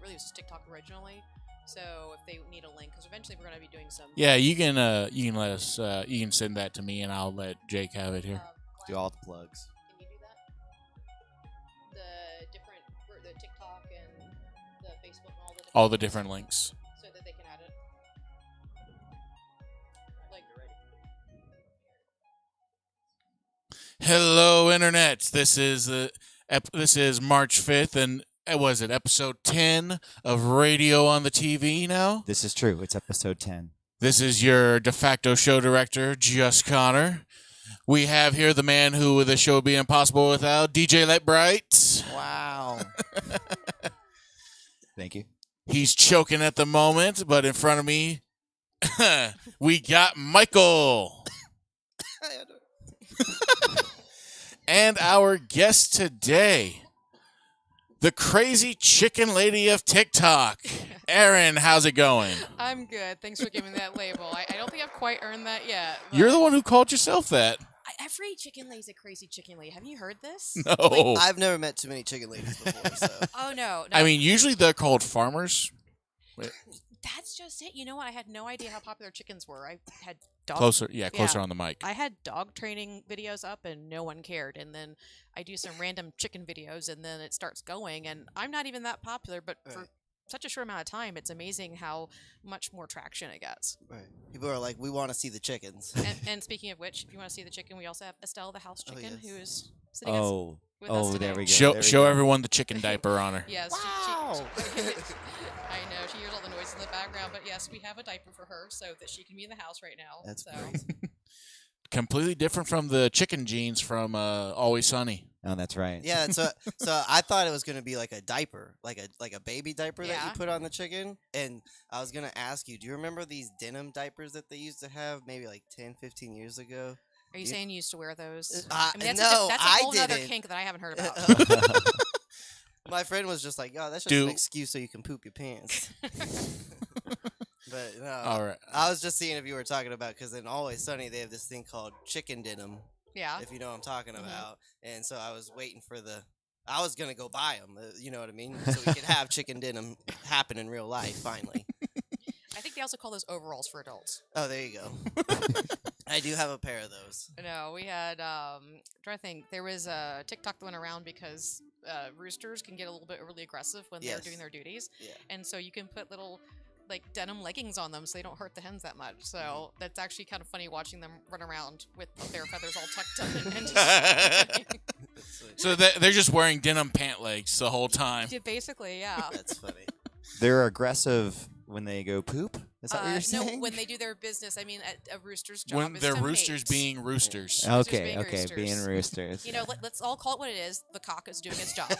really was just TikTok originally. So if they need a link, because eventually we're going to be doing some. Yeah, you can let us you can send that to me and I'll let Jake have it here. Do all the plugs. Can you do that? The different for the TikTok and the Facebook and all the different links. So that they can add it. Like you're ready. Hello, internet. This is March 5th, and was it episode 10 of Radio on the TV now? This is true. It's episode 10. This is your de facto show director, Just Connor. We have here the man who the show would be impossible without, DJ Light Bright. Wow. Thank you. He's choking at the moment, but in front of me, we got Michael. And our guest today, the crazy chicken lady of TikTok. Erin, how's it going? I'm good. Thanks for giving me that label. I don't think I've quite earned that yet. You're the one who called yourself that. Every chicken lady's a crazy chicken lady. Have you heard this? No. I've never met too many chicken ladies before, so. Oh, no. I mean, usually they're called farmers. That's just it. You know what? I had no idea how popular chickens were. I had dog... Closer on the mic. I had dog training videos up and no one cared. And then I do some random chicken videos and then it starts going. And I'm not even that popular, but for such a short amount of time, it's amazing how much more traction it gets. Right. People are like, we want to see the chickens. And speaking of which, if you want to see the chicken, we also have Estelle, the house chicken, yes. who is sitting with us today. There we go. Show everyone the chicken diaper on her. Yes. Wow. I know. She hears all the noise in the background, but yes, we have a diaper for her so that she can be in the house right now. That's so. crazy. Completely different from the chicken jeans from Always Sunny. Oh, that's right. Yeah, so I thought it was gonna be like a diaper, like a baby diaper that Yeah. you put on the chicken. And I was gonna ask you, do you remember these denim diapers that they used to have maybe like 10, 15 years ago? Are you saying you used to wear those? No, that's a whole other didn't. kink that I haven't heard about. My friend was just like, "Yo, that's just Dude. an excuse so you can poop your pants." But no, All right. I was just seeing if you were talking about, because in Always Sunny they have this thing called chicken denim. Yeah. If you know what I'm talking about. And so I was waiting for I was gonna go buy them. You know what I mean? So we could have chicken denim happen in real life finally. I think they also call those overalls for adults. Oh, there you go. I do have a pair of those. No, we had, trying to think, there was a TikTok that went around because roosters can get a little bit overly aggressive when they're Yes. doing their duties. Yeah. And so you can put little, like, denim leggings on them so they don't hurt the hens that much. So that's actually kind of funny watching them run around with their feathers all tucked up and just... So they're just wearing denim pant legs the whole time. Yeah, basically, yeah. That's funny. They're aggressive when they go poop? Is that what you're saying? No, when they do their business, I mean, a rooster's job When is they're to roosters mate. being roosters. Okay, being roosters. being roosters. You know, let's all call it what it is. The cock is doing its job.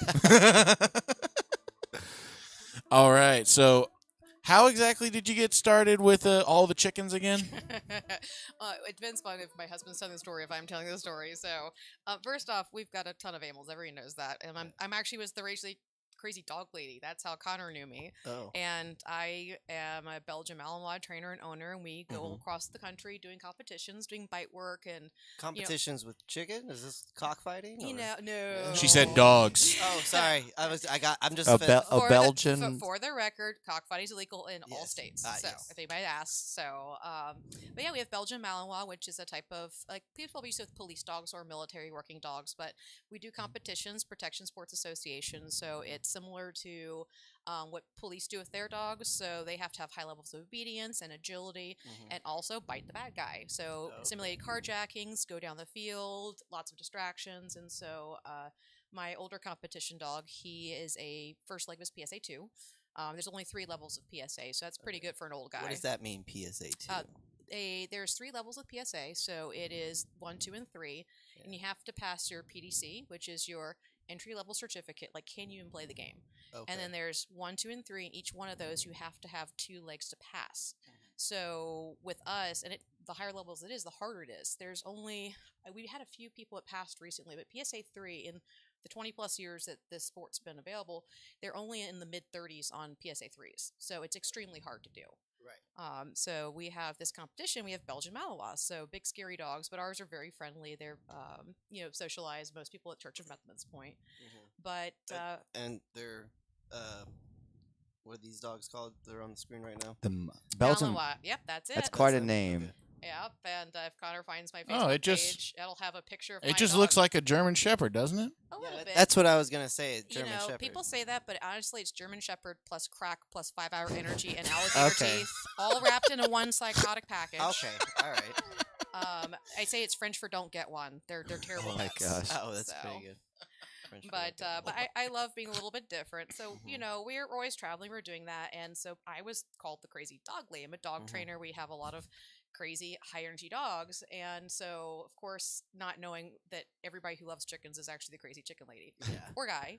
All right. So how exactly did you get started with all the chickens again? It depends on if my husband's telling the story, if I'm telling the story. So, first off, we've got a ton of animals. Everyone knows that. And I'm actually was the crazy dog lady. That's how Connor knew me. Oh. And I am a Belgian Malinois trainer and owner, and we go across the country doing competitions, doing bite work, and Competitions with chicken? Is this cockfighting? you or- know, no. She said dogs. Oh, sorry. I'm just A Belgian. For the record, cockfighting is illegal in all Yes. states. Ah, So, yes. if anybody asks, but yeah, we have Belgian Malinois, which is a type of people probably used with police dogs or military working dogs. But we do competitions, Protection Sports Association. So it's similar to what police do with their dogs. So they have to have high levels of obedience and agility, and also bite the bad guy. So simulated carjackings, go down the field, lots of distractions, and so. My older competition dog, he is a first leg was PSA 2. There's only 3 levels of PSA, so that's pretty good for an old guy. What does that mean, PSA 2? There's 3 levels of PSA, so it is 1, 2, and 3, and you have to pass your PDC, which is your entry level certificate. Like, can you even play the game? Okay. And then there's 1, 2, and 3, and each one of those you have to have 2 legs to pass. So with us, and the higher levels it is, the harder it is. There's only we had a few people that passed recently, but PSA 3 in the 20 plus years that this sport's been available, they're only in the mid 30s on PSA 3s. So it's extremely hard to do. Right. So we have this competition. We have Belgian Malinois, so big scary dogs, but ours are very friendly. They're socialized. Most people at Church of Methman's point, but and they're what are these dogs called? They're on the screen right now. The Belgian. Malinois. Yep, that's it. That's quite a That's it? name. Okay. Yep, and if Connor finds my Oh, Facebook it just- page, it'll have a picture of It my just dog. looks like a German Shepherd, doesn't it? A little bit. That's what I was gonna say. you German know, Shepherd. people say that, but honestly, it's German Shepherd plus crack plus 5-hour energy and alligator Okay. teeth, all wrapped into one psychotic package. Okay. All right. I say it's French for "don't get one." They're terrible. Oh my pets. gosh. Oh, that's So, pretty good. French But fry. I love being a little bit different. So Mm-hmm. you know, we're always traveling. We're doing that, and so I was called the crazy dog lady. I'm a dog Mhm. trainer. We have a lot of crazy high energy dogs, and so of course, not knowing that everybody who loves chickens is actually the crazy chicken lady Yeah. or guy.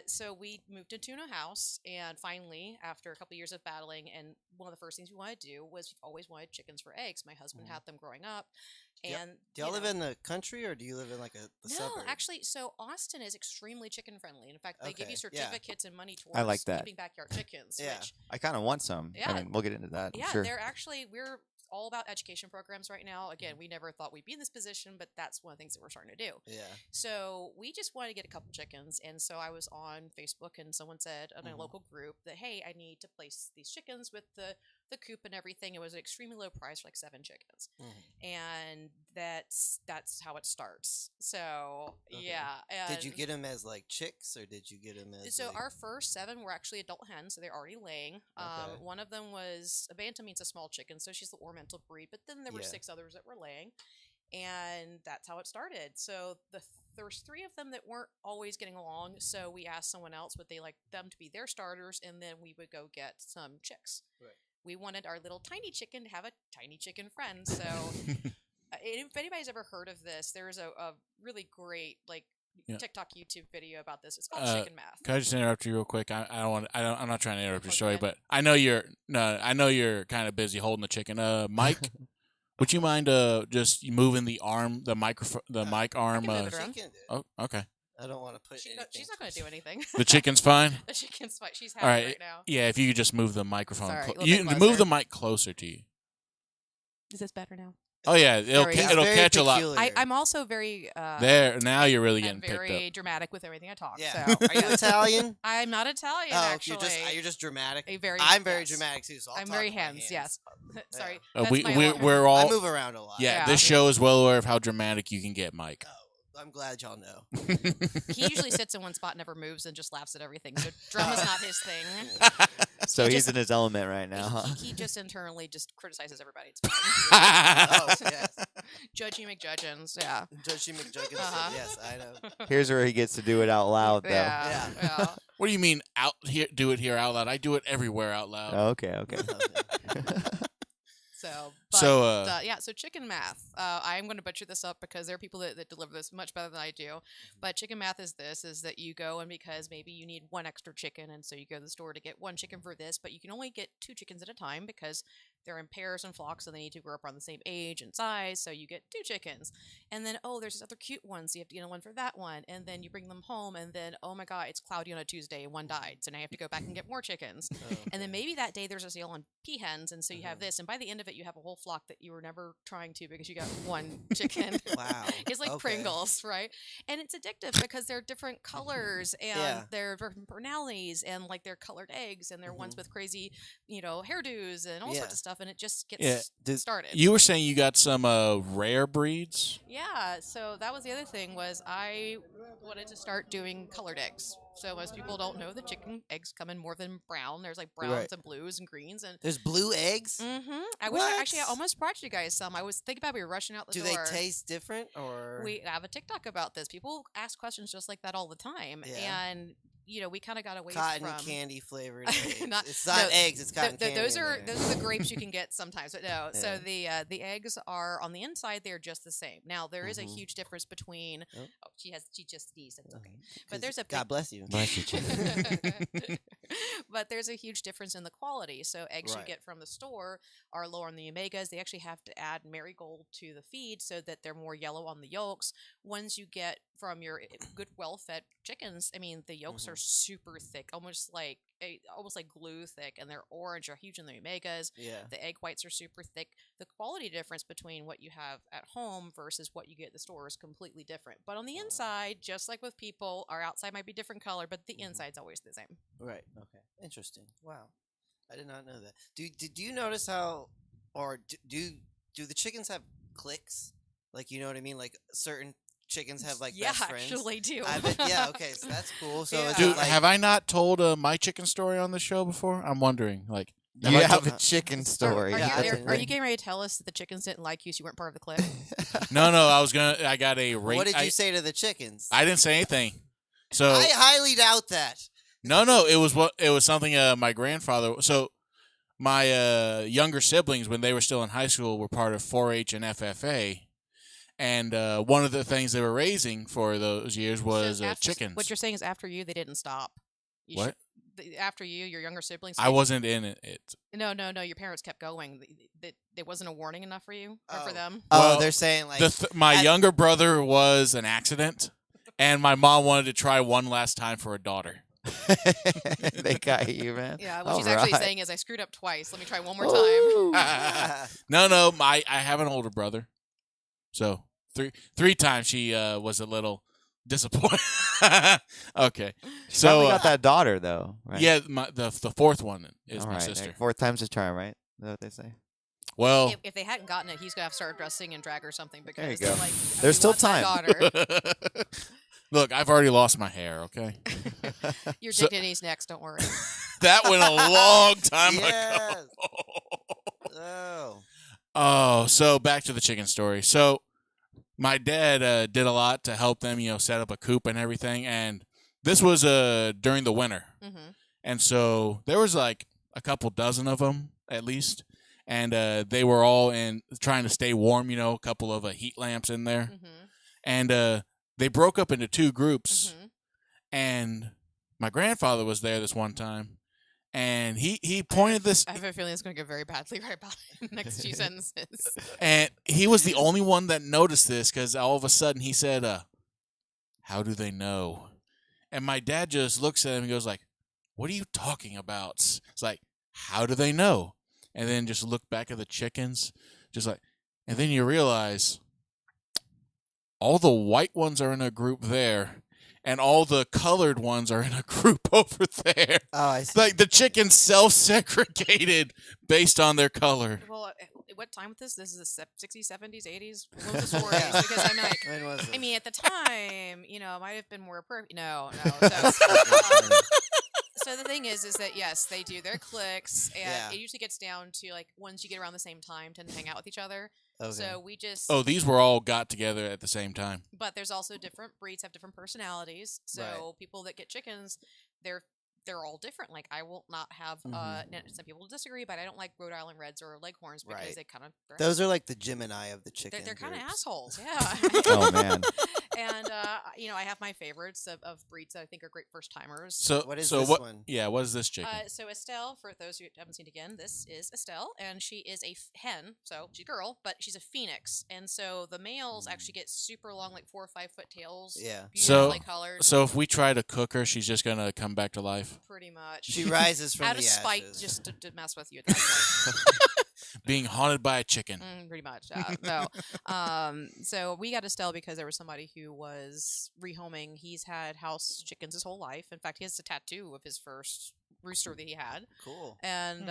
So we moved into a house, and finally, after a couple years of battling, and one of the first things we wanted to do was we've always wanted chickens for eggs. My husband Mhm. had them growing up, Do y'all- and Do y'all you live know- in the country or do you live in like the no, suburb? actually, so Austin is extremely chicken friendly. In fact, they give you Okay, yeah. certificates and money towards I like that. keeping backyard chickens. Yeah. Which, I kind of want some. Yeah. I mean, we'll get into that. yeah, sure. they're actually we're all about education programs right now. Again, we never thought we'd be in this position, but that's one of the things that we're starting to do. Yeah. So we just wanted to get a couple chickens, and so I was on Facebook, and someone said in a Mhm. local group that, hey, I need to place these chickens with the coop and everything. It was an extremely low price for like 7 chickens, Mhm. and that's how it starts. So Okay. yeah, Did you and- get them as like chicks or did you get them as? So like, our first 7 were actually adult hens, so they're already laying. Okay. One of them was a bantam, means a small chicken, so she's the ornamental breed. But then there were Yeah. 6 others that were laying, and that's how it started. So there was 3 of them that weren't always getting along. So we asked someone else would they like them to be their starters, and then we would go get some chicks. Right. We wanted our little tiny chicken to have a tiny chicken friend. So if anybody's ever heard of this, there's a really great like Yeah. TikTok, YouTube video about this. It's called Uh, Chicken Math. Can I just interrupt you real quick? I'm not trying to interrupt your Okay. story, but I know you're kind of busy holding the chicken. Mike, would you mind just moving the arm, the microphone, the mic arm? move it she around. can do it. Oh, okay. I don't want to put. She's anything not going to do anything. The chicken's fine. The chicken's fine. She's All happy right. right now. Yeah, if you could just move the microphone, Sorry, a little you bit move closer. the mic closer to you. Is this better now? Oh yeah, it'll we go. it'll Very catch a lot. peculiar. I'm also very There, now you're really I'm getting picked very up. dramatic with everything I talk. Yeah. So Are you Italian? I'm not Italian Oh, actually. you're just dramatic. Very. I'm very yes. dramatic too. So I'll I'm talk very with my hands. Yes. Sorry. Uh, That's we my we alarm. we're I all move around a lot. yeah. Yeah. This show is well aware of how dramatic you can get, Mike. Oh, I'm glad y'all know. He usually sits in one spot, never moves, and just laughs at everything. So drama's not his thing. So He he's just- in his element right now, huh? He just internally just criticizes everybody. It's fine. Oh yes, Judgy McJudgeons. Yeah. Judgy McJuggins. Uh-huh. Yes, I know. Here's where he gets to do it out loud, though. Yeah. Yeah. What do you mean out here? Do it here out loud? I do it everywhere out loud. Oh, okay, okay. So, yeah, so chicken math. I'm going to butcher this up because there are people that deliver this much better than I do. But chicken math is that you go and because maybe you need 1 extra chicken, and so you go to the store to get 1 chicken for this, but you can only get 2 chickens at a time because they're in pairs and flocks and they need to grow up around the same age and size. So you get 2 chickens, and then there's this other cute one, so you have to get 1 for that one, and then you bring them home, and then oh my god, it's cloudy on a Tuesday and 1 died, so now you have to go back and get more chickens. And then maybe that day there's a sale on peahens, and so you have this, and by the end of it, you have a whole flock that you were never trying to because you got 1 chicken. Wow. It's like Okay. Pringles, right? And it's addictive because they're different colors and Yeah. they're different personalities, and like they're colored eggs, and they're ones with crazy, hairdos and all Yeah. sorts of stuff, and it just gets Yeah. started. You were saying you got some rare breeds. Yeah, so that was the other thing was I wanted to start doing colored eggs. So most people don't know that chicken eggs come in more than brown. There's like browns Right. and blues and greens, and There's blue eggs. I wish I What? almost brought you guys some. I was thinking about we were rushing out the Do door. they taste different or? We have a TikTok about this. People ask questions just like that all the time, Yeah. and we kind of got away Cotton from candy flavored eggs. Not- It's not no, eggs. It's cotton candy. those in are there. those are the grapes you can get sometimes, but no. Yeah. So the eggs are on the inside; they're just the same. Now there is a Mhm. huge difference between. Oh. Oh, she just sneezed. It's okay. 'Cause But there's a God big- bless you. Bless you, chicken. But there's a huge difference in the quality. So eggs you Right. get from the store are lower on the omegas. They actually have to add marigold to the feed so that they're more yellow on the yolks. Ones you get from your good, well-fed chickens, I mean, the yolks are super thick, almost like glue thick, and they're orange or huge in the omegas. Yeah. The egg whites are super thick. The quality difference between what you have at home versus what you get at the store is completely different. But on the inside, just like with people, our outside might be different color, but the inside's always the same. Right. Okay. Interesting. Wow, I did not know that. Do you notice how, or do the chickens have cliques? Like, you know what I mean? Like certain chickens have like Yeah, best friends. actually do. I bet. Yeah. Okay. So that's cool. So is Yeah. Dude, it like? have I not told my chicken story on the show before? I'm wondering. Like, You I have told- a chicken story. Are, Yeah, I you, didn't are know. you getting ready to tell us that the chickens didn't like you, so you weren't part of the clique? No, I got a rate. What did you say to the chickens? I didn't say anything. So I highly doubt that. no, it was something my grandfather. So my younger siblings, when they were still in high school, were part of 4-H and FFA, and one of the things they were raising for those years was So after- chickens. What you're saying is after you, they didn't stop. What? After you, your younger siblings. I wasn't in it. No. Your parents kept going. It wasn't a warning enough for you or for Oh. them. Well, Oh, they're saying like My at- younger brother was an accident, and my mom wanted to try one last time for a daughter. They got you, man. Yeah, what All she's actually right. saying is, I screwed up twice. Let me try one more time. Ooh. No, I have an older brother, so three times she was a little disappointed. Okay, so Finally got that daughter though, right? yeah, the fourth one is All my right. sister. Fourth time's a charm, right? Is that what they say? Well, If they hadn't gotten it, he's gonna have to start dressing in drag or something because There you they're go. like, There's still "We want that time." daughter. look, I've already lost my hair. Okay, Your So- dignity's next. Don't worry. that went a long time Yes. ago. Oh. Oh, so back to the chicken story. So my dad did a lot to help them, set up a coop and everything. And this was during the winter. Mm-hmm. And so there was like a couple dozen of them at least. And they were all trying to stay warm, a couple of heat lamps in there. Mm-hmm. And they broke up into two groups. Mm-hmm. And my grandfather was there this one time. And he pointed this, I have a feeling it's going to go very badly right about the next few sentences. and he was the only one that noticed this because all of a sudden he said, how do they know? And my dad just looks at him and goes like, what are you talking about? It's like, how do they know? And then just look back at the chickens, just like, and then you realize all the white ones are in a group there. And all the colored ones are in a group over there. Oh, I see. Like the chickens self-segregated based on their color. Well, what time with this? This is the 60s, 70s, 80s? What was the stories? Because I'm like, When was I it? mean, at the time, it might have been more appropriate. No. So the thing is that yes, they do their cliques, and Yeah. it usually gets down to like once you get around the same time, tend to hang out with each other. Okay. So we just. Oh, these were all got together at the same time. But there's also different breeds have different personalities. So Right. people that get chickens, they're all different. Like I will not have some people disagree, but I don't like Rhode Island Reds or Leghorns because Right. they kind of Those are like the Gemini of the chicken. they're kind of groups. assholes. Yeah. Oh man. And I have my favorites of breeds that I think are great first timers. So What is so this what? one? Yeah, what is this chicken? So Estelle, for those who haven't seen it again, this is Estelle, and she is a hen, so she's a girl, but she's a phoenix, and so the males actually get super long, like 4 or 5 foot tails. Yeah. Beautifully colored. So if we try to cook her, she's just gonna come back to life, Pretty much. She rises from out the of spite, ashes. just to mess with you at that point. being haunted by a chicken. Pretty much. No. So we got Estelle because there was somebody who was rehoming. He's had house chickens his whole life. In fact, he has a tattoo of his first rooster that he had, Cool. and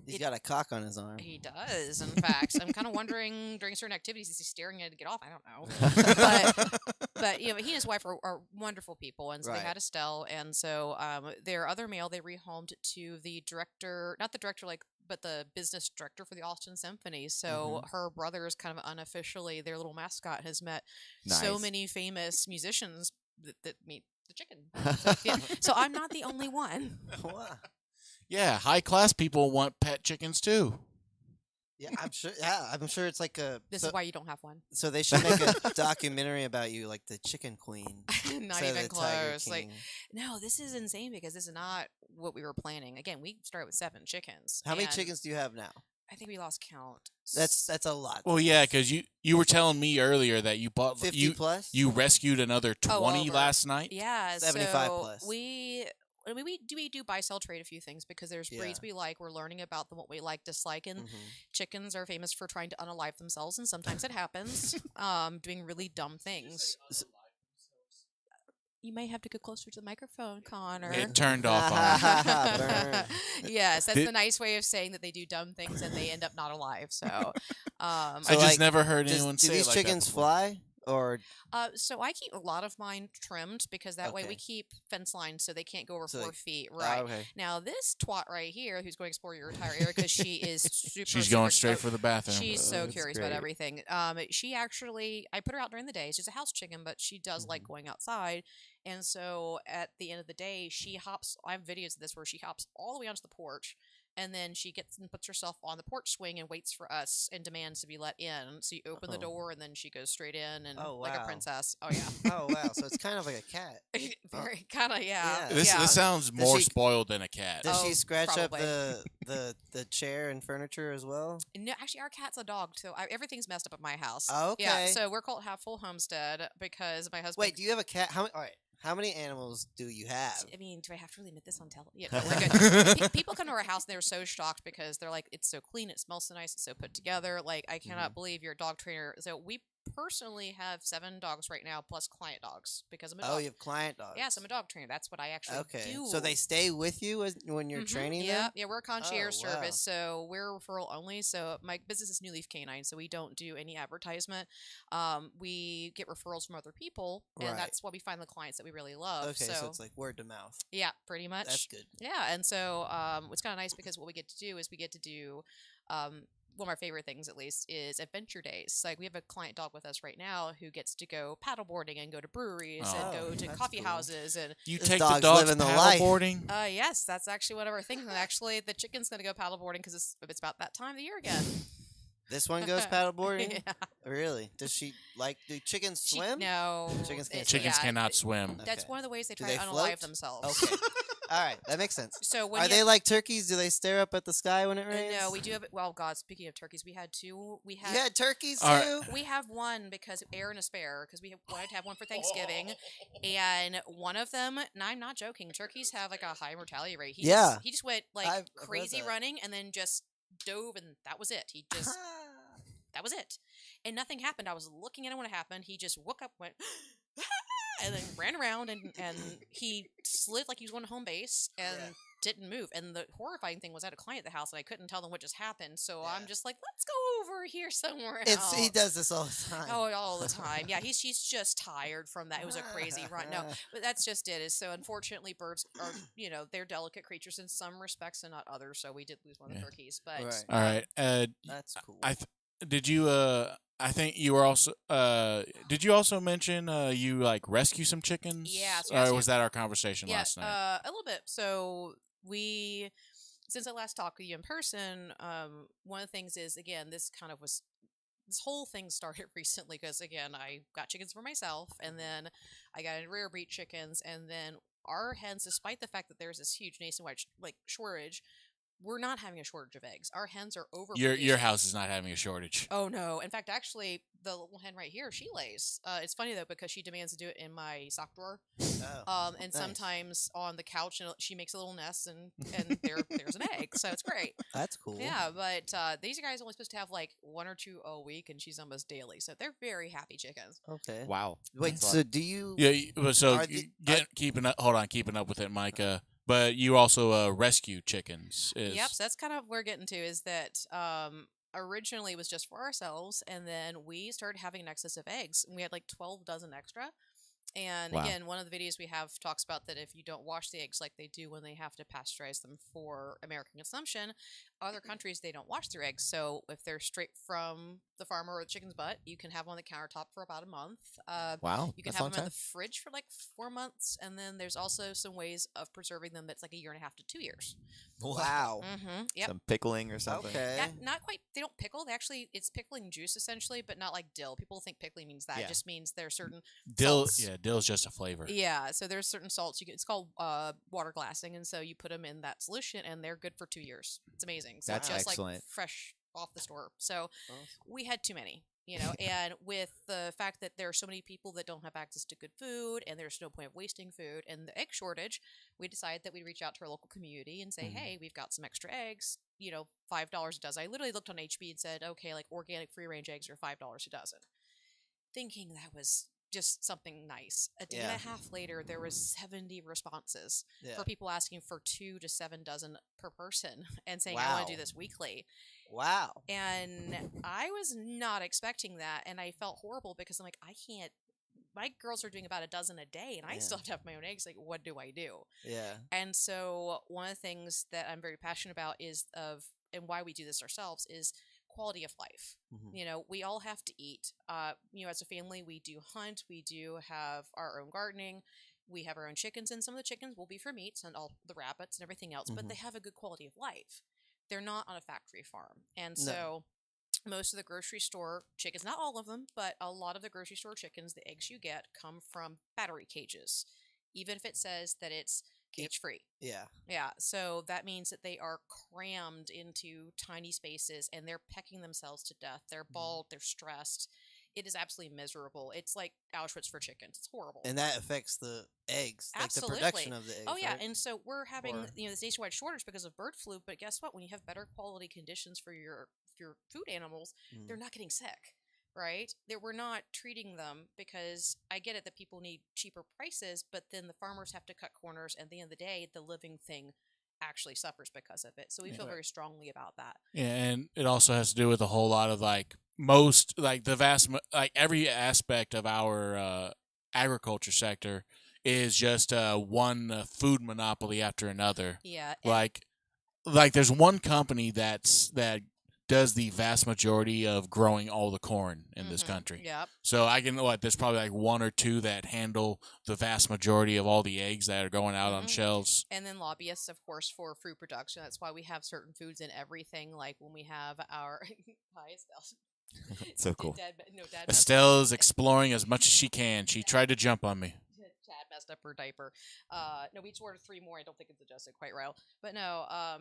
He's got a cock on his arm. he does. In fact, I'm kind of wondering during certain activities is he staring at it to get off? I don't know. But he and his wife are wonderful people, and so they Right. had Estelle, and so their other male they rehomed to the director, not the director but the business director for the Austin Symphony. So her brother is kind of unofficially their little mascot. Has met so Nice. many famous musicians that meet the chicken. So, yeah. So I'm not the only one. Wow. Yeah, high class people want pet chickens too. Yeah, I'm sure. Yeah, I'm sure it's like a. This so, is why you don't have one. so they should make a documentary about you, like the Chicken Queen. Not instead of even the Tiger close. Like, King. no, this is insane because this is not what we were planning. Again, we started with 7 chickens. How many and chickens do you have now? I think we lost count. That's a lot. Well, yeah, because you were telling me earlier that you bought 50 plus. you rescued another 20 over. last night. Yeah, 75 so plus. we do buy sell trade a few things because there's breeds Yeah. we like. We're learning about them, what we like, dislike, and Mhm. chickens are famous for trying to unalive themselves, and sometimes it happens. Doing really dumb things. You may have to go closer to the microphone, Connor. It turned off on. Burn. Yes, that's Did- the nice way of saying that they do dumb things and they end up not alive. So, I So, just like, never heard Do anyone say it these like that chickens before. fly? Or so I keep a lot of mine trimmed because that way Okay. we keep fence lines so they can't go over So 4 they- feet. Right. okay. Now this twat right here, who's going to explore your entire area because she is super. She's super going straight stoked. for the bathroom. She's so That's curious about great. everything. She actually, I put her out during the day. She's a house chicken, but she does like going outside. And so at the end of the day, she hops. I have videos of this where she hops all the way onto the porch, and then she gets and puts herself on the porch swing and waits for us and demands to be let in. So you open the Oh. door, and then she goes straight in and Oh, like a wow. princess. Oh yeah, Oh wow, so it's kind of like a cat. very kind of yeah. Yeah. This yeah. this sounds Does more she- spoiled than a cat. Does Oh, she scratch probably. up the chair and furniture as well? No, actually, our cat's a dog, so everything's messed up at my house. Oh, okay. Yeah, so we're called Half Full Homestead because my husband. Wait, do you have a cat? How many? All right, how many animals do you have? I mean, do I have to really admit this on television? Yeah, no, we're good. People come to our house and they're so shocked because they're like, it's so clean, it smells so nice, it's so put together. Like, I cannot believe you're a dog trainer. So we personally have 7 dogs right now, plus client dogs because I'm a dog. Oh, you have client dogs. Yes, I'm a dog trainer. That's what I actually Okay, do. so they stay with you when you're Mhm, training yeah, them. yeah, we're a concierge Oh, wow. service, so we're referral only. So my business is New Leaf Canine, so we don't do any advertisement. We get referrals from other people, and Right. that's why we find the clients that we really love. Okay, so it's like word to mouth. yeah, pretty much. That's good. Yeah, and so it's kind of nice because what we get to do is we get to do one of our favorite things, at least, is adventure days. Like we have a client dog with us right now who gets to go paddleboarding and go to breweries and Oh, go to that's coffee cool. houses and You This take the dog's dogs living the life. paddleboarding. yes, that's actually one of our things. And actually, the chicken's going to go paddleboarding because it's about that time of the year again. This one goes paddleboarding. Yeah. Really? Does she like? Do chickens She- swim? no, Chickens can't Chickens yeah, cannot swim. That's Okay. one of the ways they Do try they to unalive float? themselves. Okay. All right, that makes sense. So when Are you, they like turkeys? Do they stare up at the sky when it rains? no, we do have. Well, God, speaking of turkeys, we had 2. We You had. had turkeys All right. too. We have one because air and a spare because we wanted to have one for Thanksgiving, and one of them. And I'm not joking. Turkeys have like a high mortality rate. Yeah. He just went like I've heard crazy that. running and then just dove, and that was it. He just that was it, and nothing happened. I was looking at him when it happened. He just woke up, went. And then ran around and he slid like he was going to home base and Yeah. didn't move. And the horrifying thing was I had a client at the house and I couldn't tell them what just happened. So Yeah. I'm just like, let's go over here somewhere It's he else. does this all the time. Oh, all the time. Yeah, he's just tired from that. It was a crazy run. No, but that's just it. Is so unfortunately birds are they're delicate creatures in some respects and not others. So we did lose one of the Yeah. turkeys, but Right. All right. That's cool. Did you? I think you were also. Did you also mention you like rescue some chickens? Yes, Or yes, was that our conversation yeah, last night? a little bit. So we, since I last talked with you in person, one of the things is again this kind of was this whole thing started recently because again I got chickens for myself and then I got in rare breed chickens and then our hens, despite the fact that there's this huge nationwide shortage, we're not having a shortage of eggs. Our hens are over. Your house is not having a shortage. Oh no! In fact, actually, the little hen right here, she lays. It's funny though because she demands to do it in my sock drawer. Oh. And nice. sometimes on the couch, and she makes a little nest, and there's an egg, so it's great. That's cool. Yeah, but these guys are only supposed to have like 1 or 2 a week, and she's almost daily, so they're very happy chickens. Okay. Wow. Wait. That's a So lot. do you? Yeah. So Are the- keeping up. Hold on, keeping up with it, Micah. But you also rescue chickens. Yep, so that's kind of what we're getting to is that originally it was just for ourselves, and then we started having an excess of eggs, and we had like 12 dozen extra. And Wow. again, one of the videos we have talks about that if you don't wash the eggs like they do when they have to pasteurize them for American consumption, other countries they don't wash their eggs. So if they're straight from the farmer or the chicken's butt, you can have them on the countertop for about a month. Wow. You can That's a have long them in time. the fridge for like 4 months, and then there's also some ways of preserving them that's like 1.5 to 2 years. Wow. Mm-hmm. Yep. Some pickling or something. Okay. Not quite. They don't pickle. They actually, it's pickling juice essentially, but not like dill. People think pickling means that. Yeah. It just means there are certain dill. salts. Yeah, dill's just a flavor. Yeah, so there's certain salts. It's called water glassing, and so you put them in that solution, and they're good for 2 years. It's amazing. So That's just like excellent. fresh off the store. So Awesome. we had too many. And with the fact that there are so many people that don't have access to good food and there's no point of wasting food and the egg shortage, we decided that we'd reach out to our local community and say, Mhm. hey, we've got some extra eggs, $5 a dozen. I literally looked on HB and said, okay, like organic free range eggs are $5 a dozen. Thinking that was just something nice. A day and Yeah. a half later, there was 70 responses Yeah. for people asking for 2 to 7 dozen per person and saying, I want to do Wow. this weekly. Wow. And I was not expecting that. And I felt horrible because I'm like, I can't, my girls are doing about a dozen a day and I Yeah. still have to have my own eggs. Like, what do I do? Yeah. And so one of the things that I'm very passionate about and why we do this ourselves is quality of life. Mhm. You know, we all have to eat. As a family, we do hunt, we do have our own gardening, we have our own chickens, and some of the chickens will be for meats and all the rabbits and everything else, but Mhm. they have a good quality of life. They're not on a factory farm. And No. so most of the grocery store chickens, not all of them, but a lot of the grocery store chickens, the eggs you get come from battery cages, even if it says that it's cage free. Yeah. Yeah, so that means that they are crammed into tiny spaces and they're pecking themselves to death. They're bald, they're stressed. It is absolutely miserable. It's like Auschwitz for chickens. It's horrible. And that affects the eggs, like the Absolutely. production of the eggs. Oh yeah, right? and so we're having Or- this nationwide shortage because of bird flu. But guess what? When you have better quality conditions for your food animals, Mm. they're not getting sick, right? We're not treating them because I get it that people need cheaper prices, but then the farmers have to cut corners, and at the end of the day, the living thing actually suffers because of it. So we feel Right. very strongly about that. Yeah, and it also has to do with a whole lot of every aspect of our agriculture sector is just one food monopoly after another. Yeah, Like there's one company that does the vast majority of growing all the corn in this country. Yep. So there's probably like one or two that handle the vast majority of all the eggs that are going out on Mhm. shelves. And then lobbyists, of course, for fruit production. That's why we have certain foods in everything. Like when we have our hi, Estelle. So cool. Dad messed up. Estelle is exploring as much as she can. She tried to jump on me. Chad messed up her diaper. No, we each ordered 3 more. I don't think it's adjusted quite right. But no,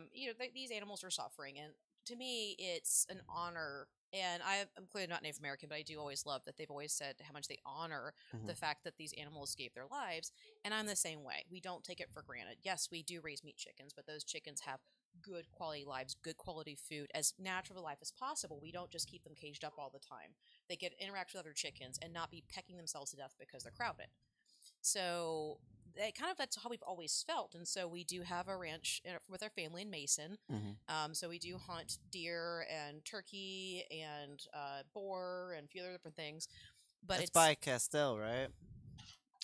these animals are suffering, and to me, it's an honor. And I'm clearly not Native American, but I do always love that they've always said how much they honor the Mhm. fact that these animals gave their lives. And I'm the same way. We don't take it for granted. Yes, we do raise meat chickens, but those chickens have good quality lives, good quality food, as natural a life as possible. We don't just keep them caged up all the time. They get to interact with other chickens and not be pecking themselves to death because they're crowded. So that's how we've always felt. And so we do have a ranch with our family in Mason. Mhm. So we do hunt deer and turkey and boar and a few other different things. But That's it's by Castell, right?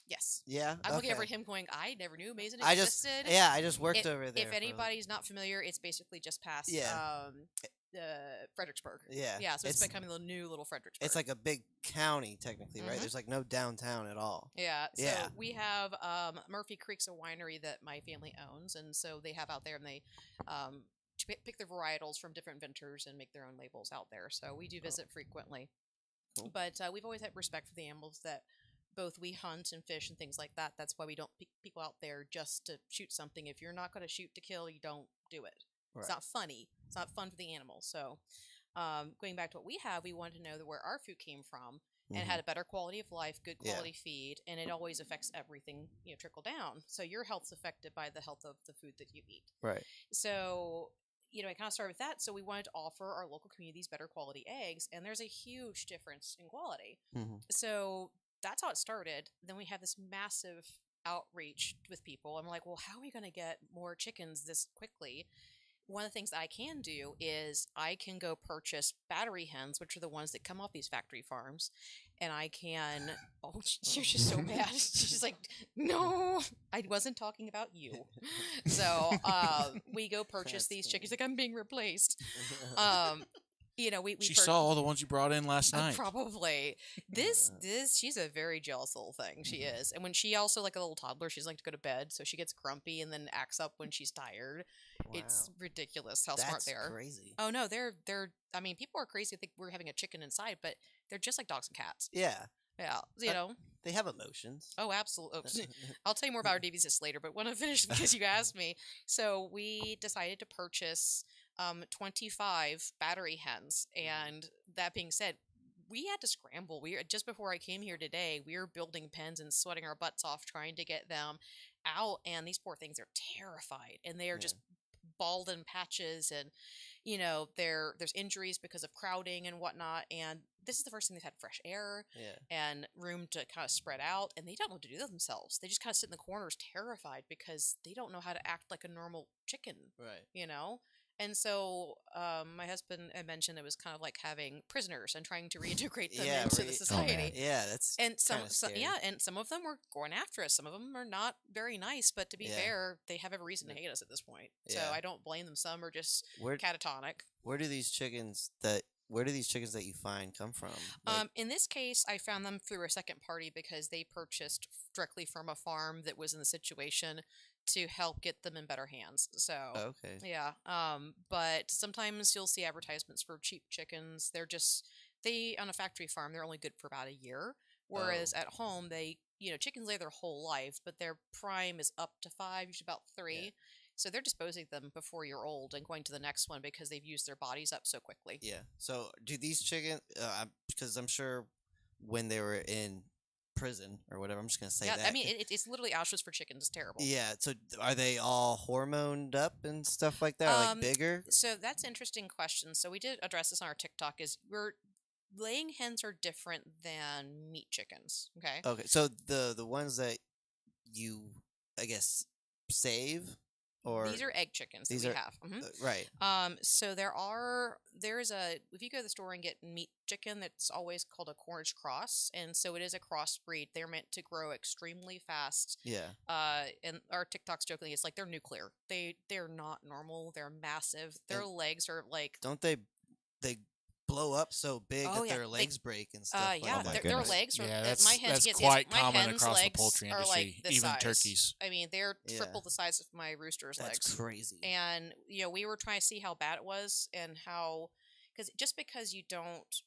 yes. Yeah. I'm looking okay. over him going, I never knew Mason I just existed. I just worked If- over there. If for- anybody's not familiar, it's basically just past Yeah. Fredericksburg. yeah, Yeah, so it's becoming the new little Fredericksburg. it's like a big county technically, right? Mhm. There's like no downtown at all. Yeah, so Yeah. we have Murphy Creek's a winery that my family owns, and so they have out there, and they pick their varietals from different vintners and make their own labels out there. So we do visit frequently, Cool. but we've always had respect for the animals that both we hunt and fish and things like that. That's why we don't pick people out there just to shoot something. If you're not going to shoot to kill, you don't do it. Right. It's not funny. It's not fun for the animals. So going back to what we have, we wanted to know where our food came from and Mhm. had a better quality of life, good Yeah. quality feed, and it always affects everything, trickle down. So your health's affected by the health of the food that you eat. Right. So, I kind of started with that. So we wanted to offer our local communities better quality eggs, and there's a huge difference in quality. Mhm. So that's how it started. Then we have this massive outreach with people. I'm like, well, how are we going to get more chickens this quickly? One of the things I can do is I can go purchase battery hens, which are the ones that come off these factory farms, and I can. Oh, you're just so mad. She's like, no, I wasn't talking about you. So we go purchase That's these funny. chickens. Like I'm being replaced. We She pur- saw all the ones you brought in last night. Probably. She's a very jealous little thing. She is. And when she also, like a little toddler, she's like to go to bed. So she gets grumpy and then acts up when she's tired. It's Wow. ridiculous how smart That's they are. crazy. Oh, no, I mean, people are crazy. I think we're having a chicken inside, but they're just like dogs and cats. Yeah, Yeah. they have emotions. Oh, absolutely. I'll tell you more about our DVS later, but want to finish because you asked me. So we decided to purchase 25 battery hens, and that being said, we had to scramble. Just before I came here today, we were building pens and sweating our butts off trying to get them out, and these poor things are terrified, and they are Yeah. just bald in patches, and there's injuries because of crowding and whatnot, and this is the first time they've had fresh air Yeah. and room to kind of spread out, and they don't know what to do with themselves. They just kind of sit in the corners terrified because they don't know how to act like a normal chicken, Right. you know? And so my husband had mentioned it was kind of like having prisoners and trying to reintegrate them Yeah. into the man. society. Yeah. That's And kind of scary. yeah, and some of them were going after us. Some of them are not very nice, but to be Yeah. fair, they have every reason to hate us at this point. So Yeah. I don't blame them. Some are just Where catatonic. where do these chickens that you find come from? Like, In this case, I found them through a second party because they purchased directly from a farm that was in the situation to help get them in better hands. So okay. yeah, but sometimes you'll see advertisements for cheap chickens. They're just they on a factory farm. They're only good for about a year, whereas Oh. at home they chickens lay their whole life, but their prime is up to 5, usually about 3. Yeah. So they're disposing of them before you're old and going to the next one because they've used their bodies up so quickly. Yeah. So do these chickens? Because I'm sure when they were in prison or whatever, I'm just gonna say Yeah, that. I mean it's literally Auschwitz for chickens. It's terrible. Yeah. So are they all hormoned up and stuff like that? Or like bigger? So that's an interesting question. So we did address this on our TikTok. Is we're laying hens are different than meat chickens. Okay. Okay. So the ones that you, I guess, save or These are egg chickens that these we are- have. Mhm. right. So there's a if you go to the store and get meat chicken, that's always called a Cornish cross, and so it is a crossbreed. They're meant to grow extremely fast. Yeah. And our TikTok's jokingly, it's like they're nuclear. They're not normal. They're massive. Their And legs are like Don't they blow up so big Oh, that yeah, their they- legs break and stuff like yeah, Oh my that? their goodness. legs are. Yeah, my hens that's get quite my common hens' across the legs poultry are industry, like this even size. turkeys. I mean, they're Yeah. triple the size of my rooster's That's legs. crazy. And we were trying to see how bad it was and how because just because you don't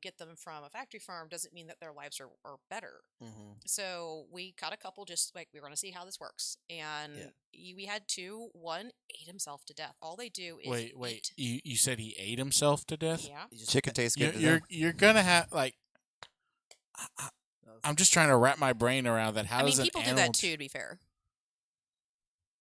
get them from a factory farm doesn't mean that their lives are better. Mm-hmm. So we caught a couple just like we were going to see how this works, and we had 2. One ate himself to death. All they do is Wait. eat. You said he ate himself to death? Yeah. Chicken tastes good. to You're them. you're gonna have like. I'm just trying to wrap my brain around that. How I mean, does an people do animal that too. To be fair.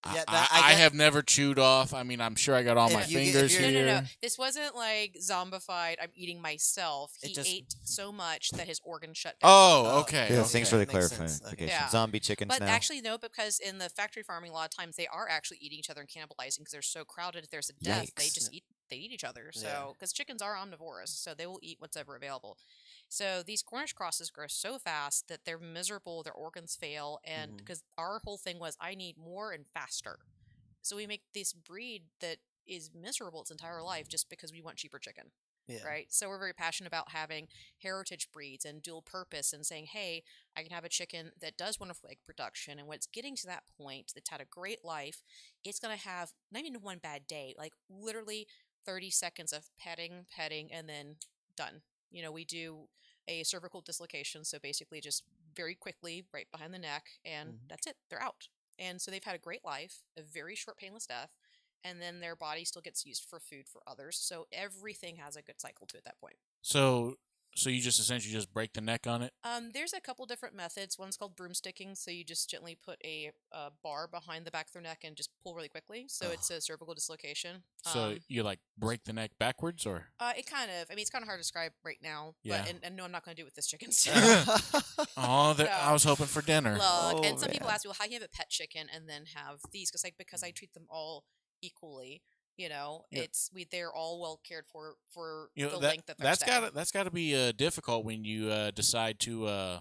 Yeah, I, that- I, I get- have never chewed off. I mean, I'm sure I got all If my you get- if fingers you're- here. No. This wasn't like zombified. I'm eating myself. It He just- ate so much that his organs shut down. Oh, okay. Yeah, okay. thanks for the Makes sense. clarification. Okay. Yeah. Zombie chickens But now. actually, no, because in the factory farming, a lot of times they are actually eating each other and cannibalizing because they're so crowded. If there's a death, they Yikes. just eat. They eat each other. Yeah. So because chickens are omnivorous, so they will eat what's ever available. So these Cornish crosses grow so fast that they're miserable. Their organs fail, and Mhm. because our whole thing was, I need more and faster. So we make this breed that is miserable its entire life just because we want cheaper chicken. Yeah. Right. So we're very passionate about having heritage breeds and dual purpose and saying, hey, I can have a chicken that does wonderful egg production. And when it's getting to that point, that's had a great life, it's going to have not even one bad day, like literally 30 seconds of petting, and then done. We do a cervical dislocation. So basically just very quickly right behind the neck, and Mhm. that's it. They're out. And so they've had a great life, a very short, painless death. And then their body still gets used for food for others. So everything has a good cycle to it at that point. So you just essentially just break the neck on it. There's a couple different methods. One's called broomsticking. So you just gently put a bar behind the back of their neck and just pull really quickly. So it's a cervical dislocation. So you like break the neck backwards, or It kind of, it's kind of hard to describe right now. Yeah. But, and no, I'm not going to do it with this chicken. So. oh, No. I was hoping for dinner. Look, Oh, and some people man. ask me, well, how do you have a pet chicken and then have these? Because I treat them all equally. Yeah. They're all well cared for You know, the that, length of their that's stay. that's got to be difficult when you decide to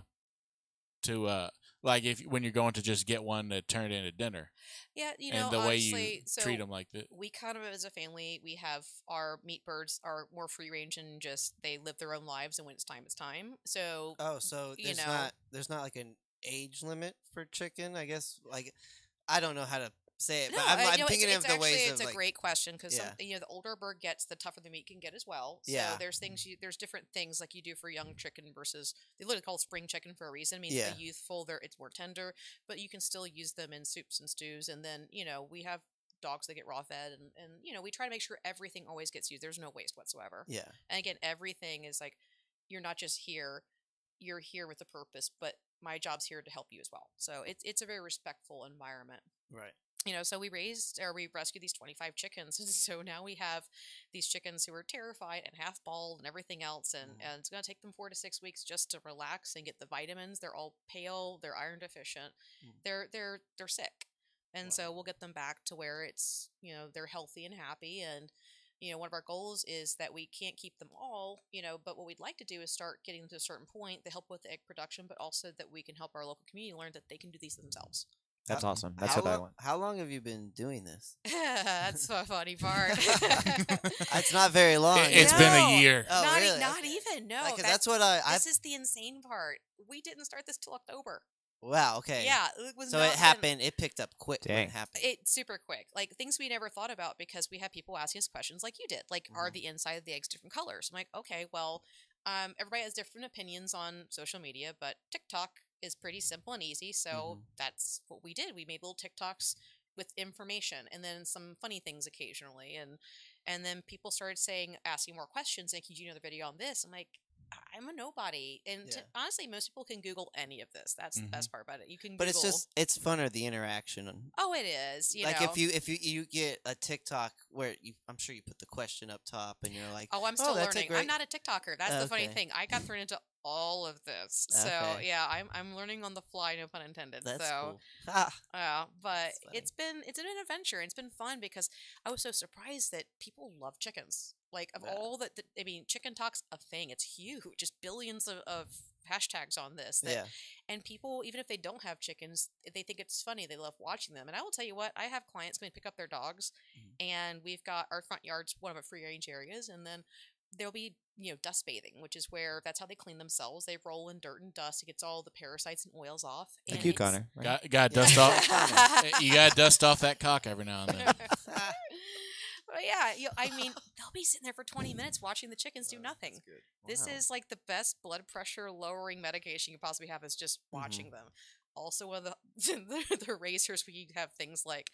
like when you're going to just get one to turn it into dinner, Yeah, and the way honestly, you so treat them like that. we kind of as a family, we have our meat birds are more free range and just they live their own lives, and when it's time. So Oh, so You there's know. not like an age limit for chicken, I guess. Like, I don't know how to say it, no, but I'm it's, thinking it's of the actually ways it's of a like, great question because Yeah. the older a bird gets, the tougher the meat can get as well. So Yeah. there's there's different things like you do for young chicken versus they literally call it spring chicken for a reason. It means Yeah. the youthful, it's more tender, but you can still use them in soups and stews. And then we have dogs that get raw fed, and we try to make sure everything always gets used. There's no waste whatsoever. yeah, And again, everything is like you're not just here, you're here with a purpose, but my job's here to help you as well. So it's a very respectful environment. right. So we rescued these 25 chickens. And so now we have these chickens who are terrified and half bald and everything else. And it's going to take them 4 to 6 weeks just to relax and get the vitamins. They're all pale. They're iron deficient. They're sick. And so we'll get them back to where it's, they're healthy and happy. And, one of our goals is that we can't keep them all, but what we'd like to do is start getting them to a certain point to help with the egg production, but also that we can help our local community learn that they can do these themselves. That's awesome. That's how what I long, want. How long have you been doing this? That's the funny part. It's not very long. It's been a year. Oh, not, really? not Okay. even. No, Like, 'cause that's what I. This is the insane part. We didn't start this till October. Wow. Okay. Yeah, it was. So not it been- happened. It picked up quick when Dang. it happened. It's super quick. Like things we never thought about because we have people asking us questions like you did. Like, are the inside of the eggs different colors? I'm like, okay, well, everybody has different opinions on social media, but TikTok is pretty simple and easy. So that's what we did. We made little TikToks with information and then some funny things occasionally. And then people started asking more questions. Like, did you know the video on this? I'm like, I'm a nobody. And honestly, most people can Google any of this. That's the best part about it. You can But Google. it's funner the interaction. Oh, it is. Like if you get a TikTok where I'm sure you put the question up top and you're like, oh, I'm still that's a learning. great- I'm not a TikToker. That's the funny Okay. thing. I got thrown into all of this. So Okay. yeah, I'm learning on the fly, no pun intended. That's so cool. Ah, but That's funny. it's been an adventure. It's been fun because I was so surprised that people love chickens. Like of all that, I mean, chicken talk's a thing. It's huge. Just billions of hashtags on this. And people, even if they don't have chickens, they think it's funny. They love watching them. And I will tell you what, I have clients come and pick up their dogs, and we've got our front yard's one of our free range areas, and then there'll be dust bathing, which is where that's how they clean themselves. They roll in dirt and dust. It gets all the parasites and oils off. Thank and you, it's- Connor. Right? Got dust off. You got to dust off that cock every now and then. But yeah, I mean, they'll be sitting there for 20 minutes watching the chickens do nothing. This is like the best blood pressure lowering medication you possibly have is just watching them. Also, one of the racers, we have things like,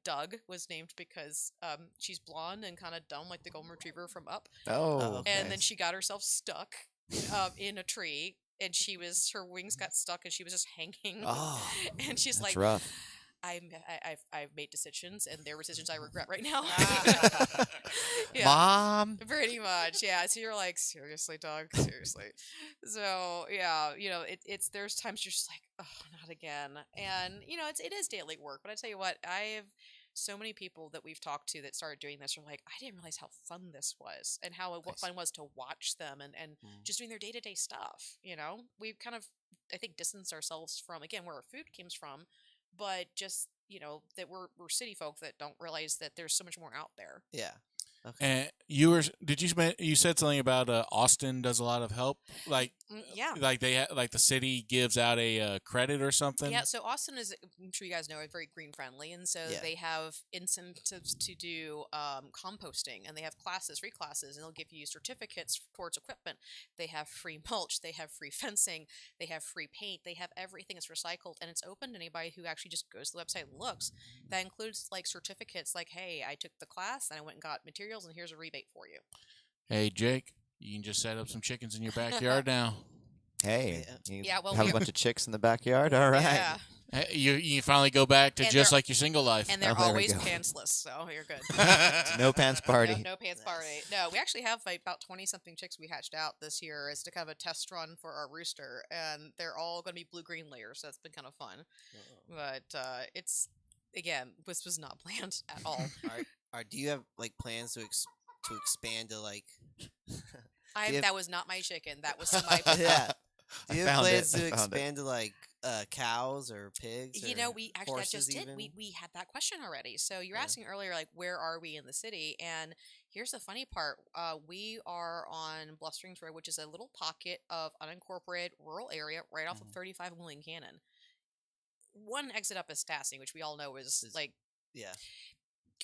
Doug was named because she's blonde and kind of dumb, like the golden retriever from Up. Oh, okay. And then she got herself stuck in a tree, and her wings got stuck, and she was just hanging. Oh, and she's that's like, rough. I've made decisions, and they're decisions I regret right now. Yeah, Mom. pretty much. Yeah. So you're like, seriously, Doug, seriously. So yeah, there's times you're just like, oh, not again. And it is daily work. But I tell you what, I have so many people that we've talked to that started doing this are like, I didn't realize how fun this was and what fun was to watch them and just doing their day to day stuff. We've kind of, I think, distanced ourselves from again where our food comes from. But just that we're city folk that don't realize that there's so much more out there. yeah. Okay. And you said something about Austin does a lot of help, like Yeah. like like the city gives out a credit or something. Yeah, so Austin is, I'm sure you guys know, very green friendly, and so Yeah. they have incentives to do composting, and they have free classes, and they'll give you certificates towards equipment. They have free mulch, they have free fencing, they have free paint, they have everything is recycled, and it's open to anybody who actually just goes to the website and looks. That includes like certificates, like, hey, I took the class and I went and got materials, and here's a rebate for you. Hey, Jake, you can just set up some chickens in your backyard now. Hey, Yeah. you Yeah, well, have a bunch of chicks in the backyard. All right. Yeah, Hey, you finally go back to And just they're- like your single life. and they're Oh, there we always go. pantsless, so you're good. No pants party. No pants party. No, we actually have like about 20-something chicks we hatched out this year as to kind of a test run for our rooster, and they're all going to be blue-green layers, so that's been kind of fun. But it's, again, this was not planned at all. Do you have like plans to expand to like? Do you have- That was not my chicken. That was my. Yeah. Do you I have found plans it. to I found it. expand to like cows or pigs? Or We actually that just horses did. even? We had that question already. So you're Yeah. asking earlier, like, where are we in the city? And here's the funny part: we are on Bluff Springs Road, which is a little pocket of unincorporated rural area right off of 35 and William Cannon. One exit up is Stassing, which we all know is like, Yeah.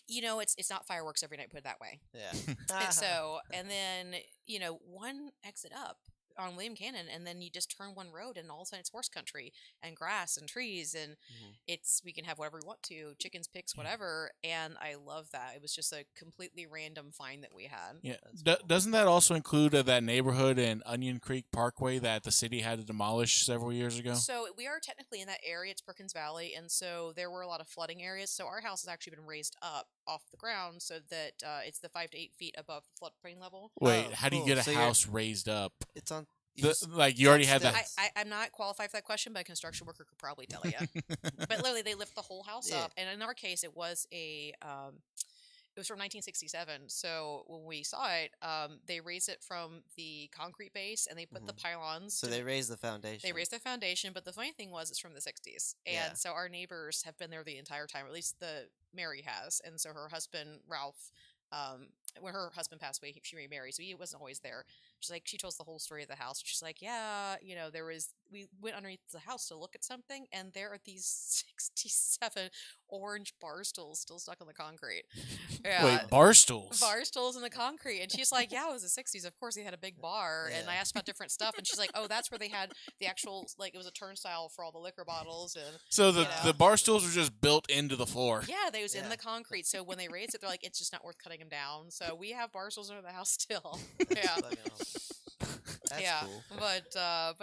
it's not fireworks every night. Put it that way. Yeah. And so, and then one exit up, on William Cannon, and then you just turn one road, and all of a sudden it's horse country and grass and trees, and we can have whatever we want to, chickens, pigs, whatever. And I love that. It was just a completely random find that we had. Yeah. Doesn't that also include that neighborhood in Onion Creek Parkway that the city had to demolish several years ago? So we are technically in that area. It's Perkins Valley, and so there were a lot of flooding areas. So our house has actually been raised up off the ground so that it's the 5 to 8 feet above the floodplain level. Wait, Oh, how do you cool. get a So house raised up? It's on. Like you already had that. I'm not qualified for that question, but a construction worker could probably tell you. But literally, they lift the whole house up, and in our case, it was it was from 1967. So when we saw it, they raised it from the concrete base, and they put the pylons. So they raised the foundation. They raised the foundation, but the funny thing was, it's from the 60s, and so our neighbors have been there the entire time. Or at least Mary has, and so her husband Ralph. When her husband passed away, she remarried, so he wasn't always there. She told us the whole story of the house. She's like, yeah, we went underneath the house to look at something, and there are these 67 orange bar stools still stuck on the concrete. Yeah. Wait, bar stools? Bar stools in the concrete. And she's like, yeah, it was the 60s. Of course, they had a big bar. And I asked about different stuff, and she's like, oh, that's where they had the actual, it was a turnstile for all the liquor bottles. And so the bar stools were just built into the floor. Yeah, they was in the concrete. So when they raised it, they're like, it's just not worth cutting them down. So we have bar stools under the house still. Yeah. That's cool. But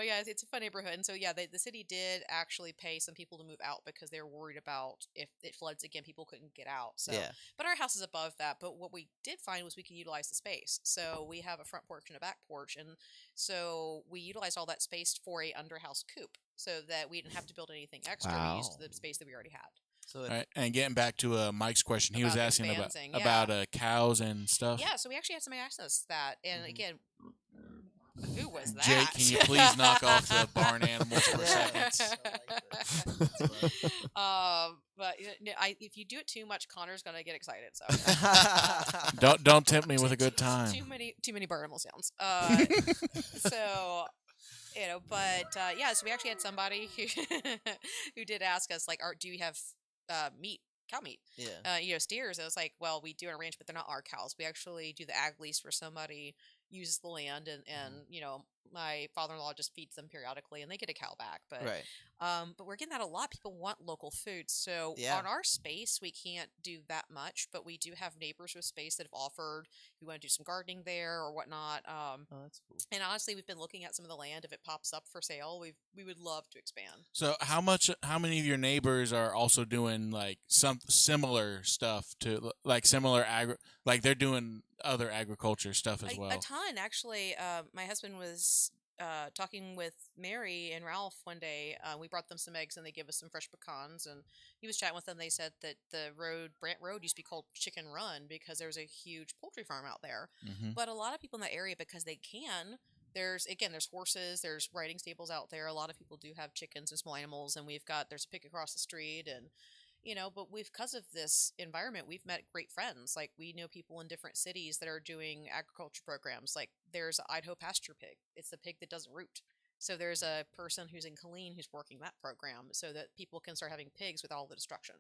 yeah, it's a fun neighborhood, and so the city did actually pay some people to move out because they were worried about if it floods again, people couldn't get out. So, but our house is above that. But what we did find was we could utilize the space. So we have a front porch and a back porch, and so we utilized all that space for a underhouse coop, so that we didn't have to build anything extra. We used the space that we already had. So all right, and getting back to Mike's question, he was asking expanding, about cows and stuff. Yeah, so we actually had somebody ask us that, and again. Who was that? Jake, can you please knock off the barn animals for a second? But if you do it too much, Connor's gonna get excited. So don't tempt me with a good time. Too many barn animal sounds. So so we actually had somebody who did ask us do you have meat? Cow meat, steers. I was like, well, we do on a ranch, but they're not our cows. We actually do the ag lease where somebody uses the land, and my father-in-law just feeds them periodically, and they get a cow back. But but we're getting that a lot. People want local food, so on our space we can't do that much, but we do have neighbors with space that have offered if we want to do some gardening there or whatnot. Oh, that's cool. And honestly, we've been looking at some of the land. If it pops up for sale, we would love to expand. So how many of your neighbors are also doing some similar stuff to similar they're doing other agriculture stuff as well? A ton, actually. My husband was talking with Mary and Ralph one day. We brought them some eggs, and they gave us some fresh pecans, and he was chatting with them. They said that the Brant Road used to be called Chicken Run because there was a huge poultry farm out there. But a lot of people in that area, because they can, there's horses, there's riding stables out there. A lot of people do have chickens and small animals, and there's a pig across the street, and but because of this environment, we've met great friends. We know people in different cities that are doing agriculture programs. There's an Idaho pasture pig. It's the pig that doesn't root. So there's a person who's in Killeen who's working that program so that people can start having pigs with all the destruction.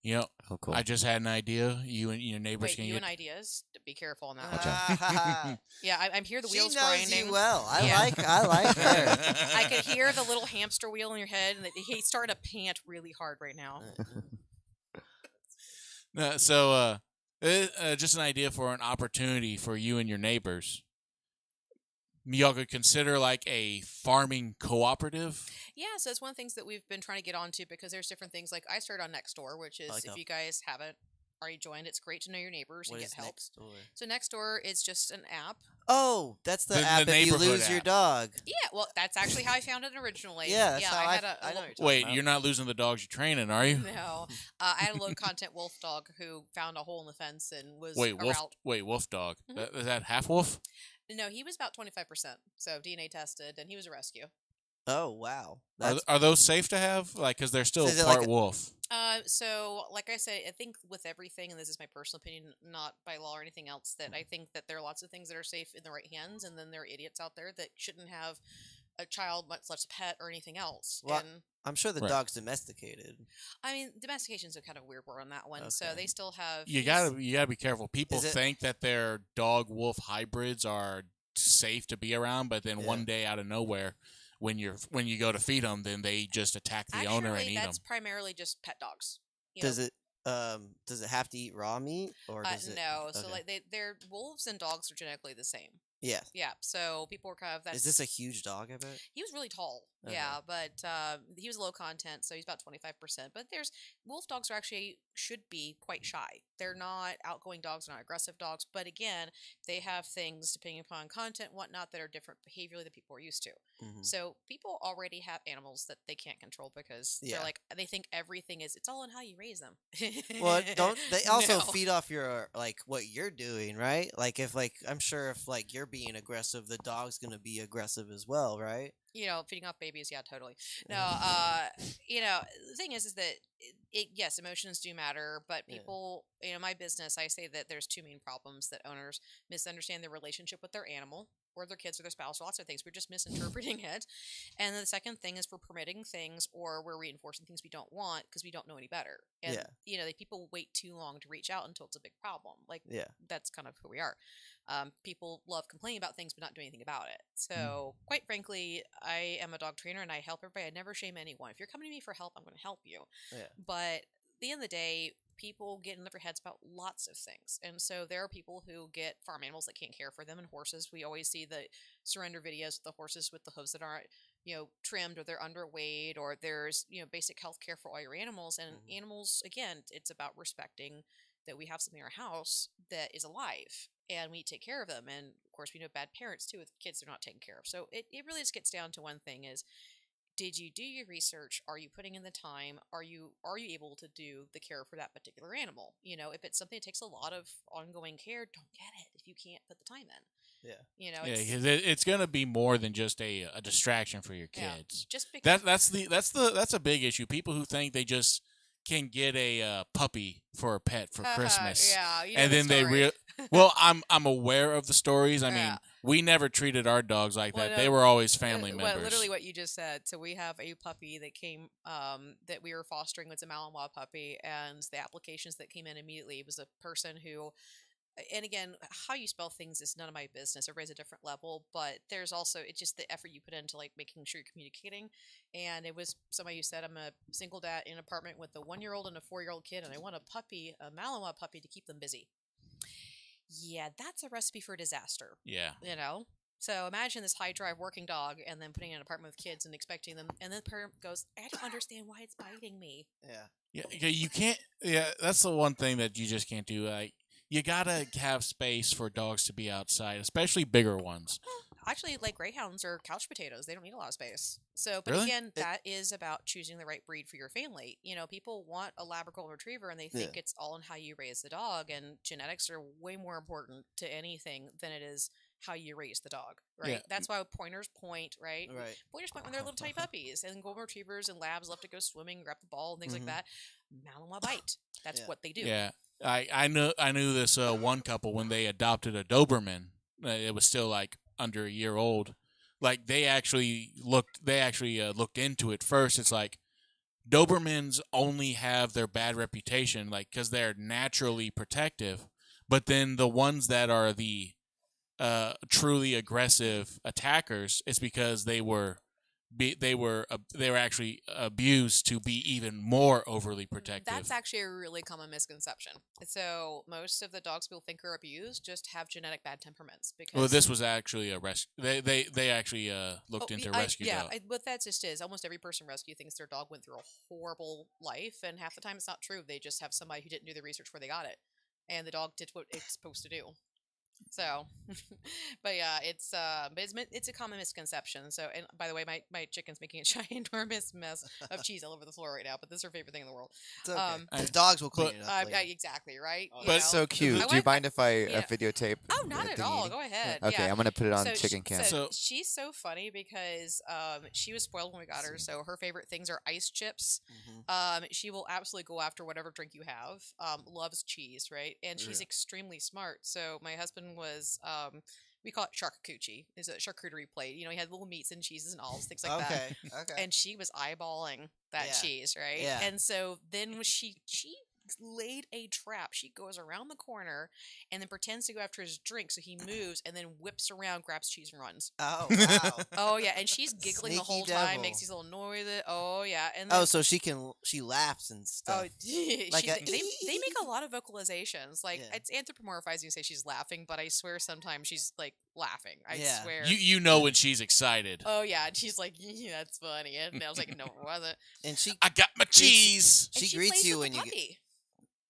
Oh, cool. I just had an idea. You and your neighbors Wait, can you get... and ideas? Be careful on that one. Yeah, I'm here. The wheels grinding. She knows you well. I like her. I could hear the little hamster wheel in your head, and he's starting to pant really hard right now. So, just an idea for an opportunity for you and your neighbors. Y'all could consider a farming cooperative. Yeah, so it's one of the things that we've been trying to get onto because there's different things. I started on Nextdoor, which is if you guys haven't already joined, it's great to know your neighbors and get help. Nextdoor? So Nextdoor is just an app. Oh, that's the app if you lose your dog. Yeah, well, that's actually how I found it originally. Yeah, I know. Wait, you're not losing the dogs you're training, are you? No, I had a low content wolf dog who found a hole in the fence and was wolf dog. Mm-hmm. Is that half wolf? No, he was about 25%. So DNA tested, and he was a rescue. Oh wow! Are those safe to have? Because they're still part wolf. So like I said, I think with everything, and this is my personal opinion, not by law or anything else, that I think that there are lots of things that are safe in the right hands, and then there are idiots out there that shouldn't have a child, much less a pet or anything else. Well, and I'm sure the dog's domesticated. I mean, domestication's a kind of weird word on that one. Okay. So they still have. You gotta be careful. People think that their dog wolf hybrids are safe to be around. But then one day out of nowhere, when you go to feed them, then they just attack the owner and eat them. That's primarily just pet dogs. Does it have to eat raw meat or does it? No. So Okay. like they're wolves and dogs are genetically the same. Yeah. Yeah. So people were kind of Is this a huge dog? I bet. He was really tall. Okay. Yeah, but he was low content, so he's about 25%. But wolf dogs should be quite shy. They're not outgoing dogs, they're not aggressive dogs. But again, they have things depending upon content, whatnot, that are different behaviorally that people are used to. Mm-hmm. So people already have animals that they can't control because they're like they think everything it's all in how you raise them. Well, don't they also No. feed off your like what you're doing, right? Like if I'm sure if like you're being aggressive, the dog's gonna be aggressive as well, right? Feeding off babies, yeah, totally. No, the thing is that yes, emotions do matter, but people, my business, I say that there's two main problems that owners misunderstand their relationship with their animal or their kids or their spouse or lots of things. We're just misinterpreting it. And the second thing is we're permitting things or we're reinforcing things we don't want because we don't know any better. And, people wait too long to reach out until it's a big problem. Like, that's kind of who we are. People love complaining about things but not doing anything about it. So, quite frankly, I am a dog trainer and I help everybody. I never shame anyone. If you're coming to me for help, I'm going to help you. Yeah. But at the end of the day, people get in their heads about lots of things. And so there are people who get farm animals that can't care for them, and horses. We always see the surrender videos of the horses with the hooves that aren't, trimmed, or they're underweight, or there's, basic health care for all your animals. And animals, again, it's about respecting that we have something in our house that is alive and we take care of them. And of course, we know bad parents too with kids they're not taken care of. So it really just gets down to one thing is, did you do your research? Are you putting in the time? Are you able to do the care for that particular animal? If it's something that takes a lot of ongoing care, don't get it if you can't put the time in. Yeah. It's going to be more than just a distraction for your kids. Just because that's a big issue. People who think they just can get a puppy for a pet for Christmas. And then well, I'm aware of the stories. I mean, we never treated our dogs like that. They were always family members. Literally what you just said. So we have a puppy that came that we were fostering. It's a Malinois puppy, and the applications that came in immediately was a person who. And again, how you spell things is none of my business. Everybody's a different level, but there's also it's just the effort you put into like making sure you're communicating. And it was somebody who said, "I'm a single dad in an apartment with a 1-year-old and a 4-year-old kid, and I want a Malinois puppy to keep them busy." Yeah, that's a recipe for disaster. Yeah, So imagine this high drive working dog, and then putting in an apartment with kids and expecting them, and then the parent goes, "I don't understand why it's biting me." Yeah, you can't. Yeah, that's the one thing that you just can't do. You gotta have space for dogs to be outside, especially bigger ones. Actually, like greyhounds are couch potatoes. They don't need a lot of space. So, but Really? again, that is about choosing the right breed for your family. People want a Labrador Retriever, and they think it's all in how you raise the dog. And genetics are way more important to anything than it is how you raise the dog, right? Yeah. That's why pointers point, right? Right. Pointers point when they're little tiny puppies, and golden retrievers and labs love to go swimming, grab the ball, and things like that. Malinois bite. That's what they do. Yeah, I knew this one couple when they adopted a Doberman. It was still like under a year old. Like they actually looked into it first. It's like Dobermans only have their bad reputation, like because they're naturally protective, but then the ones that are the truly aggressive attackers, it's because they were actually abused to be even more overly protective. That's actually a really common misconception. So most of the dogs people think are abused just have genetic bad temperaments. Because this was actually a rescue. They actually looked into rescue dog. But that just is almost every person rescue thinks their dog went through a horrible life, and half the time it's not true. They just have somebody who didn't do the research where they got it, and the dog did what it's supposed to do. So, but yeah, it's a common misconception. So, and by the way, my chicken's making a ginormous mess of cheese all over the floor right now. But this is her favorite thing in the world. It's okay. The dogs will clean it up. Later. Exactly right. But so cute. Do you mind if I videotape? Oh, not at all. Go ahead. Okay, I'm gonna put it on chicken cam. So she's so funny because she was spoiled when we got her. So her favorite things are ice chips. She will absolutely go after whatever drink you have. Loves cheese, right? And she's extremely smart. So my husband was we call it charcuterie. It's a charcuterie plate. He had little meats and cheeses and olives, things like that. Okay. And she was eyeballing that cheese, right? Yeah. And so then she laid a trap. She goes around the corner and then pretends to go after his drink, so he moves and then whips around, grabs cheese, and runs. Oh wow. Oh yeah, and she's giggling the Sneaky whole time, devil. makes these little noises. Oh yeah, and then, Oh, so she laughs and stuff. oh, they Like a make a lot of vocalizations. Like Yeah. it's anthropomorphizing to say she's laughing, but I swear sometimes she's like laughing. I Yeah. swear. You know when she's excited. Oh yeah, and she's like, yeah, that's funny, and I was like, no, it wasn't. And she I got my cheese. And She greets plays you with when the you get. puppy.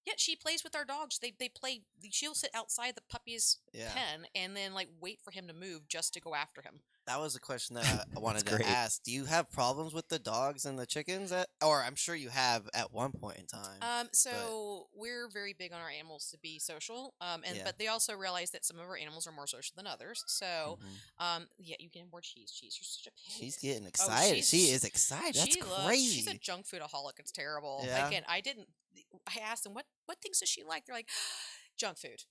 Yeah, she plays with our dogs. They play. She'll sit outside the puppy's Yeah. pen and then like wait for him to move just to go after him. That was a question that I wanted to great. ask. Do you have problems with the dogs and the chickens? Or I'm sure you have at one point in time. So we're very big on our animals to be social. Yeah. But they also realize that some of our animals are more social than others. So, Mhm. yeah, you can have more cheese. Cheese, you're such a pig. She's getting excited. she's- She is excited. That's crazy. She's a junk foodaholic. It's terrible. Yeah. Again, I asked them what things does she like. They're like, junk food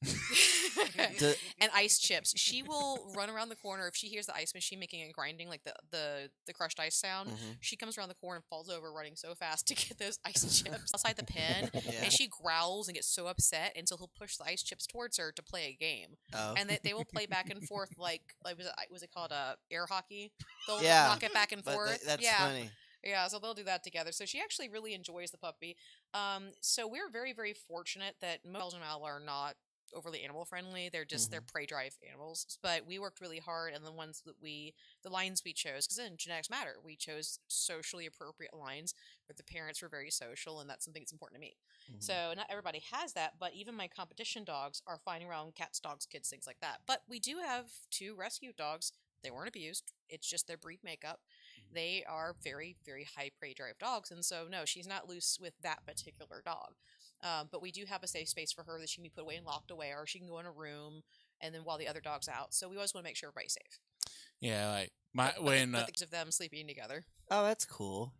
The- and ice chips. She will run around the corner if she hears the ice machine making a grinding, like the crushed ice sound. Mhm. She comes around the corner and falls over, running so fast to get those ice chips outside the pen. Yeah. And she growls and gets so upset, and so he'll push the ice chips towards her to play a game. Oh. And they will play back and forth like was it called air hockey? They'll Yeah. knock it back and But forth. that's yeah. funny. Yeah, so they'll do that together. So she actually really enjoys the puppy. So we're very, very fortunate that most Belgian Malinois are not overly animal friendly. They're just they're prey drive animals. But we worked really hard, and the lines we chose, because then genetics matter. We chose socially appropriate lines where the parents were very social, and that's something that's important to me. Mhm. So not everybody has that, but even my competition dogs are flying around, cats, dogs, kids, things like that. But we do have 2 rescue dogs. They weren't abused. It's just their breed makeup. They are very, very high prey drive dogs, and so no, she's not loose with that particular dog. But we do have a safe space for her that she can be put away and locked away, or she can go in a room, and then while the other dog's out. So we always want to make sure everybody's safe. Yeah, like But because of them sleeping together. Oh, that's cool.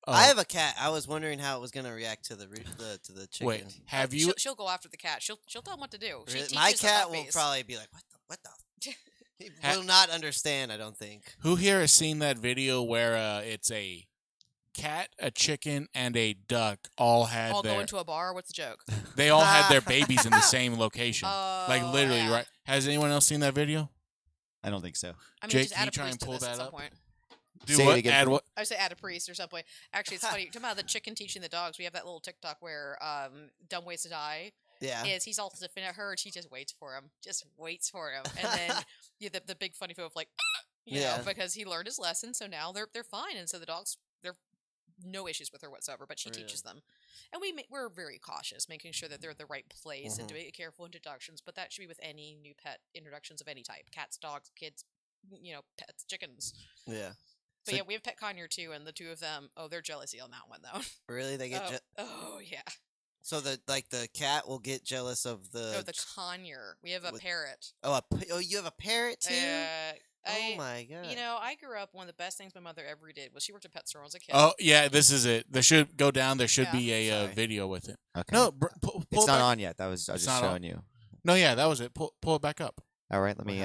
oh, I have a cat. I was wondering how it was gonna react to the chicken. wait, have you? She'll go after the cat. She'll tell him what to do. She My teaches the cat will puppies. probably be like, "What the?" He Ha- will not understand. I don't think. Who here has seen that video where it's a cat, a chicken, and a duck all had All their go into a bar. What's the joke? they all had their babies in the same location, like Oh, literally, yeah. right? Has anyone else seen that video? I don't think so. I mean, Jake, just can add you a try priest and to pull this at that some up? point. Do Say it what? again Add for me. what? I would say add a priest or some point. Actually, it's funny. Talking about the chicken teaching the dogs, we have that little TikTok where dumb ways to die Yeah. is he's all defending her and she just waits for him. Just waits for him. And then the big funny photo of like you Yeah. know, because he learned his lesson, so now they're fine. And so the dogs they're no issues with her whatsoever, but she Really? teaches them. And we're very cautious, making sure that they're at the right place and doing careful introductions, but that should be with any new pet introductions of any type. Cats, dogs, kids, pets, chickens. Yeah. But So- yeah, we have Pet Conure too, and the 2 of them, they're jealousy on that one though. Really, they get. Oh yeah. So the cat will get jealous of the. No, the Conure. We have a with- parrot. You have a parrot too. Oh my god. I grew up. One of the best things my mother ever did was she worked at Pet Store as a kid. Oh yeah, this is it. There should go down. There should Yeah. be a Sorry. video with it. Okay. No, pull it's it not back. on yet. I was It's just not on? showing you. No, yeah, that was it. Pull it back up. All right, let me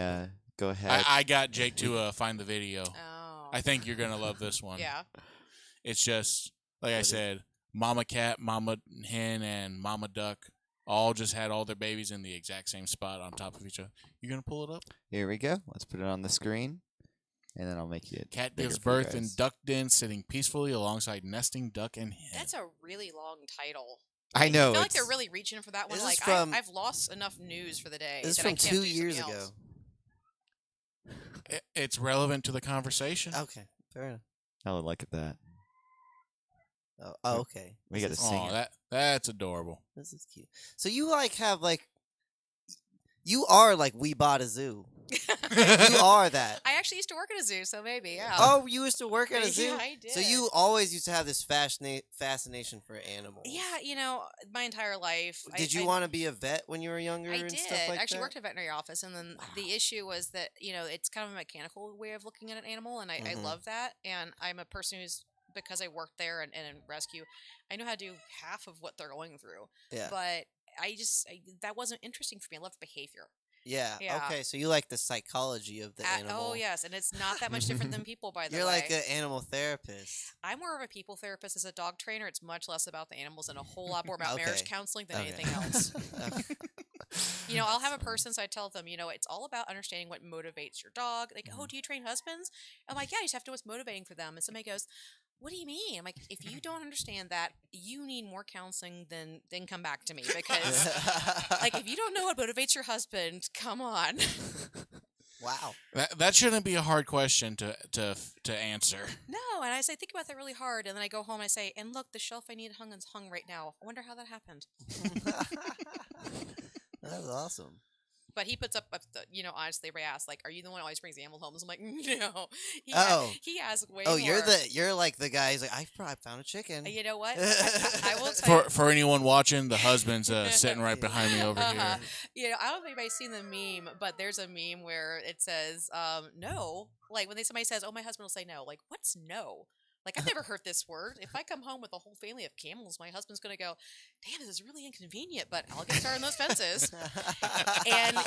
go ahead. I got Jake to find the video. Oh. I think you're gonna love this one. Yeah. It's just like I What is it? said, mama cat, mama hen, and mama duck all just had all their babies in the exact same spot on top of each other. You gonna pull it up? Here we go. Let's put it on the screen, and then I'll make it. Cat bigger gives for you birth in guys. duck den, sitting peacefully alongside nesting duck and hen. That's a really long title. I know. I feel like they're it's- really reaching for that one. This Like is from- I've lost enough news for the day. This is that I from can't 2 do years something ago. else. It's relevant to the conversation. Okay, fair enough. I would like that. Oh, okay. We This got to is- sing Oh, it. that's adorable. This is cute. So you have you are like we bought a zoo. You are that. I actually used to work at a zoo, so maybe, yeah. Oh, you used to work at a zoo. Yeah, I did. So you always used to have this fascination for animals. Yeah, my entire life. Did you want to be a vet when you were younger I and did. stuff like I actually that? worked at a veterinary office, and then the issue was that it's kind of a mechanical way of looking at an animal, and I Mhm. love that. And I'm a person who's because I worked there and in rescue, I know how to do half of what they're going through. Yeah. But that wasn't interesting for me. I loved behavior. Yeah. Yeah. Okay, so you like the psychology of the animal. Oh yes, and it's not that much different than people, by the You're way. like an animal therapist. I'm more of a people therapist as a dog trainer. It's much less about the animals and a whole lot more about marriage Okay. counseling than Okay. anything else. Okay. I'll have a That's funny. person, so I tell them, it's all about understanding what motivates your dog. Like, oh, do you train husbands? I'm like, yeah, you just have to know what's motivating for them. And somebody goes, what do you mean? I'm like, if you don't understand that, you need more counseling than come back to me, because like, if you don't know what motivates your husband, come on. Wow. That shouldn't be a hard question to answer. No, and I say, think about that really hard, and then I go home and I say, and look, the shelf I need hung is hung right now. I wonder how that happened. That's awesome. But he puts up, honestly, Ray asks, like, are you the one who always brings the animal home? I'm like, no. Oh. He asks way Oh, more. you're like the guy who's like, I found a chicken. You know what? I will tell you. For anyone watching, the husband's sitting right behind me over Uh-huh. here. I don't know if anybody's seen the meme, but there's a meme where it says, no. Like, when somebody says, oh, my husband will say no. Like, what's no? Like, I've never heard this word. If I come home with a whole family of camels, my husband's going to go, damn, this is really inconvenient, but I'll get started on those fences. And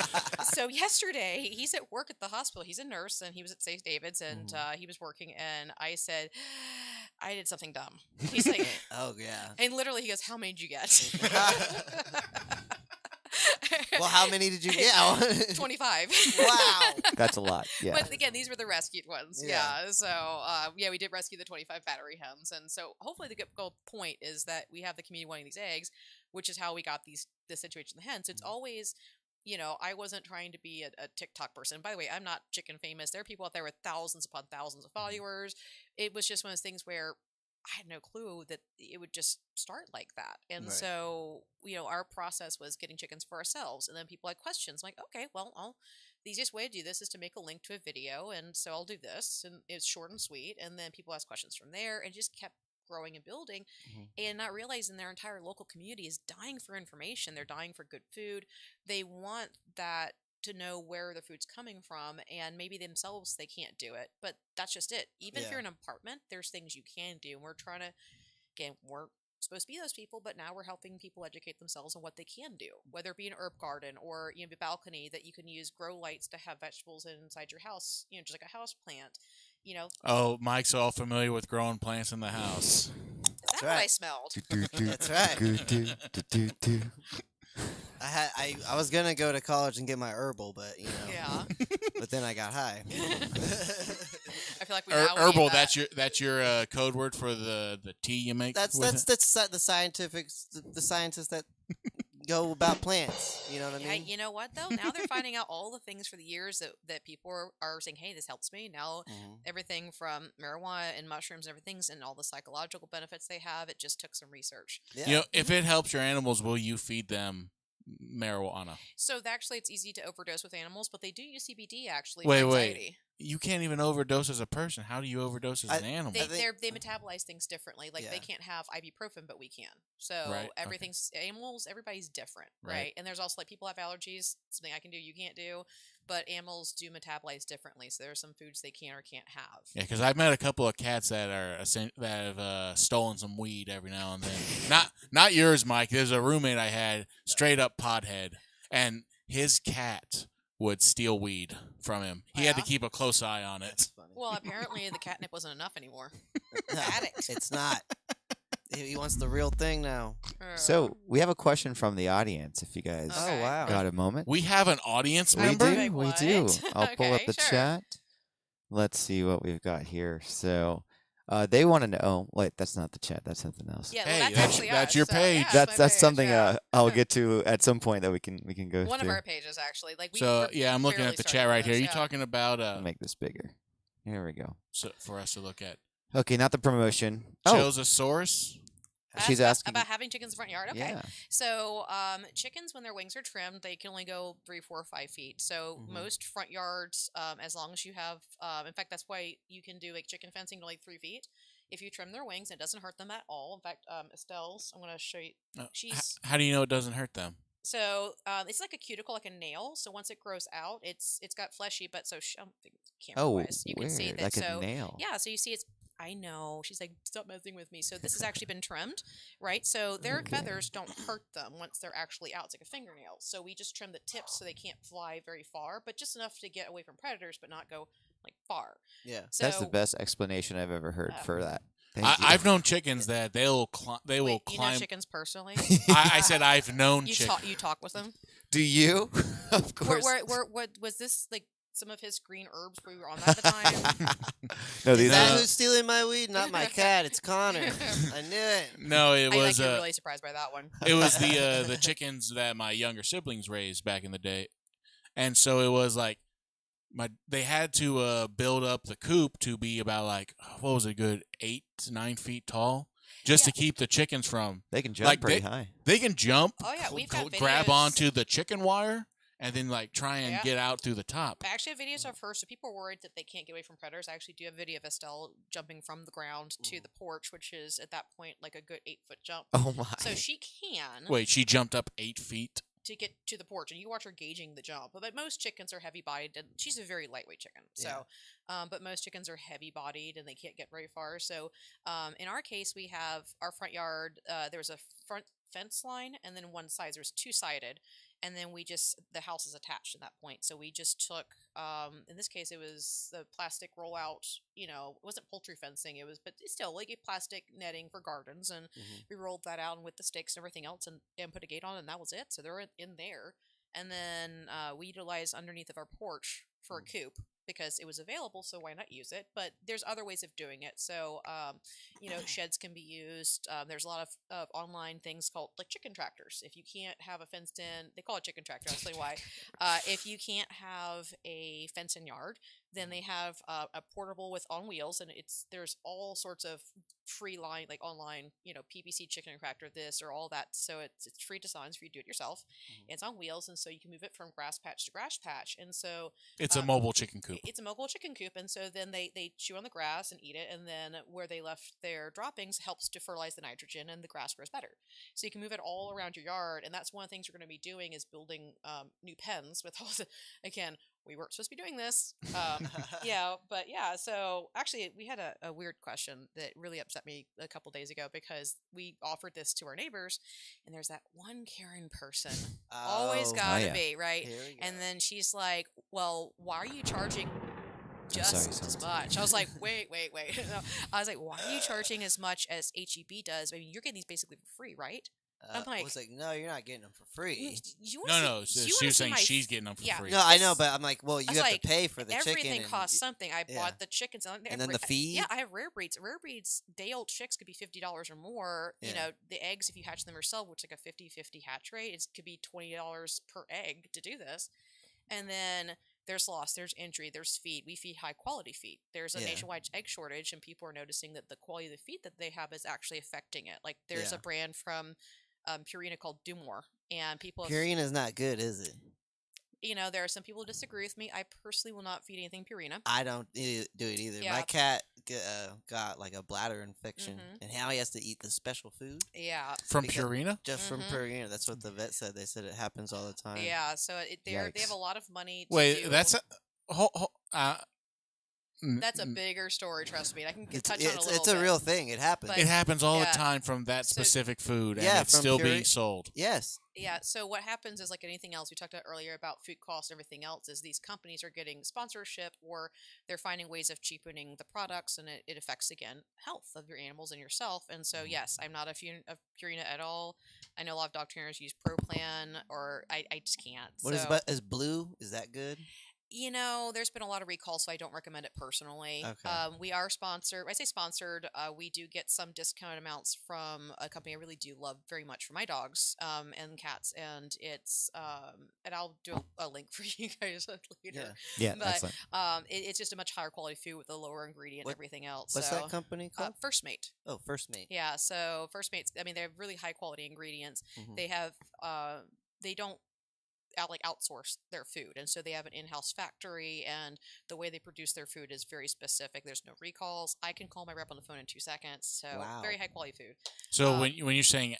so yesterday, he's at work at the hospital. He's a nurse, and he was at St. David's, and he was working, and I said, I did something dumb. He's like, Oh yeah. and literally he goes, how many did you get? Well, how many did you get? 25. Wow. That's a lot. Yeah. But again, these were the rescued ones. Yeah. Yeah. So, we did rescue the 25 battery hens. And so hopefully the goal point is that we have the community wanting these eggs, which is how we got this situation in the hens. It's always, I wasn't trying to be a TikTok person. By the way, I'm not chicken famous. There are people out there with thousands upon thousands of followers. It was just one of those things where I had no clue that it would just start like that. And Right. so, our process was getting chickens for ourselves. And then people had questions. I'm like, okay, well, the easiest way to do this is to make a link to a video. And so I'll do this. And it's short and sweet. And then people ask questions from there, and it just kept growing and building, and not realizing their entire local community is dying for information. They're dying for good food. They want that to know where the food's coming from, and maybe themselves they can't do it, but that's just it. Even if Yeah. you're in an apartment, there's things you can do, and we're trying to, again, we're supposed to be those people, but now we're helping people educate themselves on what they can do, whether it be an herb garden or a balcony that you can use grow lights to have vegetables inside your house, just like a house plant. Oh, Mike's all familiar with growing plants in the house. Is that what I right. smelled? That's right. I was gonna go to college and get my herbal, but Yeah. but then I got high. I feel like we now need Herbal. that. That's your code word for the tea you make. That's with it? the scientists that go about plants. You know what I Yeah, mean? you know what though? Now they're finding out all the things for the years that people are saying, hey, this helps me. Now everything from marijuana and mushrooms and everything's and all the psychological benefits they have, it just took some research. Yeah. If it helps your animals, will you feed them marijuana? So actually it's easy to overdose with animals, but they do use CBD actually Wait, for wait. anxiety. You can't even overdose as a person. How do you overdose as an animal? They metabolize things differently. Like they Yeah. can't have ibuprofen, but we can. So Right, okay. everything's animals. Everybody's different, Right. right? And there's also like people have allergies. Something I can do, you can't do. But animals do metabolize differently. So there are some foods they can or can't have. Yeah, because I've met a couple of cats that have stolen some weed every now and then. Not yours, Mike. There's a roommate I had, straight up pothead, and his cat would steal weed from him. He had to Yeah? keep a close eye on it. That's funny. Well, apparently the catnip wasn't enough anymore. No, addict. It's not. He wants the real thing now. So we have a question from the audience. If you guys Okay. Oh wow. got a moment, We have an audience we member. do. Wait, We what? do. I'll pull up Okay, the sure. chat. Let's see what we've got here. So they want to know. Oh, wait, that's not the chat. That's something else. Yeah, Hey, well, that's- actually that's us, your so, page. yeah, That's my that's page, something yeah. I'll get to at some point that we can go One of through. our pages actually. Like So yeah, I'm looking barely at the started chat right this, here. You yeah. talking about I'll make this bigger. Here we go. for us to look at Okay, not the promotion. Oh, Chozosaurus? she's About- asking. about having chickens in the front yard. Okay. Yeah. So, chickens, when their wings are trimmed, they can only go 3, 4, or 5 feet. So, most front yards, as long as you have, in fact, that's why you can do like chicken fencing to like 3 feet. If you trim their wings, it doesn't hurt them at all. In fact, Estelle's, I'm going to show you. She's How do you know it doesn't hurt them? so it's like a cuticle, like a nail. So once it grows out, it's got fleshy, but so camera Oh, wise, you can see weird. that. Like So a nail. yeah, so you see it's I know. She's like, stop messing with me. So this has actually been trimmed, right? So their Okay. feathers don't hurt them once they're actually out. It's like a fingernail. So we just trim the tips so they can't fly very far, but just enough to get away from predators, but not go like far. Yeah. So That's the best explanation I've ever heard for that. Thank you. I've known chickens that they will Wait, will you know climb. chickens personally? I said I've known You chickens. you talk with them? Do you? Of course. What was this like? Some of his green herbs we were on that at the time. No, Is these that are. who's stealing my weed? Not my cat. It's Connor. I knew it. No, it I was get really surprised by that one. it was the chickens that my younger siblings raised back in the day, and so it was like they had to build up the coop to be about like what was it, good 8 to 9 feet tall, just to keep the chickens from They can jump like, pretty high. they can jump, Oh yeah, we've got grab videos. onto the chicken wire, and then like try and Yeah. get out through the top. I actually have videos of her, so people are worried that they can't get away from predators. I actually do have a video of Estelle jumping from the ground to the porch, which is at that point like a good 8-foot jump. Oh my. So she can Wait, she jumped up 8 feet. to get to the porch, and you watch her gauging the jump. But most chickens are heavy bodied, and she's a very lightweight chicken. So, but most chickens are heavy bodied, and they can't get very far. So, in our case, we have our front yard. There's a front fence line, and then one side there's 2-sided, and then the house is attached at that point. So we just took, in this case, it was the plastic rollout. You know, it wasn't poultry fencing. It was, but it's still like a plastic netting for gardens, and we rolled that out with the stakes and everything else, and put a gate on, and that was it. So they're in there, and then we utilized underneath of our porch for a coop because it was available. So why not use it? But there's other ways of doing it. So sheds can be used. There's a lot of online things called like chicken tractors. If you can't have a fenced in, they call it chicken tractor. I'll tell you why. If you can't have a fenced in yard, then they have a portable with on wheels, and there's all sorts of free line like online, PVC chicken tractor, this or all that. So it's free designs for you to do it yourself. It's on wheels, and so you can move it from grass patch to grass patch, and so It's a mobile chicken coop. it's a mobile chicken coop, and so then they chew on the grass and eat it, and then where they left their droppings helps to fertilize the nitrogen, and the grass grows better. So you can move it all around your yard, and that's one of the things you're going to be doing is building new pens with all the, again, we weren't supposed to be doing this. But yeah, so actually we had a weird question that really upset me a couple days ago because we offered this to our neighbors, and there's that one Karen person. Always Oh, gotta yeah. be, right? here we go. And then she's like, well, why are you charging just sorry, as someone's- much? I was like, wait. No. I was like, why are you charging as much as HEB does? I mean, you're getting these basically for free, right? I'm I like, was like, no, you're not getting them for free. You wanna No, see- no. you She wanna was see saying my she's getting them for yeah. free. No, I know, but I'm like, well, you was have like, to pay for the chicken. everything costs something. I yeah. bought the chickens And then the feed? Yeah, I have rare breeds. Rare breeds, day-old chicks could be $50 or more. You Yeah. know, the eggs, if you hatch them yourself, which is like a 50-50 hatch rate, it could be $20 per egg to do this. And then there's loss, there's injury, there's feed. We feed high quality feed. There's a Yeah. nationwide egg shortage, and people are noticing that the quality of the feed that they have is actually affecting it. Like there's Yeah. a brand from Purina called Dumore, and people have, Purina's not good, is it? there are some people who disagree with me. I personally will not feed anything Purina. I don't do it either. Yeah. My cat got like a bladder infection, Mhm. and now he has to eat the special food Yeah. From because- Purina? just from Mhm. Purina. That's what the vet said. They said it happens all the time. Yeah, so they have Yikes. a lot of money. To Wait, do. that's a. That's a bigger story. Trust me, I can It's touch on a little. it's a bit. real thing. It happens. But- It happens all Yeah. the time from that So- specific food, and Yeah, it's from still Purina. being sold. Yes. Yeah. So what happens is like anything else we talked about earlier about food costs and everything else is these companies are getting sponsorship or they're finding ways of cheapening the products, and it affects again health of your animals and yourself. And so yes, I'm not a Purina at all. I know a lot of dog trainers use ProPlan, or I just can't. What is so, is blue? Is that good? There's been a lot of recalls, so I don't recommend it personally. Okay. We are sponsored. I say sponsored. We do get some discount amounts from a company I really do love very much for my dogs and cats, and it's and I'll do a link for you guys later. Yeah, But excellent. it's just a much higher quality food with a lower ingredient What- and everything else. What's so, that company called? First Mate. Oh, First Mate. Yeah, so First Mates, I mean, they have really high quality ingredients. Mhm. They have, they don't, outsource their food, and so they have an in-house factory, and the way they produce their food is very specific. There's no recalls. I can call my rep on the phone in 2 seconds. So Wow. very high quality food. So when you're saying,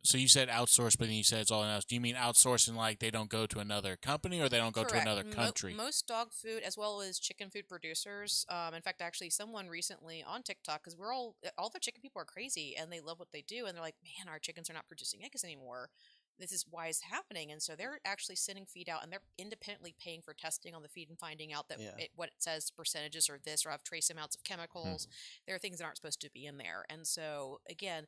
so you said outsource, but then you said it's all in house. Do you mean outsourcing like they don't go to another company or they don't go to Correct. another country? Most dog food, as well as chicken food producers. In fact, actually, someone recently on TikTok, because we're all the chicken people are crazy and they love what they do, and they're like, man, our chickens are not producing eggs anymore. This is why it's happening, and so they're actually sending feed out, and they're independently paying for testing on the feed and finding out that what it says percentages or this or have trace amounts of chemicals. There are things that aren't supposed to be in there, and so again,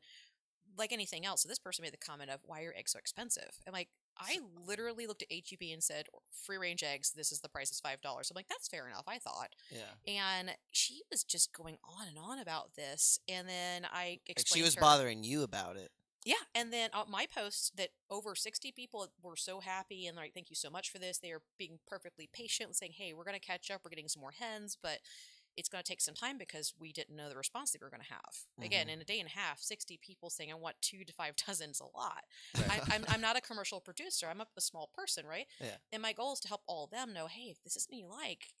like anything else, so this person made the comment of, why are eggs so expensive? And like, I literally looked at HEB and said, free range eggs, this is the price, is $5. I'm like, that's fair enough, I thought. Yeah. And she was just going on and on about this. And then I explained She was to her, bothering you about it. yeah. And then my post that over 60 people were so happy and like, thank you so much for this. They are being perfectly patient, saying, hey, we're going to catch up. We're getting some more hens, but it's going to take some time because we didn't know the response they were going to have. Again, in a day and a half, 60 people saying I want 2 to 5 dozen is a lot. Right. I'm not a commercial producer. I'm a small person, right? Yeah. And my goal is to help all of them know, hey, if this is something you like,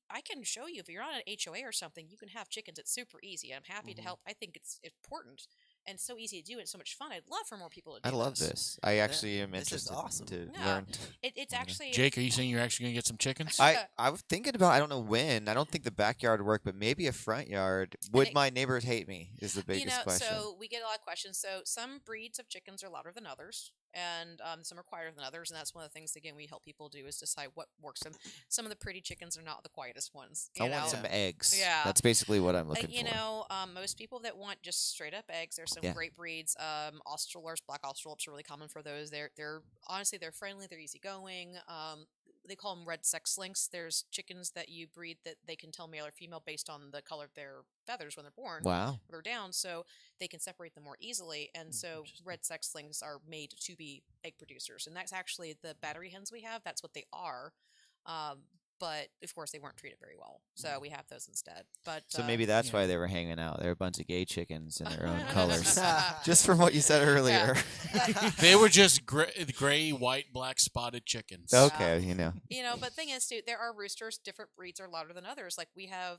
I can show you. If you're on an HOA or something, you can have chickens. It's super easy. I'm happy to help. I think it's important and so easy to do. And so much fun. I'd love for more people to do I love this. I actually am This is interested awesome. to Yeah. learn. It's actually Jake, are you saying you're actually going to get some chickens? I was thinking about, I don't know when. I don't think the backyard would work, but maybe a front yard. Would my neighbors hate me? Is the biggest question. So we get a lot of questions. So some breeds of chickens are louder than others, and some are quieter than others. And that's one of the things, again, we help people do is decide what works for them. Some of the pretty chickens are not the quietest ones. I want some eggs. Yeah. That's basically what I'm looking for. Most people that want just straight up eggs, there's some great breeds. Australorps, black Australorps are really common for those. They're honestly, they're friendly, they're easygoing. They call them red sex links. There's chickens that you breed that they can tell male or female based on the color of their feathers when they're born. Wow. Or down, so they can separate them more easily. And so red sex links are made to be egg producers, and that's actually the battery hens we have. That's what they are. But of course, they weren't treated very well, so we have those instead. But So maybe that's why they were hanging out. They're a bunch of gay chickens in their own colors. Just from what you said earlier. They were just gray, white, black spotted chickens. Okay, But thing is, too, there are roosters. Different breeds are louder than others. Like we have,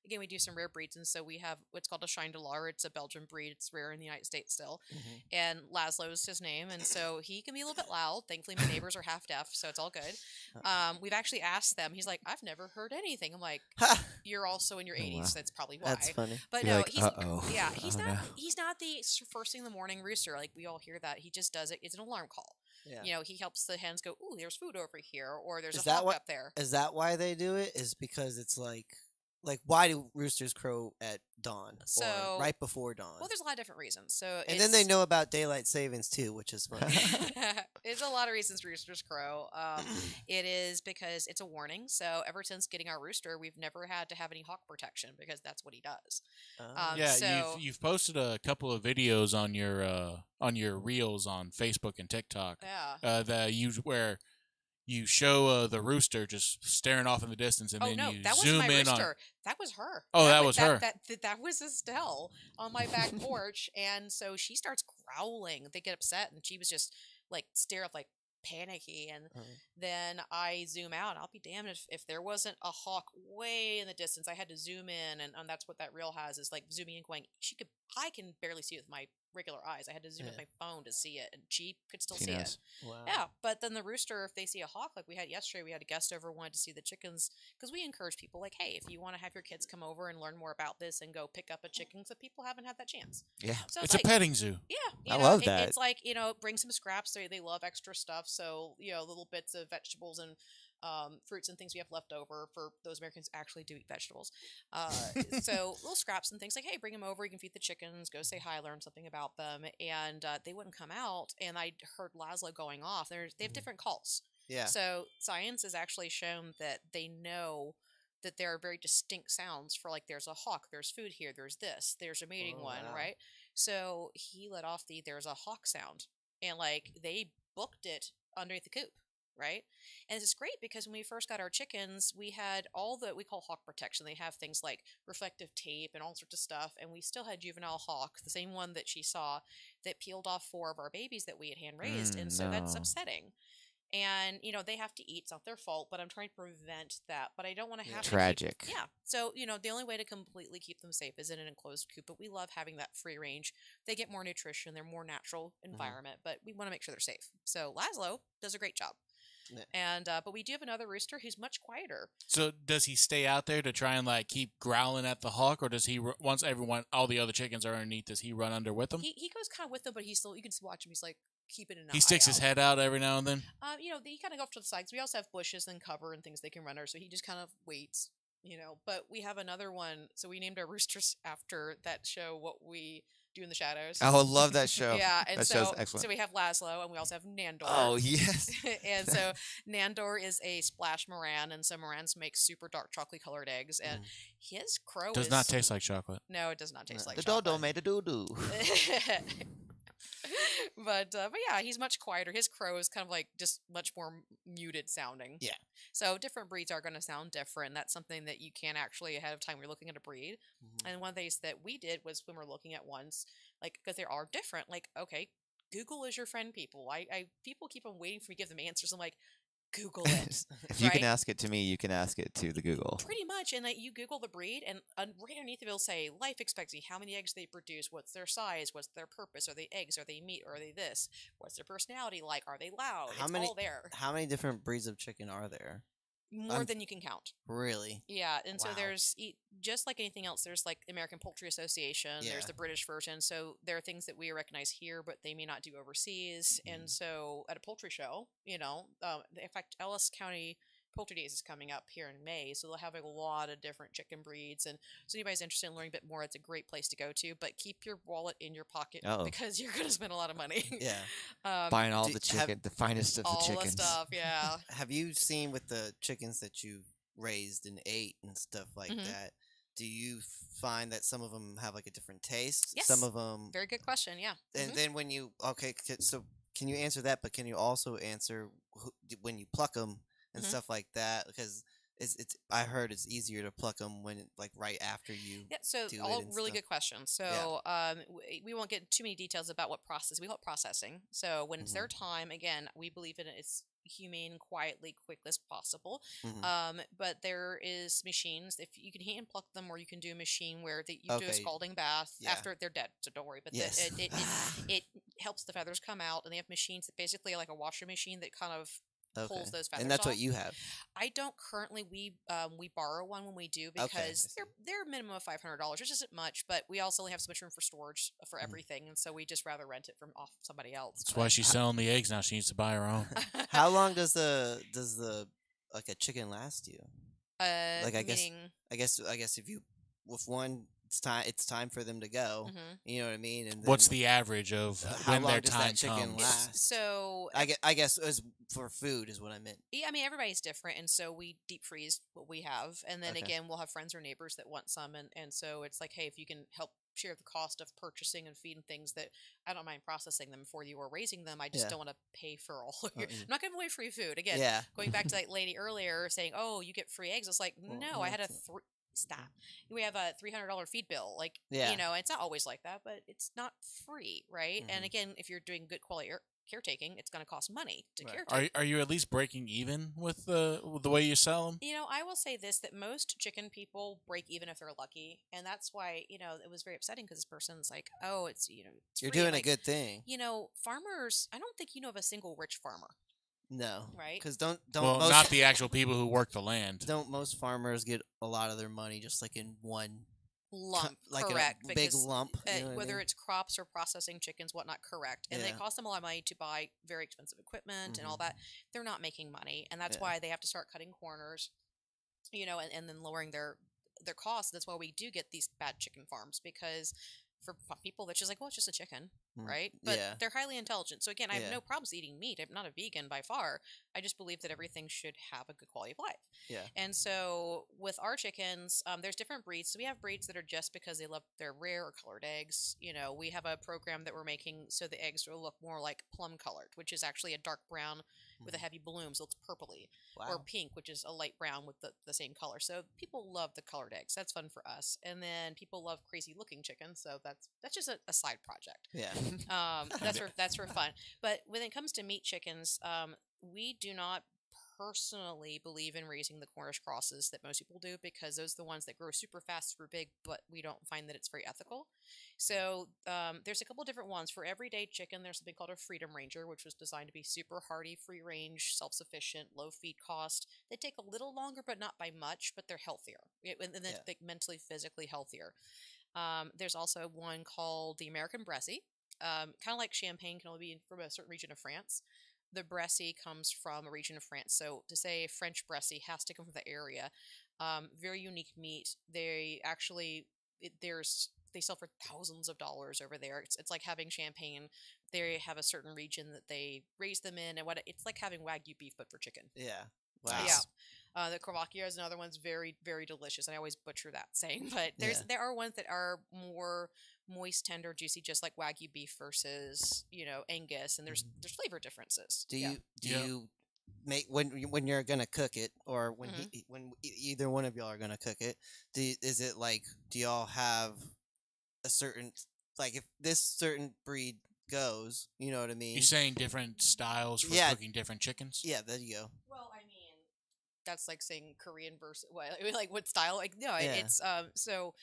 again, we do some rare breeds, and so we have what's called a Chien de Lar. It's a Belgian breed. It's rare in the United States still. And Laszlo is his name, and so he can be a little bit loud. Thankfully, my neighbors are half deaf, so it's all good. We've actually asked them. He's like, I've never heard anything. I'm like, you're also in your 80s. wow. That's probably why. That's funny. But You're no, like, he's uh-oh. he's Oh, not no. he's not the first thing in the morning rooster. Like we all hear that. He just does it. It's an alarm call. Yeah. He helps the hens go, ooh, there's food over here, or there's Is a that hawk what- up there. Is that why they do it? Is because it's like why do roosters crow at dawn So- or right before dawn? Well, there's a lot of different reasons. So and then they know about daylight savings too, which is fun. There's a lot of reasons roosters crow. It is because it's a warning. So ever since getting our rooster, we've never had to have any hawk protection because that's what he does. Yeah, so, you've posted a couple of videos on your reels on Facebook and TikTok. Yeah. Where you show the rooster just staring off in the distance, and then you that was zoom my in rooster. on. That was her. Oh, that was her. That was Estelle on my back porch, and so she starts growling. They get upset, and she was just like stare up, like panicky, and then I zoom out. And I'll be damned if there wasn't a hawk way in the distance. I had to zoom in, and that's what that reel has is like zooming in, going. I can barely see it with my regular eyes. I had to zoom with my phone to see it, and she could still see it. Wow. Yeah, but then the rooster, if they see a hawk, like we had yesterday, we had a guest over wanted to see the chickens because we encourage people like, hey, if you want to have your kids come over and learn more about this and go pick up a chicken, so people haven't had that chance. Yeah. So It's like, a petting zoo. Yeah, I love that. It's like bring some scraps. They love extra stuff, so little bits of vegetables and fruits and things we have left over for those Americans who actually do eat vegetables. So little scraps and things like, hey, bring them over. You can feed the chickens. Go say hi. Learn something about them. And they wouldn't come out. And I heard Laszlo going off. They have different calls. Yeah. So science has actually shown that they know that there are very distinct sounds for like there's a hawk, there's food here, there's this, there's a mating one, wow. right? So he let off there's a hawk sound, and like they booked it underneath the coop. Right. And it's great because when we first got our chickens, we had all that we call hawk protection. They have things like reflective tape and all sorts of stuff. And we still had juvenile hawk, the same one that she saw, that peeled off 4 of our babies that we had hand raised. And so that's no. upsetting. And they have to eat. It's not their fault, but I'm trying to prevent that. But I don't want to Yeah. have to Tragic. yeah. So the only way to completely keep them safe is in an enclosed coop. But we love having that free range. They get more nutrition. They're more natural environment. But we want to make sure they're safe. So Laszlo does a great job. Yeah. And but we do have another rooster who's much quieter. So does he stay out there to try and like keep growling at the hawk, or does he once all the other chickens are underneath, does he run under with them? He goes kind of with them, but he's still you can just watch him. He's like keeping an eye He sticks his out. head out every now and then. He kind of go off to the sides. We also have bushes and cover and things they can run under, so he just kind of waits. But we have another one. So we named our roosters after that show, What We Do in the Shadows. Oh, love that show. Yeah, and That so show's excellent. so we have Laszlo, and we also have Nandor. Oh, yes. And so Nandor is a splash Moran, and so Morans make super dark chocolate colored eggs, and his crow Does not taste like chocolate. No, it does not taste like the chocolate. dodo made a doo-doo. but yeah, he's much quieter. His crow is kind of like just much more muted sounding. Yeah. So different breeds are going to sound different. That's something that you can actually ahead of time. We're looking at a breed, and one of the things that we did was when we're looking at ones, like because they are different. Like okay, Google is your friend. People, people keep on waiting for me to give them answers. I'm like, Google it. If you can right? ask it to me, you can ask it to the Google. Pretty much, and you Google the breed, and right underneath it will say life expectancy, how many eggs they produce, what's their size, what's their purpose, are they eggs, are they meat, or are they this, what's their personality like, are they loud? It's all there. How many different breeds of chicken are there? More than you can count. Really? Yeah, and so Wow. there's just like anything else. There's like the American Poultry Association. Yeah. There's the British version. So there are things that we recognize here, but they may not do overseas. And so at a poultry show, in fact, Ellis County Poultry Days is coming up here in May, so they'll have a lot of different chicken breeds. And so anybody's interested in learning a bit more, it's a great place to go to. But keep your wallet in your pocket because you're going to spend a lot of money. Yeah. Buying all do- the chicken, the finest of the all chickens. the stuff. Yeah. Have you seen with the chickens that you've raised and ate and stuff like Mhm. that? Do you find that some of them have like a different taste? Yes. Some of them. Very good question. Yeah. And Mhm. then when you so can you answer that? But can you also answer when you pluck them and Mhm. stuff like that? Because it's I heard it's easier to pluck them when like right after you. Yeah, so do it all and really stuff. good questions. So we won't get too many details about what process. We call it processing. So when it's their time, again, we believe in it as humane, quietly, quick as possible. Mhm. But there is machines. If you can hand pluck them, or you can do a machine where you do a Okay. scalding bath Yeah. after they're dead. So don't worry. But Yes. it helps the feathers come out, and they have machines that basically are like a washer machine that kind of pulls those feathers And that's off. what you have. I don't currently. We borrow one when we do Okay, I because see. they're a minimum of $500, which isn't much, but we also only have so much room for storage for everything, and so we just rather rent it from off somebody else. That's why she's selling the eggs now. She needs to buy her own. How long does the like a chicken last you? like I guess- meaning, I guess if you with one it's time for them to go. mhm. You know what I mean? And What's then the average of how when long their does time that chicken comes? last? So I guess as for food is what I meant. yeah, I mean everybody's different, and so we deep freeze what we have, and then Okay. again we'll have friends or neighbors that want some, and so it's like, hey, if you can help share the cost of purchasing and feeding things that I don't mind processing them for you or raising them. I just Yeah. don't want to pay for all of your. yeah. I'm not giving away free food again. Yeah. Going back to that lady earlier saying, "Oh, you get free eggs." It's like, Well, no, I had a that's stop. We have a $300 feed bill. Like, Yeah. it's not always like that, but it's not free, right? And Mhm. again, if you're doing good quality caretaking, it's going to cost money to Right. caretake. Are you at least breaking even with the way you sell them? I will say this, that most chicken people break even if they're lucky. And that's why, it was very upsetting because this person's like, oh, it's, it's You're free. doing Like, a good thing. Farmers, I don't think you know of a single rich farmer. No. Right. Because don't Well, most not the actual people who work the land. don't most farmers get a lot of their money just like in one Lump, like correct. in a big because, lump? You know what I whether mean? it's crops or processing chickens, whatnot, correct. And they Yeah. cost them a lot of money to buy very expensive equipment and all Mhm. that. They're not making money. And that's Yeah. why they have to start cutting corners, and then lowering their costs. That's why we do get these bad chicken farms, because for people that's just like, well, it's just a chicken, Mm, right? But yeah. they're highly intelligent. So again, I have Yeah. no problems eating meat. I'm not a vegan by far. I just believe that everything should have a good quality of life. Yeah. And so with our chickens, there's different breeds. So we have breeds that are just because they're rare or colored eggs. We have a program that we're making so the eggs will look more like plum colored, which is actually a dark brown with a heavy bloom, so it's purpley, or Wow. pink, which is a light brown with the same color. So people love the colored eggs. That's fun for us. And then people love crazy looking chickens. So that's just a side project. Yeah. That's for fun. But when it comes to meat chickens, we do not personally believe in raising the Cornish crosses that most people do because those are the ones that grow super fast, super big, but we don't find that it's very ethical. So there's a couple different ones. For everyday chicken, there's something called a Freedom Ranger, which was designed to be super hardy, free range, self sufficient, low feed cost. They take a little longer, but not by much, but they're healthier. And then Yeah. they're mentally, physically healthier. There's also one called the American Bressie. Kind of like champagne can only be from a certain region of France. The Bressie comes from a region of France. So to say French Bressie has to come from the area. Very unique meat. They actually, they sell for thousands of dollars over there. It's like having champagne. They have a certain region that they raise them in, and it's like having Wagyu beef but for chicken. Yeah. Yeah. Wow. The Slovakia is another one's very, very delicious. And I always butcher that saying, but Yeah. there are ones that are more moist, tender, juicy, just like Wagyu beef versus Angus, and there's flavor differences. Do Yeah. you do you make when you're gonna cook it, or when either one of y'all are gonna cook it? Is it like, do y'all have a certain, like, if this certain breed goes, you know what I mean? You saying different styles for Yeah. cooking different chickens? Yeah, there you go. Well, I mean, that's like saying Korean versus what? Like what style? Like no, Yeah. it's so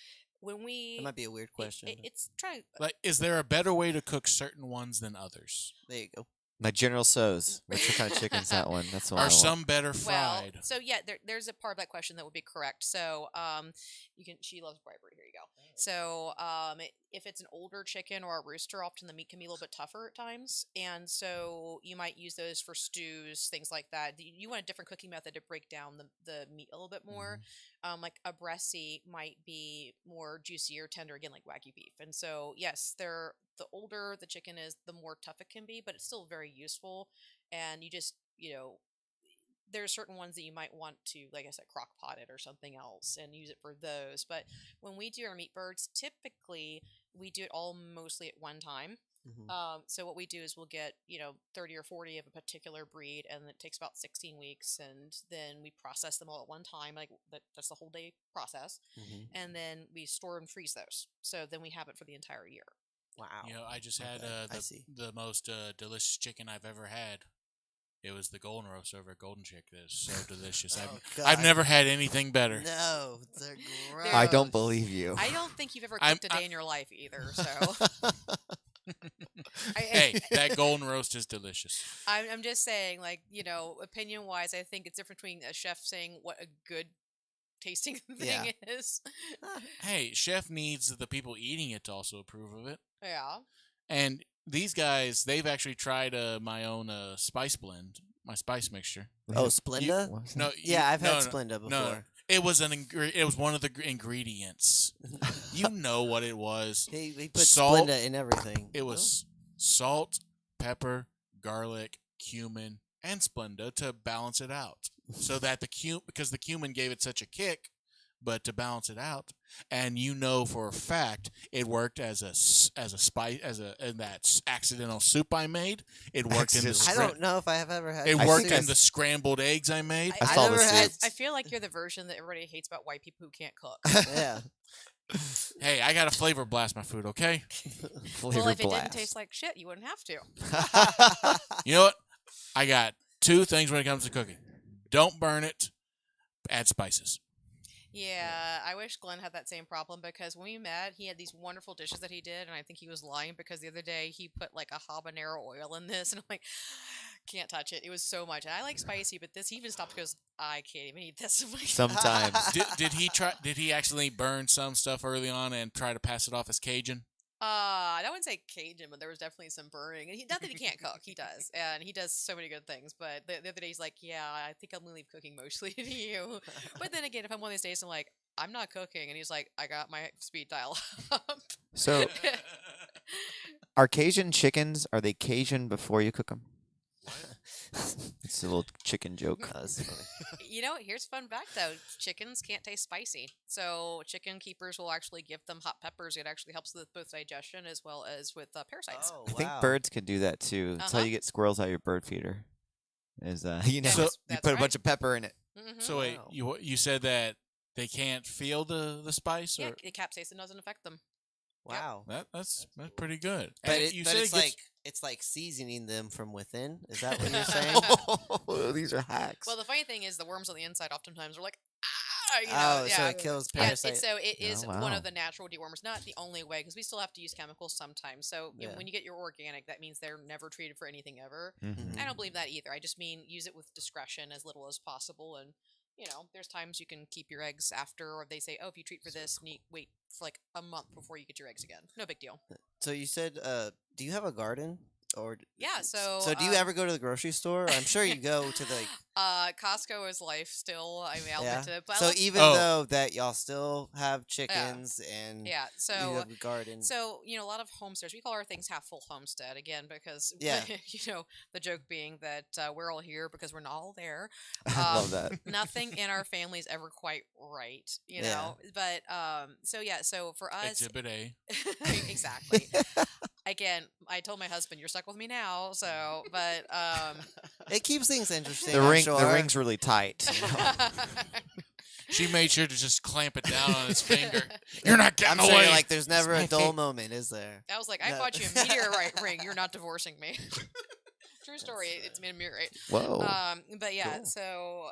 when we That might be a weird question. it's try. Like, is there a better way to cook certain ones than others? There you go. My General So's. Which kind of chicken's that one? That's the one I Are want. some better Well, fried? so yeah, there's a part of that question that would be correct. So, you can. She loves bribery. Here you go. So, if it's an older chicken or a rooster, often the meat can be a little bit tougher at times, and so you might use those for stews, things like that. You want a different cooking method to break down the meat a little bit more. Like a Bressie might be more juicy or tender, again, like Wagyu beef. And so, yes, the older the chicken is, the more tough it can be, but it's still very useful. And you just, there are certain ones that you might want to, like I said, crock pot it or something else and use it for those. But when we do our meat birds, typically we do it all mostly at one time. So what we do is we'll get 30 or 40 of a particular breed, and it takes about 16 weeks, and then we process them all at one time. Like that's the whole day process, and then we store and freeze those. So then we have it for the entire year. Wow. I just had I see. the most delicious chicken I've ever had. It was the golden roast over at Golden Chick. That is so delicious. Oh, I've God. never had anything better. No, they're gross. I don't believe you. I don't think you've ever I'm- cooked a day in your life either. So Hey, that golden roast is delicious. I'm just saying, like, opinion wise, I think it's different between a chef saying what a good tasting thing is. Hey, chef needs the people eating it to also approve of it. Yeah. And these guys, they've actually tried my own spice blend, my spice mixture. Oh, Splenda? What was that? No, Yeah, I've had no, Splenda before. no. It was it was one of the ingredients. You know what it was. He put Salt. Splenda in everything. It was salt, pepper, garlic, cumin, and Splenda to balance it out. So that because the cumin gave it such a kick, but to balance it out, and for a fact it worked as a spice in that accidental soup I made. It worked in the I don't know if I have ever had. it I worked think in the scrambled eggs I made. I I saw never the had. soup. I feel like you're the version that everybody hates about white people who can't cook. Yeah. Hey, I got to flavor blast my food, okay? Flavor Well, if it blast. didn't taste like shit, you wouldn't have to. You know what? I got two things when it comes to cooking. Don't burn it. Add spices. Yeah, I wish Glenn had that same problem because when we met, he had these wonderful dishes that he did, and I think he was lying because the other day he put like a habanero oil in this, and I'm like, can't touch it. It was so much. And I like spicy, but this he even stopped because I can't even eat this. I'm like, Sometimes. Did he actually burn some stuff early on and try to pass it off as Cajun? I wouldn't say Cajun, but there was definitely some burning. And not that he can't cook, he does, and he does so many good things. But the other day he's like, "Yeah, I think I'm gonna leave cooking mostly to you." But then again, if I'm one of these days, I'm like, "I'm not cooking," and he's like, "I got my speed dial up." So, are Cajun chickens, are they Cajun before you cook them? It's a little chicken joke. That's funny. Here's a fun fact though: chickens can't taste spicy, so chicken keepers will actually give them hot peppers. It actually helps with both digestion as well as with parasites. Oh, I think wow. birds could do that too. That's how Uh-huh. you get squirrels out of your bird feeder. Is you That's put a right. bunch of pepper in it. Mm-hmm. So wait, Wow. you said that they can't feel the spice, Yeah, or capsaicin doesn't affect them. Wow. that's pretty good. But, And you but said it's it gets- like it's like seasoning them from within. Is that what you're saying? Oh, these are hacks. Well, the funny thing is, the worms on the inside oftentimes are like, Oh, so yeah. it kills Yeah, parasites. so it is Oh, one wow. of the natural dewormers, not the only way, because we still have to use chemicals sometimes. So Yeah. when you get your organic, that means they're never treated for anything ever. Mhm. I don't believe that either. I just mean use it with discretion, as little as possible. And there's times you can keep your eggs after, or they say, oh, if you treat for this, wait for like a month before you get your eggs again. No big deal. So you said, do you have a garden? Or Yeah, so do you ever go to the grocery store? I'm sure you go to the Costco is life still. I mean, I'll yeah. admit to it, but I So love, even Oh. though that y'all still have chickens and yeah. you So have a garden, So, a lot of homesteaders, we call our things half full homestead again because, Yeah. the joke being that we're all here because we're not all there. I love that. Nothing in our family is ever quite right, Yeah. But, so for us, Exhibit A. exactly. Again, I told my husband, you're stuck with me now. So, but, it keeps things interesting. The I'm ring, sure. the ring's really tight. She made sure to just clamp it down on his finger. You're not I'm getting sure away. like there's never my a dull fa- moment, is there? I was like, I No. bought you a meteorite ring. You're not divorcing me. True story. It's been a meteorite. Whoa. But yeah, Cool. so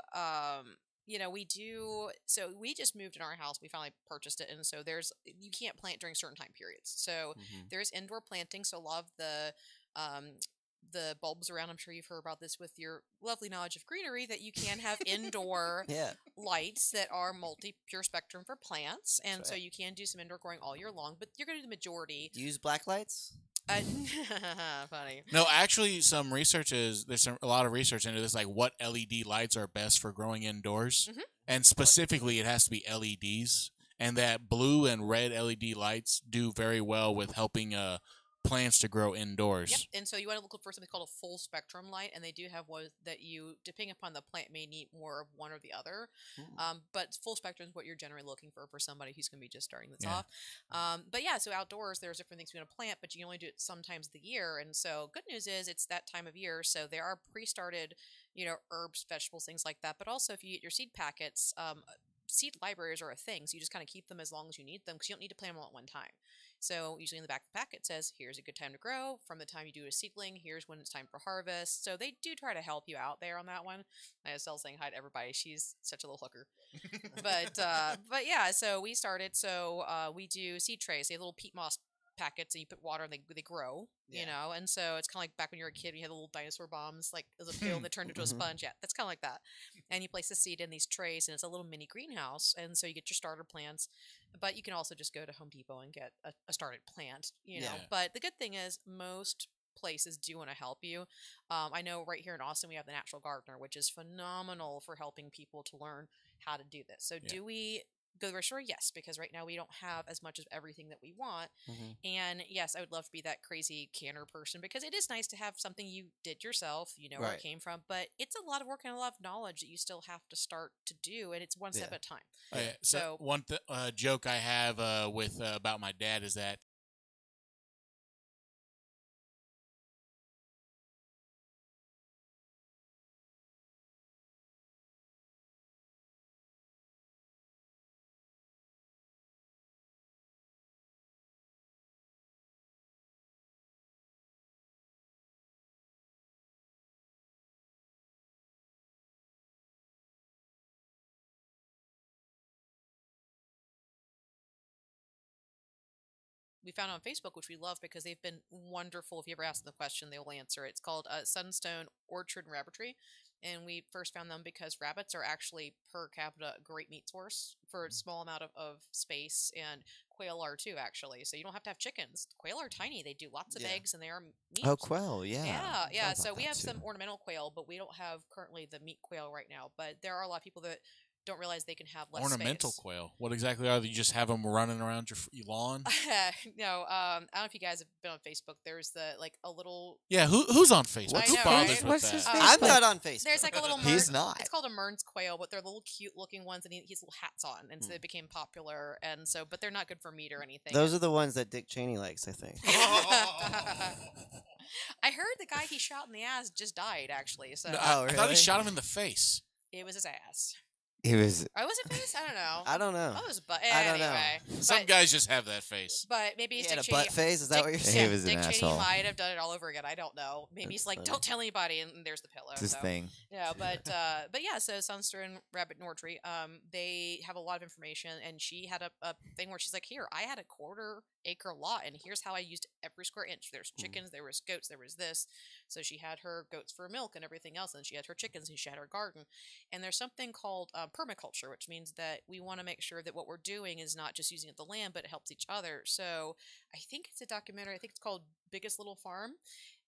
we do. So we just moved in our house. We finally purchased it, and so you can't plant during certain time periods. So Mhm. there's indoor planting. So a lot of the bulbs around. I'm sure you've heard about this with your lovely knowledge of greenery that you can have indoor Yeah. lights that are multi-pure spectrum for plants, and That's so right. you can do some indoor growing all year long. But you're going to do the majority. Do you use black lights? Funny. No, actually, there's a lot of research into this, like what LED lights are best for growing indoors, Mhm. and specifically, it has to be LEDs, and that blue and red LED lights do very well with helping plants to grow indoors. Yep. And so you want to look for something called a full spectrum light, and they do have one that you, depending upon the plant, may need more of one or the other. But full spectrum is what you're generally looking for somebody who's going to be just starting this Yeah. off. But yeah, so outdoors, there's different things you want to plant, but you can only do it sometimes the year. And so good news is it's that time of year. So there are pre-started, herbs, vegetables, things like that. But also if you get your seed packets, seed libraries are a thing. So you just kind of keep them as long as you need them because you don't need to plant them all at one time. So usually in the back of the packet it says, here's a good time to grow. From the time you do a seedling, here's when it's time for harvest. So they do try to help you out there on that one. I was still saying hi to everybody. She's such a little hooker. But yeah, so we started. So we do seed trays. They have little peat moss packets and you put water and they grow, Yeah. and so it's kind of like back when you were a kid, you had the little dinosaur bombs, like as a pill that turned into a Mhm. sponge. Yeah, that's kind of like that. And you place the seed in these trays and it's a little mini greenhouse. And so you get your starter plants, but you can also just go to Home Depot and get a started plant, Yeah. But the good thing is most places do want to help you. I know right here in Austin, we have the Natural Gardener, which is phenomenal for helping people to learn how to do this. So Yeah. do we go to the grocery store? Yes, because right now we don't have as much of everything that we want. Mhm. And yes, I would love to be that crazy canner person because it is nice to have something you did yourself, where Right. it came from, but it's a lot of work and a lot of knowledge that you still have to start to do, and it's one step Yeah. at a time. So So- one joke I have with about my dad is that We found it on Facebook, which we love because they've been wonderful. If you ever ask them the question, they will answer. It's called Sunstone Orchard and Rabbitry. And we first found them because rabbits are actually per capita a great meat source for a small amount of space, and quail are too, actually. So you don't have to have chickens. Quail are tiny. They do lots of Yeah. eggs and they are meat. Oh, quail, yeah. Yeah, I yeah. thought So about we that have too. some ornamental quail, but we don't have currently the meat quail right now. But there are a lot of people that don't realize they can have less ornamental space. quail. What exactly are they? You just have them running around your lawn? No, I don't know if you guys have been on Facebook. There's a little. Yeah, who's on Facebook? What's Who know, bothers right? with What's that? his face? I'm Facebook? not on Facebook. There's like a little. He's not. It's called a Mern's quail, but they're little cute looking ones, and he has little hats on, and so they became popular. And so, but they're not good for meat or anything. Those are the ones that Dick Cheney likes, I think. I heard the guy he shot in the ass just died. Actually, so No, Oh, I thought he really? shot him in the face. it was his ass. He was. I was it face? I don't know. I don't know. I was butt. I don't know. Anyway, Some but, guys just have that face. but maybe He Dick had a Cheney. butt face. Is that what you're He saying? was an Dick Cheney asshole. might have done it all over again. I don't know. Maybe he's That's like, funny. don't tell anybody, and there's the pillow. It's his so. thing. Yeah, but yeah. So Sunster and Rabbit Nordry, they have a lot of information, and she had a thing where she's like, here, I had a 1/4 acre lot, and here's how I used every square inch. There's chickens, there was goats, there was this. So she had her goats for milk and everything else, and she had her chickens, and she had her garden. And there's something called permaculture, which means that we want to make sure that what we're doing is not just using the land, but it helps each other. So I think it's a documentary. I think it's called Biggest Little Farm.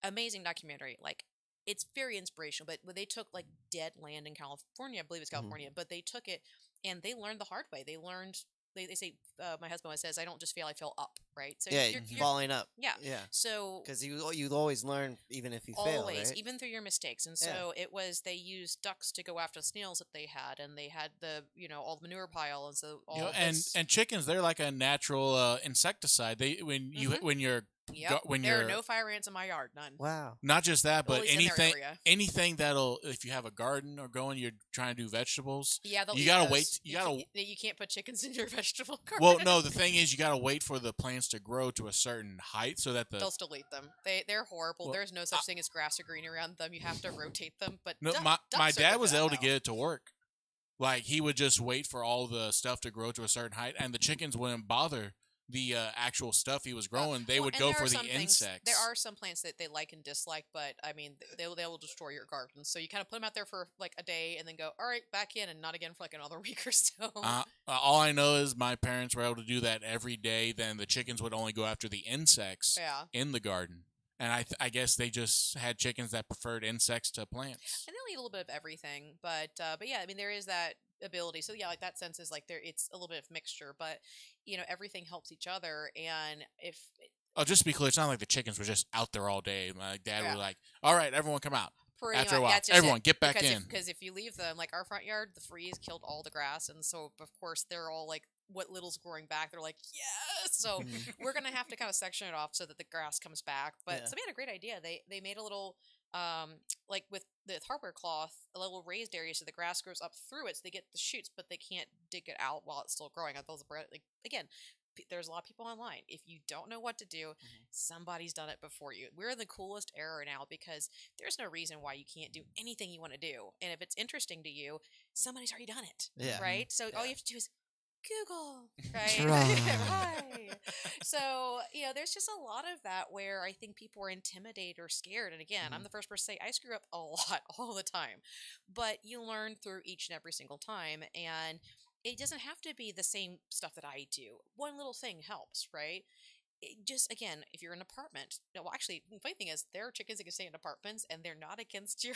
Amazing documentary. Like, it's very inspirational. But when they took like dead land in California, I believe it's California, but they took it and they learned the hard way. They learned. They say my husband always says, "I don't just fail, I fail up." Right? So Yeah, you're falling up. yeah. Yeah. So Because you always learn even if you fail, always, right? even through your mistakes. And so it was they used ducks to go after snails that they had, and they had the all the manure pile, and so all And this. and chickens, they're like a natural insecticide. They when you Mhm. when you're Yep. when there you're are no fire ants in my yard, none. Wow. not just that, but Always in their anything area. anything that'll if you have a garden or going, you're trying to do vegetables. Yeah, they'll You eat gotta those. wait- you gotta- You can't put chickens in your vegetable garden. Well, no, the thing is, you got to wait for the plants to grow to a certain height so that They'll still eat them. They're horrible. Well, There's no such thing as grass or green around them. You have to rotate them. But no, duck- my ducks are dad good was for that, able to though. get it to work. Like he would just wait for all the stuff to grow to a certain height, and the chickens wouldn't bother the actual stuff he was growing. They Well, would and go there for are the some things- insects. There are some plants that they like and dislike, but I mean, they will destroy your garden. So you kind of put them out there for like a day, and then go, all right, back in, and not again for like another week or so. All I know is my parents were able to do that every day. Then the chickens would only go after the insects Yeah. in the garden, and I guess they just had chickens that preferred insects to plants. And they'll eat a little bit of everything, but yeah, I mean there is that ability. So yeah, like that sense is like it's a little bit of mixture, but everything helps each other. And if Oh, just to be clear, it's not like the chickens were just out there all day. My dad Yeah. was like, "All right, everyone, come out." pretty After a much, while, that's just everyone it. get back because in. Because if you leave them, like our front yard, the freeze killed all the grass, and so of course they're all like what little's growing back. They're like yes, so we're gonna have to kind of section it off so that the grass comes back. But Yeah. somebody had a great idea. They made a little like with the hardware cloth, a little raised area so the grass grows up through it, so they get the shoots, but they can't dig it out while it's still growing. I thought it was like again. There's a lot of people online. If you don't know what to do, somebody's done it before you. We're in the coolest era now because there's no reason why you can't do anything you want to do. And if it's interesting to you, somebody's already done it. Yeah. Right? So all you have to do is Google, right? Try. Right. So, there's just a lot of that where I think people are intimidated or scared. And again, I'm the first person to say I screw up a lot all the time. But you learn through each and every single time. And it doesn't have to be the same stuff that I do. One little thing helps, right? Just again, if you're in an apartment, well, actually, the funny thing is, there are chickens that can stay in apartments, and they're not against your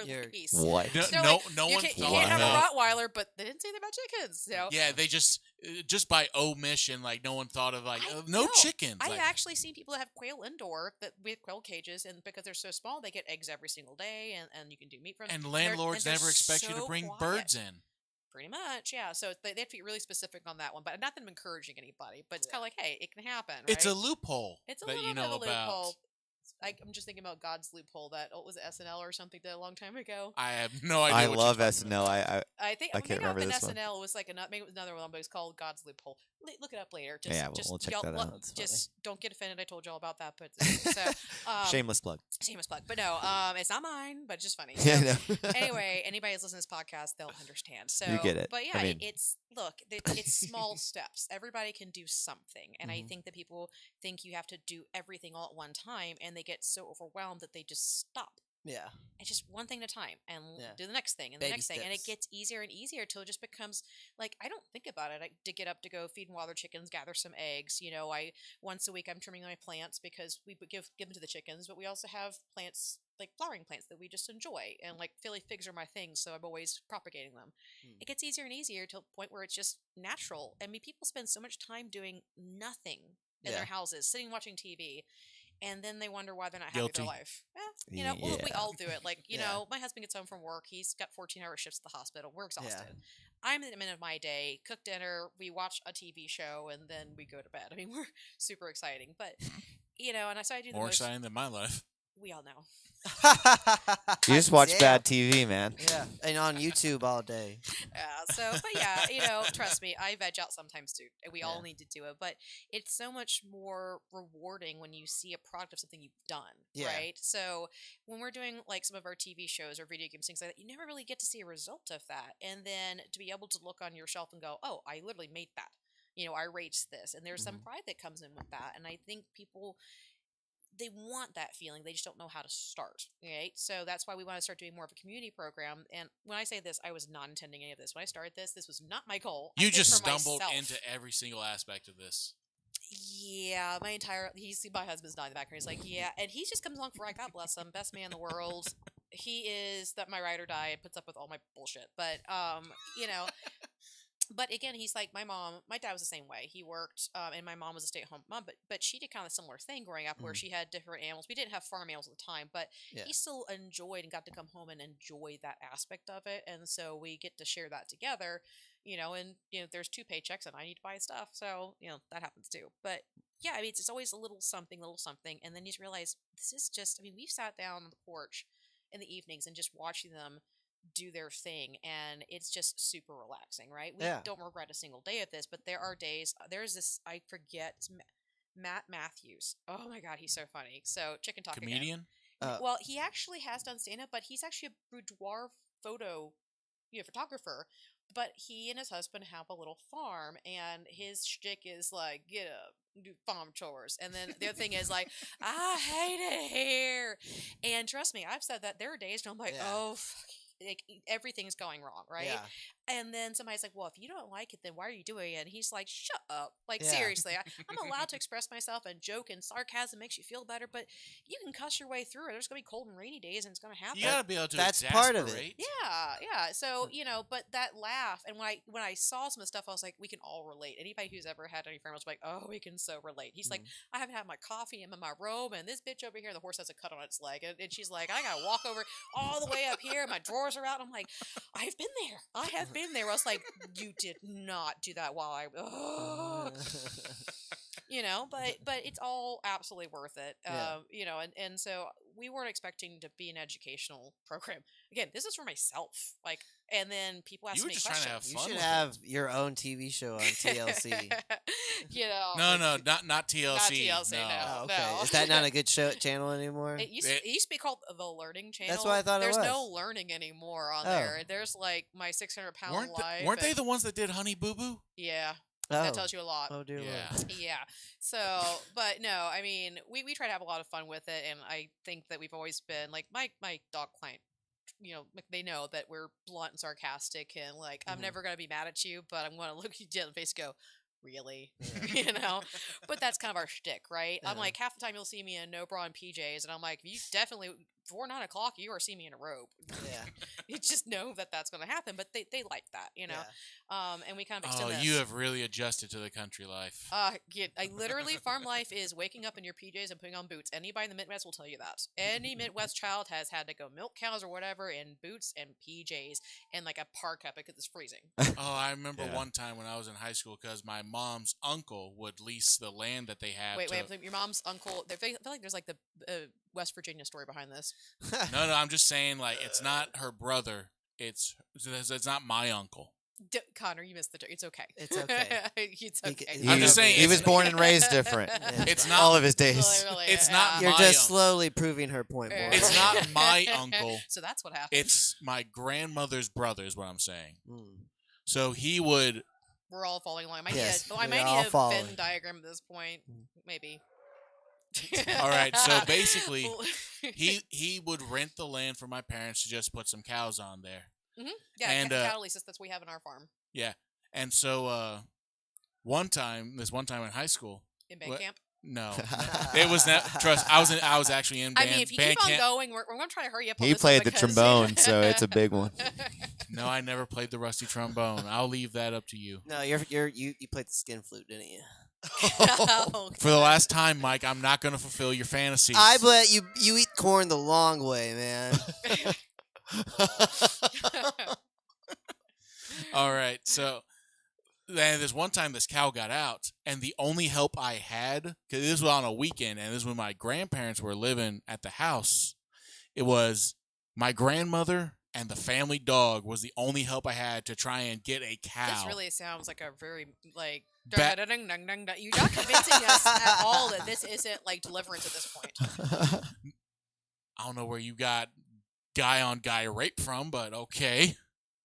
Your- lease. What? No, They're no, like, no you one can't, you thought can't have that. a Rottweiler, but they didn't say that about chickens. Yeah, they just by omission, like no one thought of like I no know. chickens. I've Like, actually seen people that have quail indoor that with quail cages, and because they're so small, they get eggs every single day, and you can do meat from them. and They're- landlords they're never expect you to so bring quiet. birds in. Pretty much, yeah. So they have to be really specific on that one, but not that I'm encouraging anybody, but it's kind of like, hey, it can happen. Right? It's a loophole It's a that little you bit know of a about. loophole. I'm just thinking about God's loophole that was it SNL or something did a long time ago. I have no idea. I what love you're talking SNL. about. I think I maybe can't not remember been this one. SNL. It was like maybe it was another one, but it's called God's loophole. Look it up later. Just, Yeah, just we'll check y'all- that look, out. That's just don't get offended. I told y'all about that, but so Shameless plug. shameless plug. But no, it's not mine, but it's just funny. Yeah, So, no. anyway, anybody who's listening to this podcast, they'll understand. So You get it. But yeah, I mean- it's small steps. Everybody can do something, and I think that people think you have to do everything all at one time, and they get so overwhelmed that they just stop. Yeah. It's just one thing at a time, and Yeah. do the next thing, and the Baby next thing, and it steps. gets easier and easier till it just becomes like I don't think about it. I to get up to go feed and water chickens, gather some eggs. I once a week I'm trimming my plants because we give them to the chickens, but we also have plants like flowering plants that we just enjoy, and like Philly figs are my thing, so I'm always propagating them. It gets easier and easier to the point where it's just natural. I mean, people spend so much time doing nothing in Yeah. their houses, sitting watching TV. And then they wonder why they're not happy with Guilty. their life. Well, we Yeah. all do it. Like, Yeah. my husband gets home from work. He's got 14-hour shifts at the hospital. We're exhausted. I'm in the middle of my day, cook dinner, we watch a TV show, and then we go to bed. I mean, we're super exciting. But, and I do the More most. exciting than my life. We all know. You just watch Yeah. bad TV, man. Yeah, and on YouTube all day. Yeah. So, but yeah, trust me, I veg out sometimes too. And we all Yeah. need to do it, but it's so much more rewarding when you see a product of something you've done, Yeah. right? So, when we're doing like some of our TV shows or video games, things like that, you never really get to see a result of that, and then to be able to look on your shelf and go, "Oh, I literally made that." I raised this, and there's some pride that comes in with that, and I think people they want that feeling. They just don't know how to start. Right. So that's why we want to start doing more of a community program. And when I say this, I was not intending any of this. When I started this was not my goal. I You did it just for stumbled myself. into every single aspect of this. Yeah, my husband's not in the background. He's like, yeah, and he just comes along for right. God bless him, best man in the world. He is my ride or die and puts up with all my bullshit. But you know, but again, he's like my mom. My dad was the same way. He worked, and my mom was a stay-at-home mom. But she did kind of a similar thing growing up, where she had different animals. We didn't have farm animals at the time, but Yeah. he still enjoyed and got to come home and enjoy that aspect of it. And so we get to share that together. And there's 2 paychecks, and I need to buy stuff, so that happens too. But yeah, I mean, it's always a little something, and then you just realize this is just. I mean, we've sat down on the porch in the evenings and just watching them do their thing, and it's just super relaxing, right? We Yeah. don't regret a single day of this, but there are days. There's this, I forget, it's Matt Matthews. Oh my god, he's so funny. So chicken talk again. Comedian? Well, he actually has done stand-up, but he's actually a boudoir photographer. But he and his husband have a little farm, and his shtick is like, get up, do farm chores. And then the other thing is like, I hate it here. And trust me, I've said that there are days when I'm like, Yeah. oh, like everything's going wrong, right? Yeah. And then somebody's like, well, if you don't like it, then why are you doing it? And he's like, shut up. Like, Yeah. seriously, I'm allowed to express myself, and joke, and sarcasm makes you feel better, but you can cuss your way through it. There's going to be cold and rainy days, and it's going to happen. You gotta be able to That's exasperate. part of it. Yeah. So, but that laugh, and when I saw some of the stuff, I was like, we can all relate. Anybody who's ever had any friend was like, oh, we can so relate. He's like, I haven't had my coffee, I'm in my robe, and this bitch over here, the horse has a cut on its leg. And she's like, I gotta walk over all the way up here, my drawers are out. I'm like, I've been there. I have been there. I was like, you did not do that while but it's all absolutely worth it. Yeah. And so we weren't expecting to be an educational program. Again, this is for myself. Like, and then people ask You were me just questions. trying to have You fun should with have your own TV show on TLC. No, not TLC. Not TLC, no. Oh, okay. No. Is that not a good channel anymore? It used to be called the Learning Channel. That's what I thought it There's was. no learning anymore on Oh. there. There's like my 600-pound life. Weren't they the ones that did Honey Boo Boo? Yeah. Oh. That tells you a lot. Oh dear Yeah. Lord. Yeah. So, but no, I mean, we try to have a lot of fun with it, and I think that we've always been like my dog client. Like they know that we're blunt and sarcastic, and like I'm never gonna be mad at you, but I'm gonna look you dead in the face and go, really, But that's kind of our shtick, right? I'm like half the time you'll see me in no bra and PJs, and I'm like, you definitely before 9 o'clock you are seeing me in a robe. Yeah. You just know that that's going to happen, but they like that, and we kind of extend Oh, this. you have really adjusted to the country life. I literally farm life is waking up in your PJs and putting on boots. Anybody in the Midwest will tell you that. Any Midwest child has had to go milk cows or whatever in boots and PJs and like a parka because it's freezing. Oh, I remember Yeah. one time when I was in high school because my mom's uncle would lease the land that they have. Wait, your mom's uncle. I feel like there's like the West Virginia story behind this. No, I'm just saying, like, it's not her brother. It's not my uncle. Connor, you missed the joke. It's okay. It's okay. It's okay. I'm just saying, he it's- was born and raised different. Yeah. It's not. All of his days. Literally, It's not You're my just uncle. slowly proving her point more. It's not my uncle. So that's what happened. It's my grandmother's brother, is what I'm saying. Mm. So he would. We're all following along. Yes, I we might are need all a following. Venn diagram at this point. Maybe. All right, so basically, he would rent the land for my parents to just put some cows on there. Yeah, and, cattle leases. That's what we have in our farm Yeah, and so one time in high school. in band What? camp. No, it was not. Trust, I was actually in band. I mean, if you band keep on camp. going, we're going to try to hurry up. On He this one played the because- trombone, so it's a big one. No, I never played the rusty trombone. I'll leave that up to you. No, you played the skin flute, didn't you? Oh, For the last time, Mike, I'm not going to fulfill your fantasies. I bet you eat corn the long way, man. All right, so then there's one time this cow got out, and the only help I had, because this was on a weekend, and this was when my grandparents were living at the house, It was my grandmother and the family dog was the only help I had to try and get a cow. This really sounds like a very like. Ba- You're not convincing us at all that this isn't like Deliverance at this point. I don't know where you got guy on guy rape from, but okay.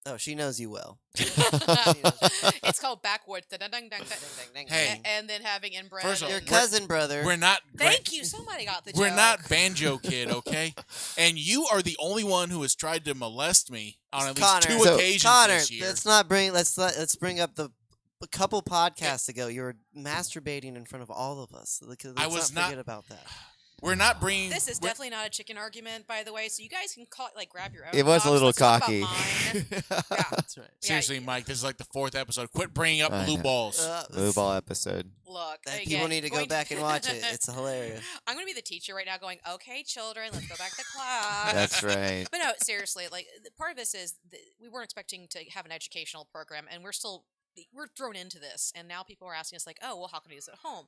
Oh, she knows you well. It's called Backwoods. Hey. And then having inbred. First of all, Your cousin brother. We're not. Thank you. Somebody got the joke. We're not Banjo Kid, okay? And you are the only one who has tried to molest me on at least Connor. two So- occasions Connor, this year. let's bring up a couple podcasts ago. You were masturbating in front of all of us. Let's not forget about that. We're not bringing. This is definitely not a chicken argument, by the way. So you guys can grab your own. It was a dogs. little Let's talk about cocky. mine. Yeah. That's right. Seriously, Mike, this is like the 4th episode. Quit bringing up I blue know. balls. Blue ball episode. Look, People again, need to go going back and watch it. It's hilarious. I'm going to be the teacher right now going, okay, children, let's go back to class. That's right. But no, seriously, part of this is we weren't expecting to have an educational program, and we're thrown into this, and now people are asking us like, oh, well, how can I do this at home?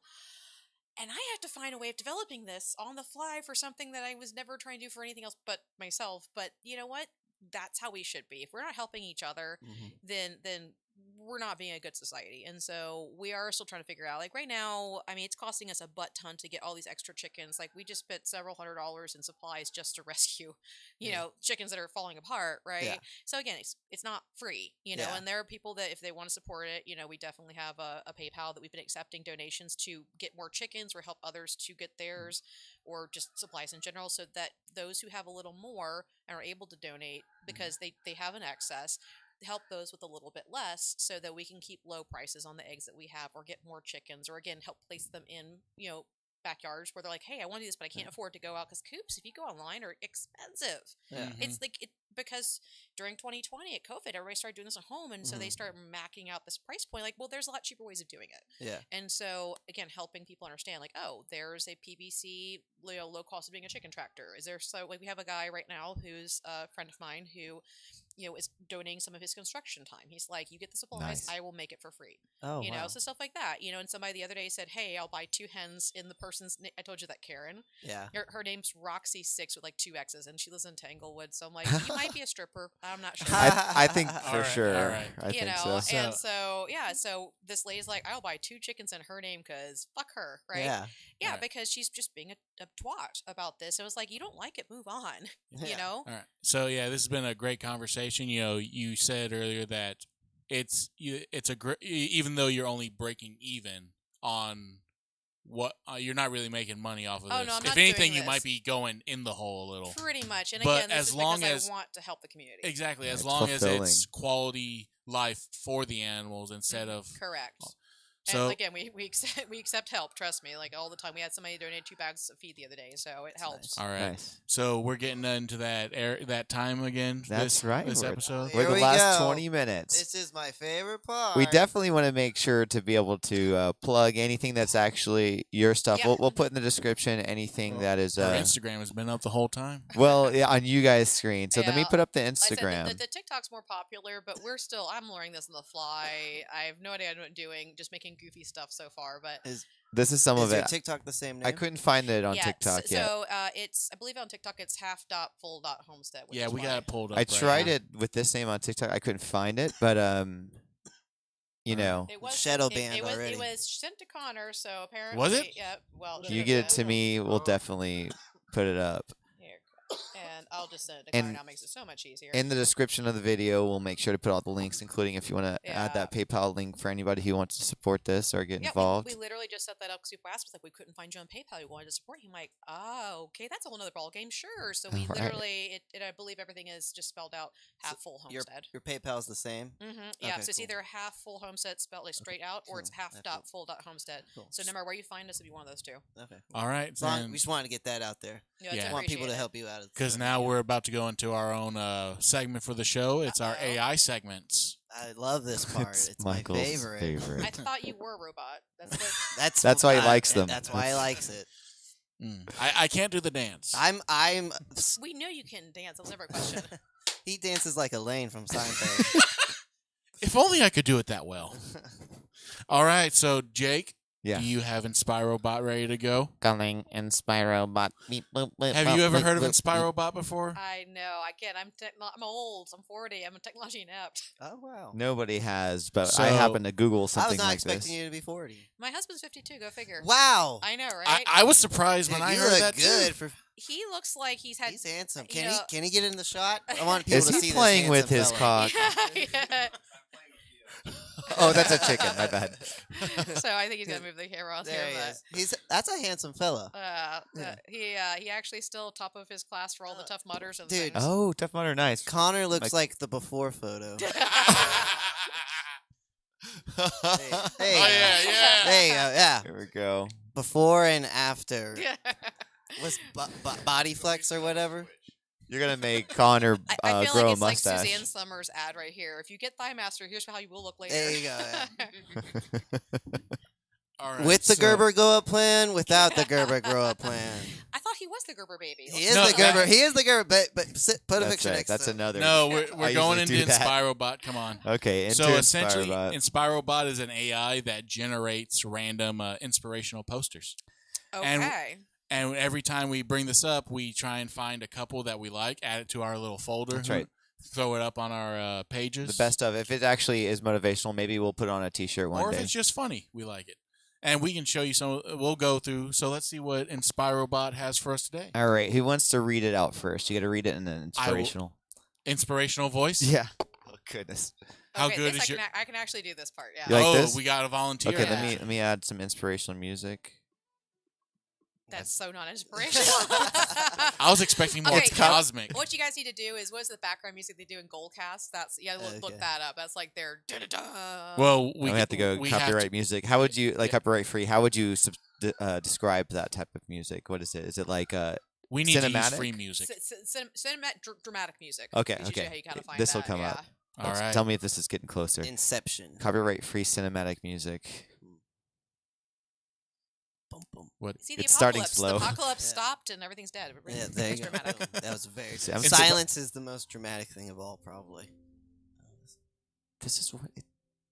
And I have to find a way of developing this on the fly for something that I was never trying to do for anything else but myself. But you know what? That's how we should be. If we're not helping each other, then we're not being a good society. And so we are still trying to figure out, like right now, I mean, it's costing us a butt ton to get all these extra chickens. Like we just spent several $100s in supplies just to rescue, you know, chickens that are falling apart. Right. Yeah. So again, it's not free, you know, and there are people that if they want to support it, you know, we definitely have a PayPal that we've been accepting donations to get more chickens or help others to get theirs or just supplies in general so that those who have a little more and are able to donate because they have an excess, help those with a little bit less so that we can keep low prices on the eggs that we have or get more chickens or again help place them in, you know, backyards where they're like, hey, I want to do this but I can't afford to go out because coops, if you go online, are expensive. Yeah. It's like because during 2020 at COVID everybody started doing this at home and so they started macking out this price point like, well, there's a lot cheaper ways of doing it. Yeah. And so again, helping people understand like, oh, there's a PVC, you know, low cost of being a chicken tractor. Is there so like we have a guy right now who's a friend of mine who, you know, is donating some of his construction time. He's like, you get the supplies, Nice. I will make it for free. Oh, you know, wow. so stuff like that. You know, and somebody the other day said, hey, I'll buy 2 hens in the person's I told you that Karen. Yeah. Her name's Roxy6 with like 2 X's and she lives in Tanglewood. So I'm like, you might be a stripper. I'm not sure. I think for All right, sure. all right. I you think know, so. and so yeah, so this lady's like, I'll buy 2 chickens in her name because fuck her, right? Yeah. Yeah, because she's just being a twat about this. It was like, you don't like it, move on. You Yeah. know? All right. So yeah, this has been a great conversation. You know, you said earlier that it's a great, even though you're only breaking even on what you're not really making money off of Oh, this. no, I'm If not anything, doing you this. might be going in the hole a little. Pretty much. And But again, this as is long because as- I want to help the community. Exactly. Yeah, As it's long as fulfilling. it's quality life for the animals instead of. Correct. So and again, we accept help. Trust me, like all the time. We had somebody donate 2 bags of feed the other day, so it helps. all right. Nice. So we're getting into that time again. That's this, right. This We're- episode. We're Here the we last go. 20 minutes. This is my favorite part. We definitely want to make sure to be able to plug anything that's actually your stuff. Yeah. We'll put in the description anything that is Our Instagram has been up the whole time. well, yeah, on you guys' screen. So let me Yeah. put up the Like I said, Instagram. the TikTok's more popular, but I'm learning this on the fly. I have no idea what I'm doing, just making goofy stuff so far. But This is some Is of your it. TikTok the same name? I couldn't find it on yeah, TikTok yet. So I believe on TikTok it's half.full.homestead. which Yeah, is we why- got it pulled up. I right tried now. it with this name on TikTok. I couldn't find it, but you know, It was Shadow it, banned it was, already. It was sent to Connor, so apparently. Was it? Yeah. Well, you get it to me, we'll definitely put it up. Here, and I'll just send it to Connor And- now. Makes it so much easier. In the description of the video, we'll make sure to put all the links, including if you want to add that PayPal link for anybody who wants to support this or get Yeah, involved. we literally just set that up because people asked us like we couldn't find you on PayPal. We wanted to support you. I'm like, oh, okay, that's a whole other ball game. Sure. So we Right. literally, I believe everything is just spelled out half full Your homestead. your PayPal's the same. Yeah, Okay, so it's cool. either half full homestead spelled like straight out, or it's cool. half That's dot cool. full dot homestead. Cool. So no matter where you find us, it'll be one of those two. Okay. All right. As long- we just wanted to get that out there. Yeah, it's Yeah. I want people to appreciated. help you out. Because now we're about to go into our own segment for the show. It's our Uh-oh. AI segments. I love this part. It's, my Michael's favorite. I thought you were a robot. That's what. That's why he I- likes them. That's why he likes it. I can't do the dance. I'm. We know you can dance. That was never a question. He dances like Elaine from Seinfeld. If only I could do it that well. All right. So, Jake, Yeah. Do you have InspiroBot ready to go? Calling InspiroBot. Beep, boop, boop, Have boop, you ever boop, heard of boop, beep. InspiroBot before? I know. Again, I'm old. I'm 40. I'm a technology inept. Oh wow. Nobody has, but So- I happen to Google I something was not like expecting this. you to be 40. My husband's 52. Go figure. Wow. I know, I, right? I was surprised when Dude, I you heard look that good too. for. He looks like he's had. He's handsome. you Can know- he? Can he get in the shot? I want people Is to he see playing this with his handsome fella. cock? Yeah. Oh, that's a chicken. My bad. So I think he's gonna move the camera on There here. he But, is. That's a handsome fella. Yeah. He actually still top of his class for all the tough mutters and Dude. things. Oh, Tough Mudder, nice. Connor looks Like- like the before photo. Oh Hey, yeah. There you go. Yeah. Here we go. Before and after. Yeah. What's body flex or whatever? You're gonna make Connor I feel grow like a it's like mustache. Suzanne Summers' ad right here. If you get Thigh Master, here's how you will look later. There you go. All right, With the so- Gerber grow up plan, without the Gerber grow up plan. I thought he was the Gerber baby. He is No, the Gerber. He is the Gerber. But put a That's picture right. next That's to him. another. No, I we're going usually into do that. InspiroBot. Come on. Okay. Into So essentially, InspiroBot. InspiroBot is an AI that generates random inspirational posters. Okay. And every time we bring this up, we try and find a couple that we like, add it to our little folder. That's right. Throw it up on our pages. The best of. If it actually is motivational, maybe we'll put it on a T-shirt one or if day. it's just funny, we like it. And we can show you some. We'll go through. So let's see what InspiroBot has for us today. All right. Who wants to read it out first? You got to read it in an I will- inspirational. Inspirational voice. Yeah. Oh goodness. How Okay, good this is your? I can actually do this part. Yeah. You like oh, this? we got a volunteer. Okay. Yeah. Let me add some inspirational music. That's so not inspirational. I was expecting more Okay, cosmic. What you guys need to do is what's the background music they do in Goldcast? That's look Okay. that up. That's like their Well, We have to go we have copyright to- music. How would you like Yeah. copyright free? How would you describe that type of music? What is it? Is it like We need to use cinematic? free music. cinematic dramatic music. Okay, is usually okay. how you kind of find This will that, come yeah. up. All right. Tell me if this is getting closer. Inception. Copyright free cinematic music. Boom, boom. What? See the It's starting apocalypse. slow. The apocalypse Yeah. stopped and everything's dead. Yeah, there you go. Dramatic. That was very. See, I'm Silence is the most dramatic thing of all, probably. This is what.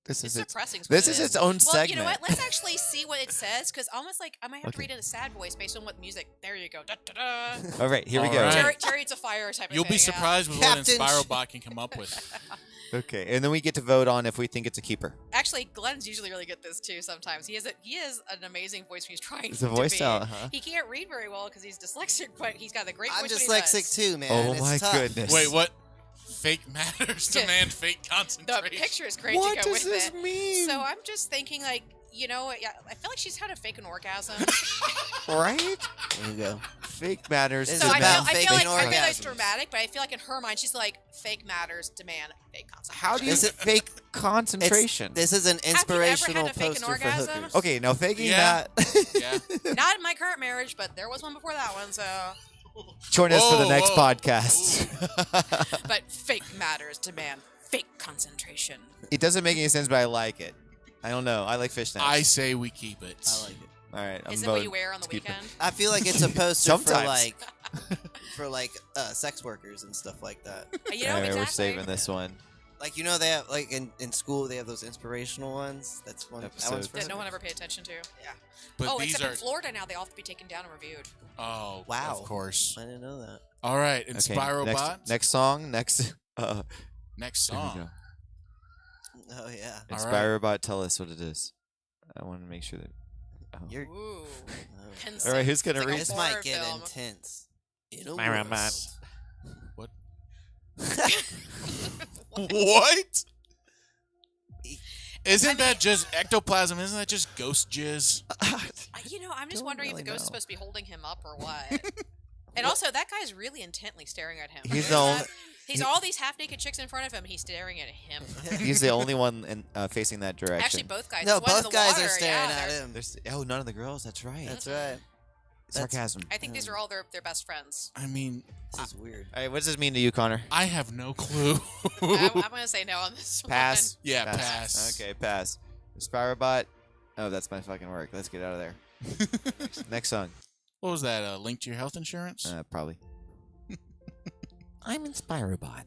This It's is its. depressing. is This what is it its own Well, segment. you know what? Let's actually see what it says, because almost like I might have to Okay. read it in a sad voice based on what music. There you go. Da, da, da. All right, here we All go. right. Chariots of Fire type of You'll thing. be yeah. surprised with Captain what InspiroBot can come up with. Okay, and then we get to vote on if we think it's a keeper. Actually, Glenn's usually really good at this too. Sometimes he is an amazing voice when he's trying It's a to voice be. talent, huh? He can't read very well because he's dyslexic, but he's got the great I'm voice. when he dyslexic does. too, man. Oh It's my tough. goodness. Wait, what? Fake matters demand fake The concentration. picture is great What to go does with this it. mean? So I'm just thinking, like, you know, yeah, I feel like she's had a fake an orgasm. Right? There you go. Fake matters. This So is I about feel faking like I feel like it's orgasms. dramatic, but I feel like in her mind she's like fake matters demand fake concentration. How do you Is it- fake concentration? This is an Have you ever inspirational had to fake an poster for orgasm? hookers. Okay, now faking Yeah. that. Yeah. Not in my current marriage, but there was one before that one. So, Join us for the Whoa, next whoa. podcast. but fake matters demand fake concentration. It doesn't make any sense, but I like it. I don't know. I like fishnets. I say we keep it. I like it. All right. I'm Is it what voting. you wear on the Keep it. weekend? I feel like it's a poster for Sometimes. like sex workers and stuff like that. You know, All right, exactly. we're saving this one. Like they have like in school they have those inspirational ones. That's one. That one's Episode. for That no one ever paid attention to. Yeah. But Oh, these except are. in Florida now, they all have to be taken down and reviewed. Oh, Wow. Of course. I didn't know that. All right, Okay, InspiroBot. next song. Next. Next Here we song. go. Oh yeah. All right. InspiroBot, tell us what it is. I want to make sure that. Oh. You're. Ooh. All right, who's gonna It's like a read? This horror might get film. intense. InspiroBot. What? What? Isn't that just ectoplasm? Isn't that just ghost jizz? You know, I'm just Don't wondering really if the ghost is know. supposed to be holding him up or what. And also, that guy's really intently staring at him. He's There's the only- that- He's all these half-naked chicks in front of him, and he's staring at him. He's the only one facing that direction. Actually, both guys. No, There's one in both the guys water, are staring yeah, at they're- him. There's none of the girls. That's right. That's right. Sarcasm. I think these are all their best friends. I mean, This is weird. All right, what does this mean to you, Connor? I have no clue. I'm going to say no on this Pass. Yeah, pass. Okay, pass. InspiroBot. Oh, that's my fucking work. Let's get out of there. Next song. What was that? A link to your health insurance? Probably. I'm InspiroBot.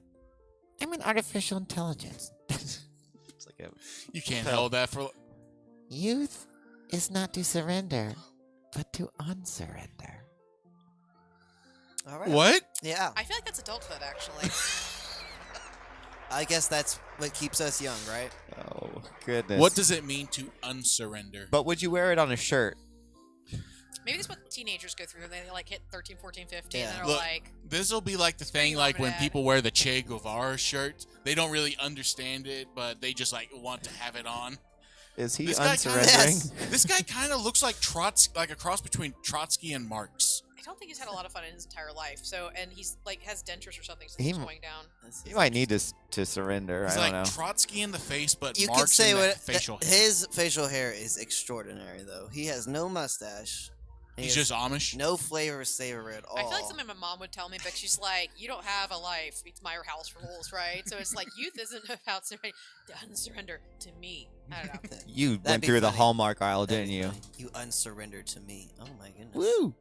I'm an artificial intelligence. It's like a You can't hold that for. youth is not to surrender, but to unsurrender. All right. What? Yeah. I feel like that's adulthood, actually. I guess that's what keeps us young, right? Oh, goodness. What does it mean to unsurrender? But would you wear it on a shirt? Maybe that's what teenagers go through. They like hit 13, 14, 15, Yeah. and they're Look, like, this will be like the thing, you like want me when to add? people wear the Che Guevara shirt. They don't really understand it, but they just like want to have it on. Is he This guy unsurrendering? kinda, this guy kind of looks like Trotsky, like a cross between Trotsky and Marx. I don't think he's had a lot of fun in his entire life. So, and he's like has dentures or something, so He he's m- going down. You might need to surrender. He's I like don't know. Trotsky in the face, but You Marx could say in the what facial hair. his facial hair is extraordinary, though. He has no mustache. He He's has just Amish. no flavor saver at all. I feel like something my mom would tell me, but she's like, "You don't have a life. It's my house rules, right?" So it's like youth isn't about surrender to me. I don't know. You That'd went be through the funny. Hallmark aisle, That'd didn't be you? funny. You unsurrendered to me. Oh my goodness. Woo!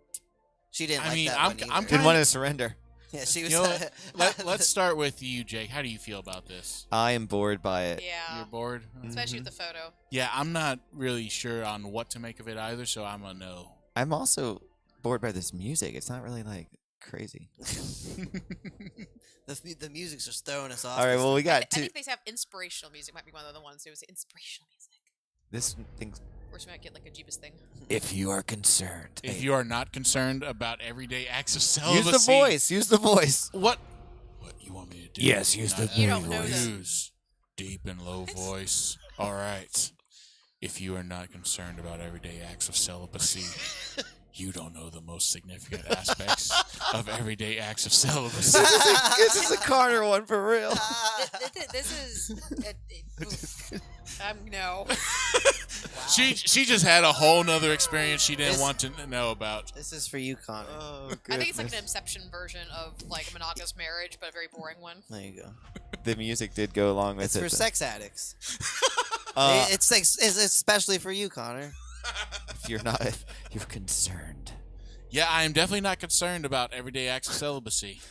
She didn't I like mean, that I'm- one either. I'm Didn't kinda- want to surrender. Yeah, she was. You know what? Let's start with you, Jake. How do you feel about this? I am bored by it. Yeah, You're bored? especially with the photo. Yeah, I'm not really sure on what to make of it either, so I'm a no. I'm also bored by this music. It's not really like crazy. the music's just throwing us off. All right, well we I, got I two. think they have inspirational music. Might be one of the ones. It was inspirational music. This thing. Or she might get like a Jeebus thing. If you are concerned, If you are not concerned about everyday acts of use celibacy, the voice. Use the voice. What you want me to do? Yes, use the You don't know voice. them. Use deep and low voice. All right. If you are not concerned about everyday acts of celibacy, you don't know the most significant aspects of everyday acts of celibacy. This is a Carter one for real. This is. No. She just had a whole nother experience she didn't want to know about. This is for you, Connor. Oh, I think it's like an Inception version of like a monogamous marriage, but a very boring one. There you go. The music did go along with It's it. for though. sex addicts. Uh, It's especially for you, Connor. if you're not, if you're concerned. Yeah, I am definitely not concerned about everyday acts of celibacy.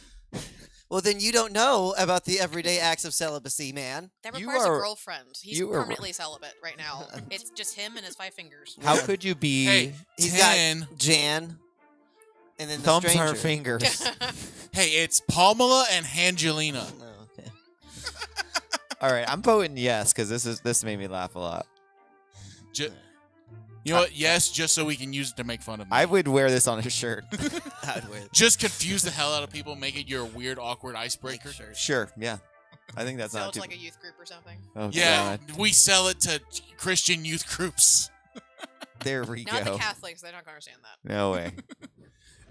Well, then you don't know about the everyday acts of celibacy, man. That You requires are- a girlfriend. He's you are- permanently celibate right now. It's just him and his 5 fingers. How Yeah. could you be? Hey, He's 10. got Jan, and then the thumbs stranger. are fingers. Hey, it's Pamela and Angelina. Oh, okay. All right, I'm voting yes because this made me laugh a lot. You know what? Yes, just so we can use it to make fun of me. I would wear this on a shirt. I'd wear it. Just confuse the hell out of people, make it your weird, awkward icebreaker. Sure. Sure, yeah. I think that's Sell not it to too. like a youth group or something. Oh Yeah, God, we sell it to Christian youth groups. there we Not go. the Catholics. They're not going to understand that. No way.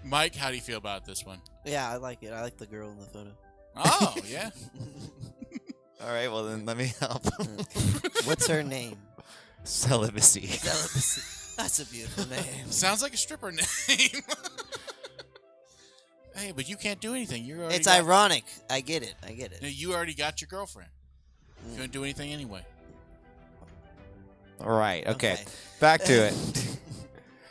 Mike, how do you feel about this one? Yeah, I like it. I like the girl in the photo. Oh, yeah. All right, well then let me help. What's her name? Celibacy. Celibacy. That's a beautiful name. Sounds like a stripper name. Hey, but you can't do anything. You're already It's got- ironic. I get it. I get it. No, you already got your girlfriend. You couldn't do anything anyway. All right. Okay. Back to it.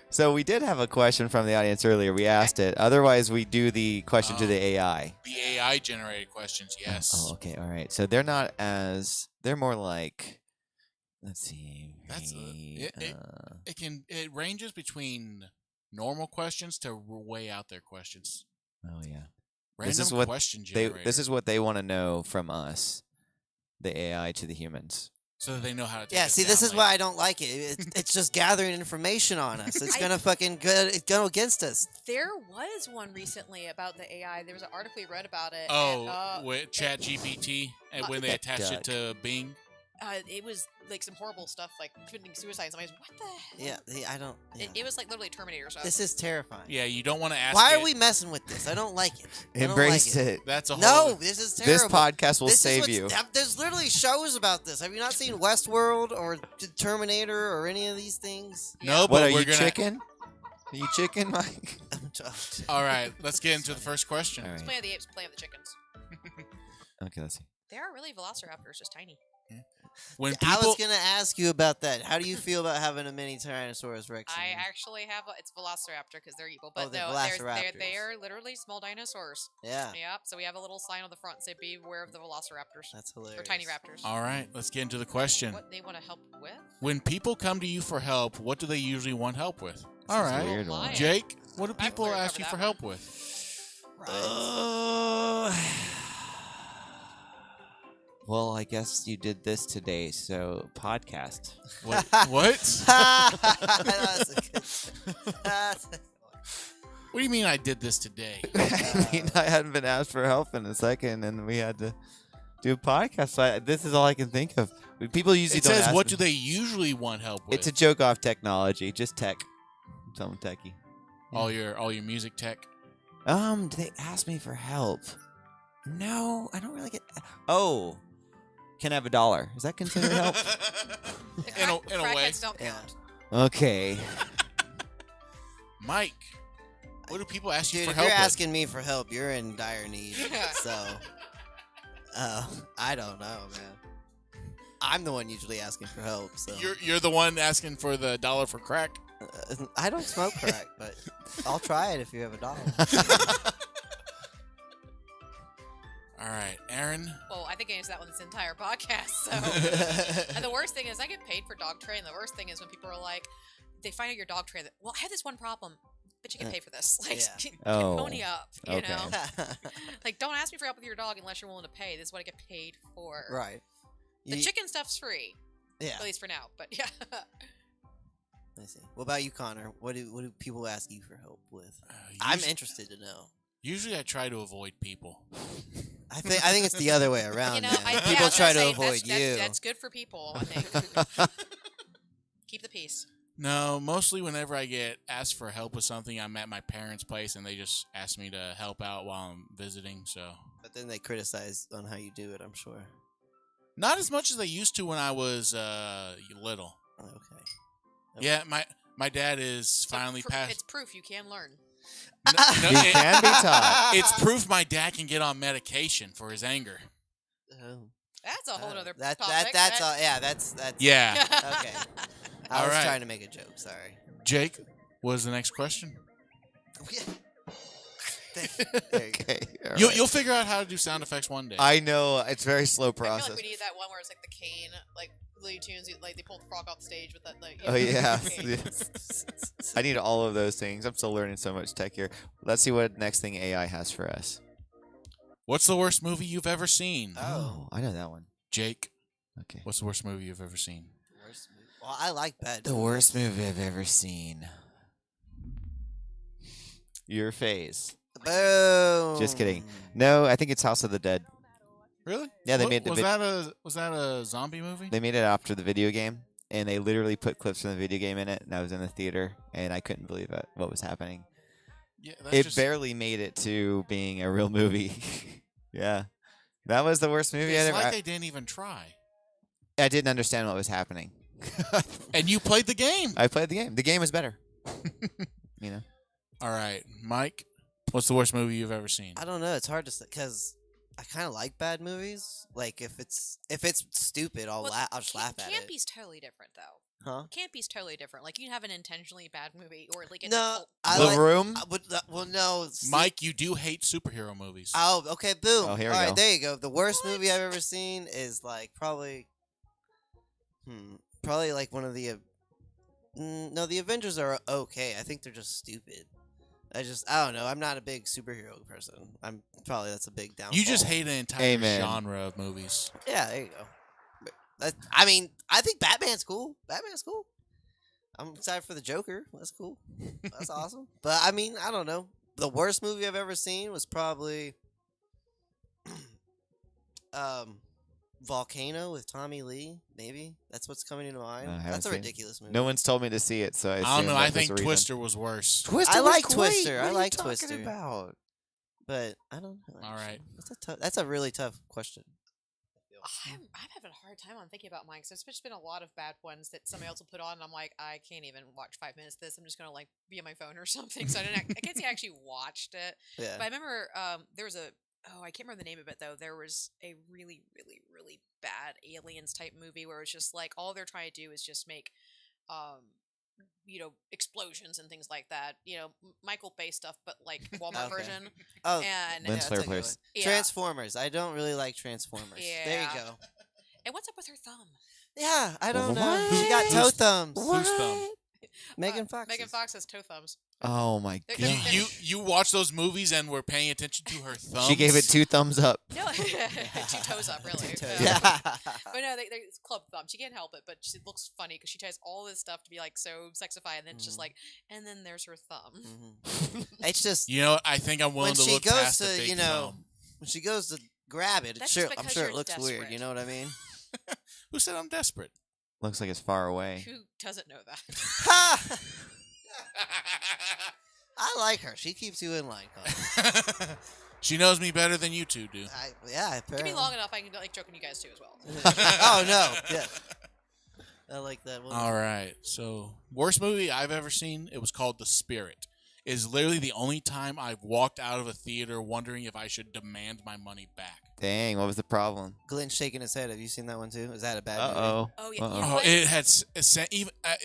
So we did have a question from the audience earlier. We asked it. Otherwise, we do the question to the AI. The AI generated questions, yes. Oh, okay. All right. So they're not as. They're more like. Let's see. That's read, It ranges between normal questions to way out there questions. oh yeah. Random This is what question They. generator. This is what they want to know from us, the AI to the humans. so that they know how to. Take Yeah, us see, this down is why I don't like it. It's just gathering information on us. It's gonna fucking good. It's go against us. There was one recently about the AI. There was an article we read about it. Oh, with Chat GPT and when they that attached duck. it to Bing. it was like some horrible stuff, like committing suicide. Somebody's what the hell? Yeah, I don't. Yeah. It was like literally Terminator stuff. This is terrifying. Yeah, you don't want to ask. Why are it. we messing with this? I don't like it. I don't Embrace like it. That's a whole. No, this is This terrible. podcast will This is save what's- you. There's literally shows about this. Have you not seen Westworld or Terminator or any of these things? No, but What are we're you gonna. chicken? Are you chicken, Mike? All right, let's get into the first question. All It's right. Planet of the Apes, Planet of the Chickens. Okay, let's see. They are really velociraptors, just tiny. When I people, was gonna ask you about that. How do you feel about having a mini Tyrannosaurus Rex? I in- actually have it's velociraptor because they're evil, but they're no, velociraptors. they are literally small dinosaurs. Yeah, Yep. So we have a little sign on the front say "Beware of the velociraptors" that's hilarious. or tiny raptors. all right, let's get into the question. What they want to help with? When people come to you for help, what do they usually want help with? All is a right, weird one. Jake, what do I've people clearly ask you covered for that help one. with? Well, I guess you did this today, so podcast. What? What? That's a good. What do you mean I did this today? I mean, I hadn't been asked for help in a second, and we had to do a podcast. So this is all I can think of. People usually It don't says, ask what me. do they usually want help with? It's a joke off technology, just tech. Something techie. all your music tech. Do they ask me for help? No, I don't really get. Oh, can I have $1? Is that considered help? The In a way. crackheads don't Yeah. count. Okay. Mike, what do people ask you Dude, for if help you're with? asking me for help, you're in dire need. So, I don't know, man. I'm the one usually asking for help. So You're the one asking for the dollar for crack. I don't smoke crack, but I'll try it if you have $1. All right, Aaron. Well, I think I answered that one this entire podcast. So, and the worst thing is, I get paid for dog training. The worst thing is when people are like, they find out your dog trainer. Well, I have this one problem, but you get paid for this. Like, Yeah. Oh, pony up. You okay. know, like don't ask me for help with your dog unless you're willing to pay. This is what I get paid for. Right. The chicken stuff's free, Yeah. at least for now. But yeah. I see. What about you, Connor? What do people ask you for help with? I'm interested to know. Usually, I try to avoid people. I think it's the other way around. You know, man. I People was try gonna to say, avoid you. That's good for people. I think. Keep the peace. No, mostly whenever I get asked for help with something, I'm at my parents' place and they just ask me to help out while I'm visiting. So But then they criticize on how you do it, I'm sure. not as much as they used to when I was little. Okay. Yeah, my dad is finally passed. It's proof you can learn. No, You can be taught. it's proof my dad can get on medication for his anger. Oh. That's a whole other That's topic. all. Yeah, that's Yeah. okay. I All was right. trying to make a joke. Sorry. Jake, what was the next question? There you go. Okay. all You'll, right. you'll figure out how to do sound effects one day. I know it's a very slow I feel process. like we need that one where it's like the cane, like Looney Tunes, like they pull the frog off the stage with that. Like, Oh yeah. cane. I need all of those things. I'm still learning so much tech here. Let's see what next thing AI has for us. What's the worst movie you've ever seen? Oh. I know that one. Jake, Okay. what's the worst movie you've ever seen? Worst movie. Well, I like bad. The worst movie I've ever seen. Your face. Boom. Just kidding. No, I think it's House of the Dead. Really? Yeah, they What- made the was that a zombie movie? They made it after the video game, and they literally put clips from the video game in it. And I was in the theater, and I couldn't believe it, what was happening. Yeah, It barely made it to being a real movie. Yeah, that was the worst movie I It's ever. like they didn't even try. I didn't understand what was happening. And you played the game. I played the game. The game was better. You know. All right, Mike, what's the worst movie you've ever seen? I don't know. It's hard to say because I kind of like bad movies. Like if it's stupid, I'll Well, I'll just laugh at it. Campy's totally different, though. Huh? Campy's totally different. Like you have an intentionally bad movie, or like it's No, a cult. I The like. Room. Well, no. See, Mike, you do hate superhero movies. Oh, okay. Boom. Oh, here we All right, go. there you go. The worst What? movie I've ever seen is like probably like one of the. No, the Avengers are okay. I think they're just stupid. I don't know. I'm not a big superhero person. That's a big downfall. You just hate an entire Amen. genre of movies. Yeah, there you go. I mean, I think Batman's cool. I'm excited for the Joker. That's cool. That's awesome. But I mean, I don't know. The worst movie I've ever seen was probably Volcano with Tommy Lee. Maybe that's what's coming into mind. I haven't That's a seen it. ridiculous movie. No one's told me to see it, so I I don't assume know. that I was think the reason. Twister was worse. Twister I was like great. Twister. I What are you like talking Twister. about? But I don't know. All right. That's a really tough question. I'm having a hard time on thinking about mine because there's just been a lot of bad ones that somebody else will put on, and I'm like, I can't even watch 5 minutes of this. I'm just gonna like be on my phone or something. So I can't say I actually watched it. Yeah. But I remember there was I can't remember the name of it though. There was a really, really, really bad aliens type movie where it's just like all they're trying to do is just make explosions and things like that. Michael Bay stuff, but like Walmart Okay. version. Oh, And Lens that's flare a good plays. one. Yeah. Transformers. I don't really like Transformers. There you Yeah. go. and what's up with her thumb? Yeah, I don't know. What? She got toe Who's- thumbs. Whose thumb? Megan Fox. Megan Fox has toe thumbs. Oh my They're- god. they're- You watch those movies and were paying attention to her thumbs. She gave it 2 thumbs up. No, 2 toes up, really. Two toes. Yeah. Yeah. But no, it's club thumb. She can't help it, but she looks funny because she tries all this stuff to be like so sexified, and then it's just like, and then there's her thumb. It's just You know, I think I'm willing when to she look goes past the to, big you know, thumb. when she goes to grab it, That's sure, just I'm because sure it you're looks weird. desperate. You know what I mean? Who said I'm desperate? Looks like it's far away. Who doesn't know that? Ha! I like her. She keeps you in line, Colin. She knows me better than you two do. Yeah, Give apparently. me long enough, I can like joke on you guys too as well. Oh no! Yeah, I like that one. All right. So, worst movie I've ever seen, it was called The Spirit. It is literally the only time I've walked out of a theater wondering if I should demand my money back. Dang, what was the problem? Glenn's shaking his head. Have you seen that one too? Is that a bad movie? Uh-oh. Oh yeah, Uh-oh. you know Oh, what? it had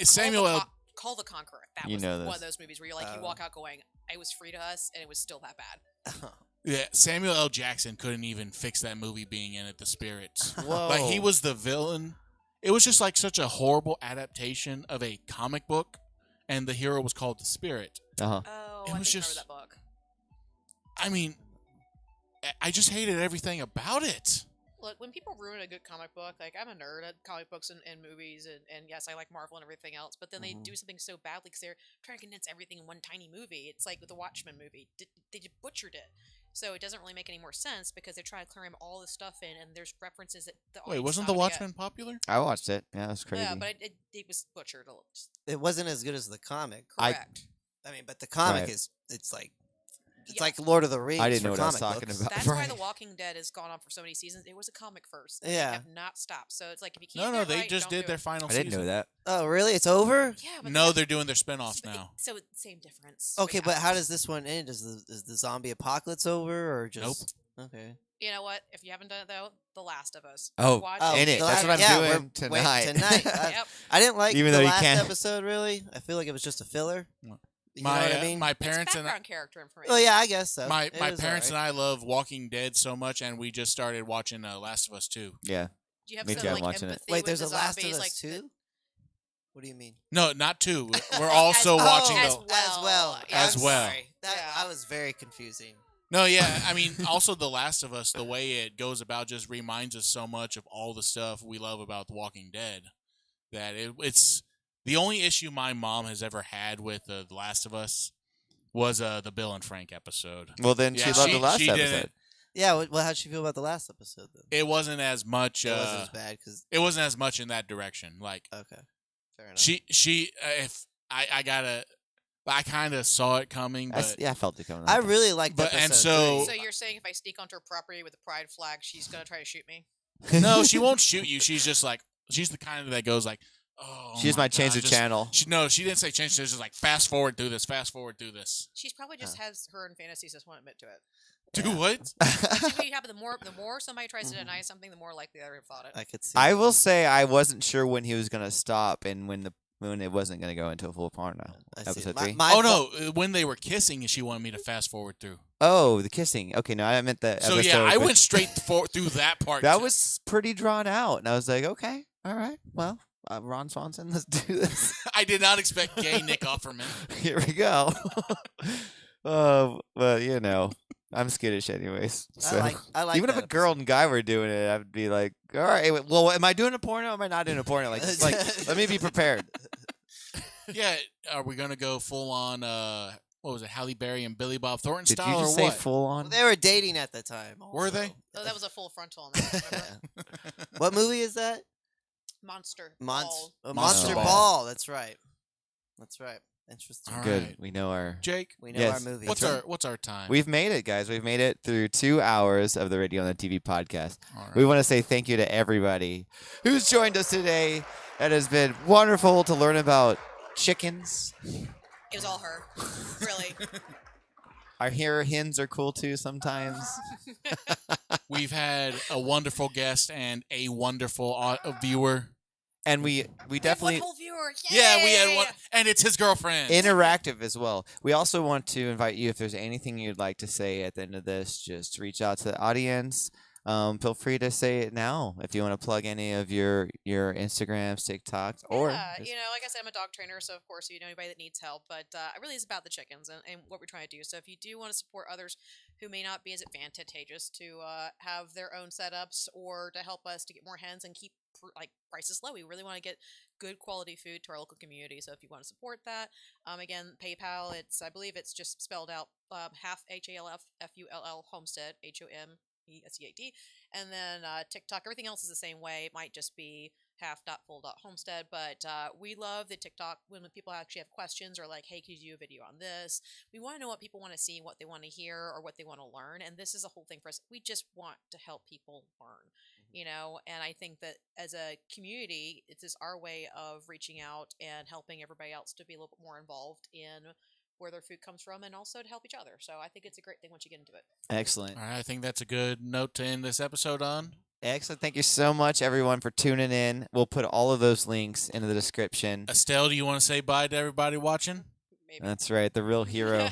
Samuel L. Call the Conqueror. That You was know one this. of those movies where you're like, you walk out going, "I was free to us," and it was still that bad. Yeah, Samuel L. Jackson couldn't even fix that movie being in it. The Spirits. Whoa. Like he was the villain. It was just like such a horrible adaptation of a comic book, and the hero was called the Spirit. Uh-huh. Oh, It I was think I just- remember that book. I mean, I just hated everything about it. Look, when people ruin a good comic book, like I'm a nerd at comic books and movies, and yes, I like Marvel and everything else, but then they do something so badly because they're trying to condense everything in one tiny movie. It's like with the Watchmen movie. They just butchered it. So it doesn't really make any more sense because they're trying to cram all this stuff in, and there's references that the Wait, audience wasn't is The not gonna get. Watchmen popular? I watched it. Yeah, it was crazy. Yeah, but it was butchered. It wasn't as good as the comic. Correct. I mean, but the comic Right. it's like it's Yeah. like Lord of the Rings. I didn't for know what I was comic talking books. about. That's why Right. The Walking Dead has gone on for so many seasons. It was a comic first. And Yeah. They have not stopped. So it's like if you No, can't no, do it they right, just don't did do their it. final I didn't season. know that. Oh, really? It's over? Yeah, but No, then- they're doing their spin-offs but now. So same difference. Okay, Wait, but how does this one end? Is the zombie apocalypse over or just Okay. You know what? If you haven't done it though, The Last of Us. Oh, Watch Oh, in it. the That's last- what I'm yeah, doing we're- tonight. Wait, tonight. Yep. I didn't like Even the though you last can't- episode really. I feel like it was just a filler. You My know what I mean? my It's parents and background character information. Oh yeah, I guess so. my It was parents alright. and I love Walking Dead so much, and we just started watching Last of Us 2. Yeah. Do you have Me some too, I'm like watching it. empathy Wait, with there's the a Last of zombies, Us like, too. What do you mean? No, not 2. We're also watching as the. well. As well. As I'm well. sorry. That Yeah. I was very confusing. No, yeah, I mean, also The Last of Us, the way it goes about just reminds us so much of all the stuff we love about The Walking Dead that it's the only issue my mom has ever had with The Last of Us was the Bill and Frank episode. Well, then Yeah, she loved she- the last she didn't- episode. Yeah. Well, how'd you feel about the last episode then? It wasn't as much. It wasn't as bad because It wasn't as much in that direction. Like okay, fair enough. she if I gotta, I kind of saw it coming, but I felt it coming. I really liked But- and episode so- So you're saying if I sneak onto her property with a pride flag, she's gonna try to shoot me? no, she won't shoot you. She's just like she's the kind that goes like, oh, She just might change God, the just- channel. She didn't say change. She's just like fast forward through this. Fast forward through this. She's probably just has her in fantasies just won't admit to it. Do what? See what happen? The more somebody tries to deny something, the more likely they're thought it. I could see. I will say I wasn't sure when he was gonna stop and when it wasn't gonna go into a full porno. I see. Episode My- 3. my Oh thought- no! When they were kissing, she wanted me to fast forward through. Oh, the kissing. Okay, no, I meant the So episode. yeah, I with- went straight through that part. That was pretty drawn out, and I was like, okay, all right, well, Ron Swanson, let's do this. I did not expect gay Nick Offerman. Here we go. But you know, I'm skittish anyways. So I like even if that a girl and guy were doing it, I'd be like, all right, well, am I doing a porno? Am I not doing a porno? Like, just, like, let me be prepared. Yeah, are we gonna go full on? What was it, Halle Berry and Billy Bob Thornton Did style you or just say what? full Well, on? they were dating at the time. Were also. they? Oh, that was a full frontal on that. Remember? What movie is that? Monster. Monster Ball. Monster Ball. Ball. That's right. That's right. Interesting. All Good. right. We know our. Jake, We know Yes. our movie. what's our time? We've made it, guys. We've made it through 2 hours of the Radio on the TV podcast. All right. We want to say thank you to everybody who's joined us today. It has been wonderful to learn about chickens. It was all her. Really. Our here hens are cool too sometimes. We've had a wonderful guest and a wonderful viewer. And we definitely One whole viewer. Yeah, we had Yay! one, and it's his girlfriend. interactive as well. We also want to invite you, if there's anything you'd like to say at the end of this, just reach out to the audience. Feel free to say it now if you want to plug any of your Instagrams, TikToks, or Yeah, just- like I said, I'm a dog trainer, so of course, if you know anybody that needs help, but it really is about the chickens and what we're trying to do. So if you do want to support others who may not be as advantageous to have their own setups or to help us to get more hens and keep prices low, we really want to get good quality food to our local community. So if you want to support that, again, PayPal, I believe it's just spelled out half HALF homestead HOMESEAD, and then TikTok. Everything else is the same way. It might just be half.full.homestead, but we love the TikTok when people actually have questions or like, hey, could you do a video on this? We want to know what people want to see, what they want to hear, or what they want to learn, and this is a whole thing for us. We just want to help people learn, and I think that as a community, it is our way of reaching out and helping everybody else to be a little bit more involved in where their food comes from and also to help each other. So I think it's a great thing once you get into it. excellent. All right, I think that's a good note to end this episode on. Excellent. Thank you so much, everyone, for tuning in. We'll put all of those links into the description. Estelle, do you want to say bye to everybody watching? Maybe. That's right, the real hero.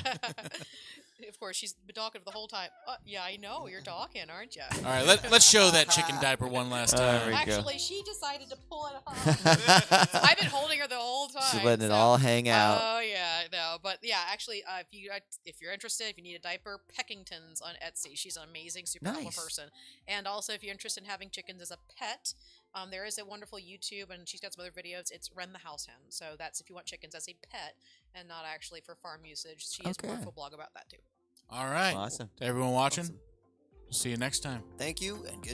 Of course, she's been talking the whole time. Yeah, I know you're talking, aren't you? All right, let's show that chicken diaper one last There time. we go. Actually, she decided to pull it off. I've been holding her the whole time. She's letting it so- all hang out. Oh yeah, no, but yeah, actually, if you're interested, if you need a diaper, Peckington's on Etsy. She's an amazing, super helpful Nice. person. And also, if you're interested in having chickens as a pet, there is a wonderful YouTube, and she's got some other videos. It's Ren the House Hen. So that's if you want chickens as a pet and not actually for farm usage. She has Okay. a wonderful blog about that too. All right. Awesome. To everyone watching, see you next time. Thank you and good.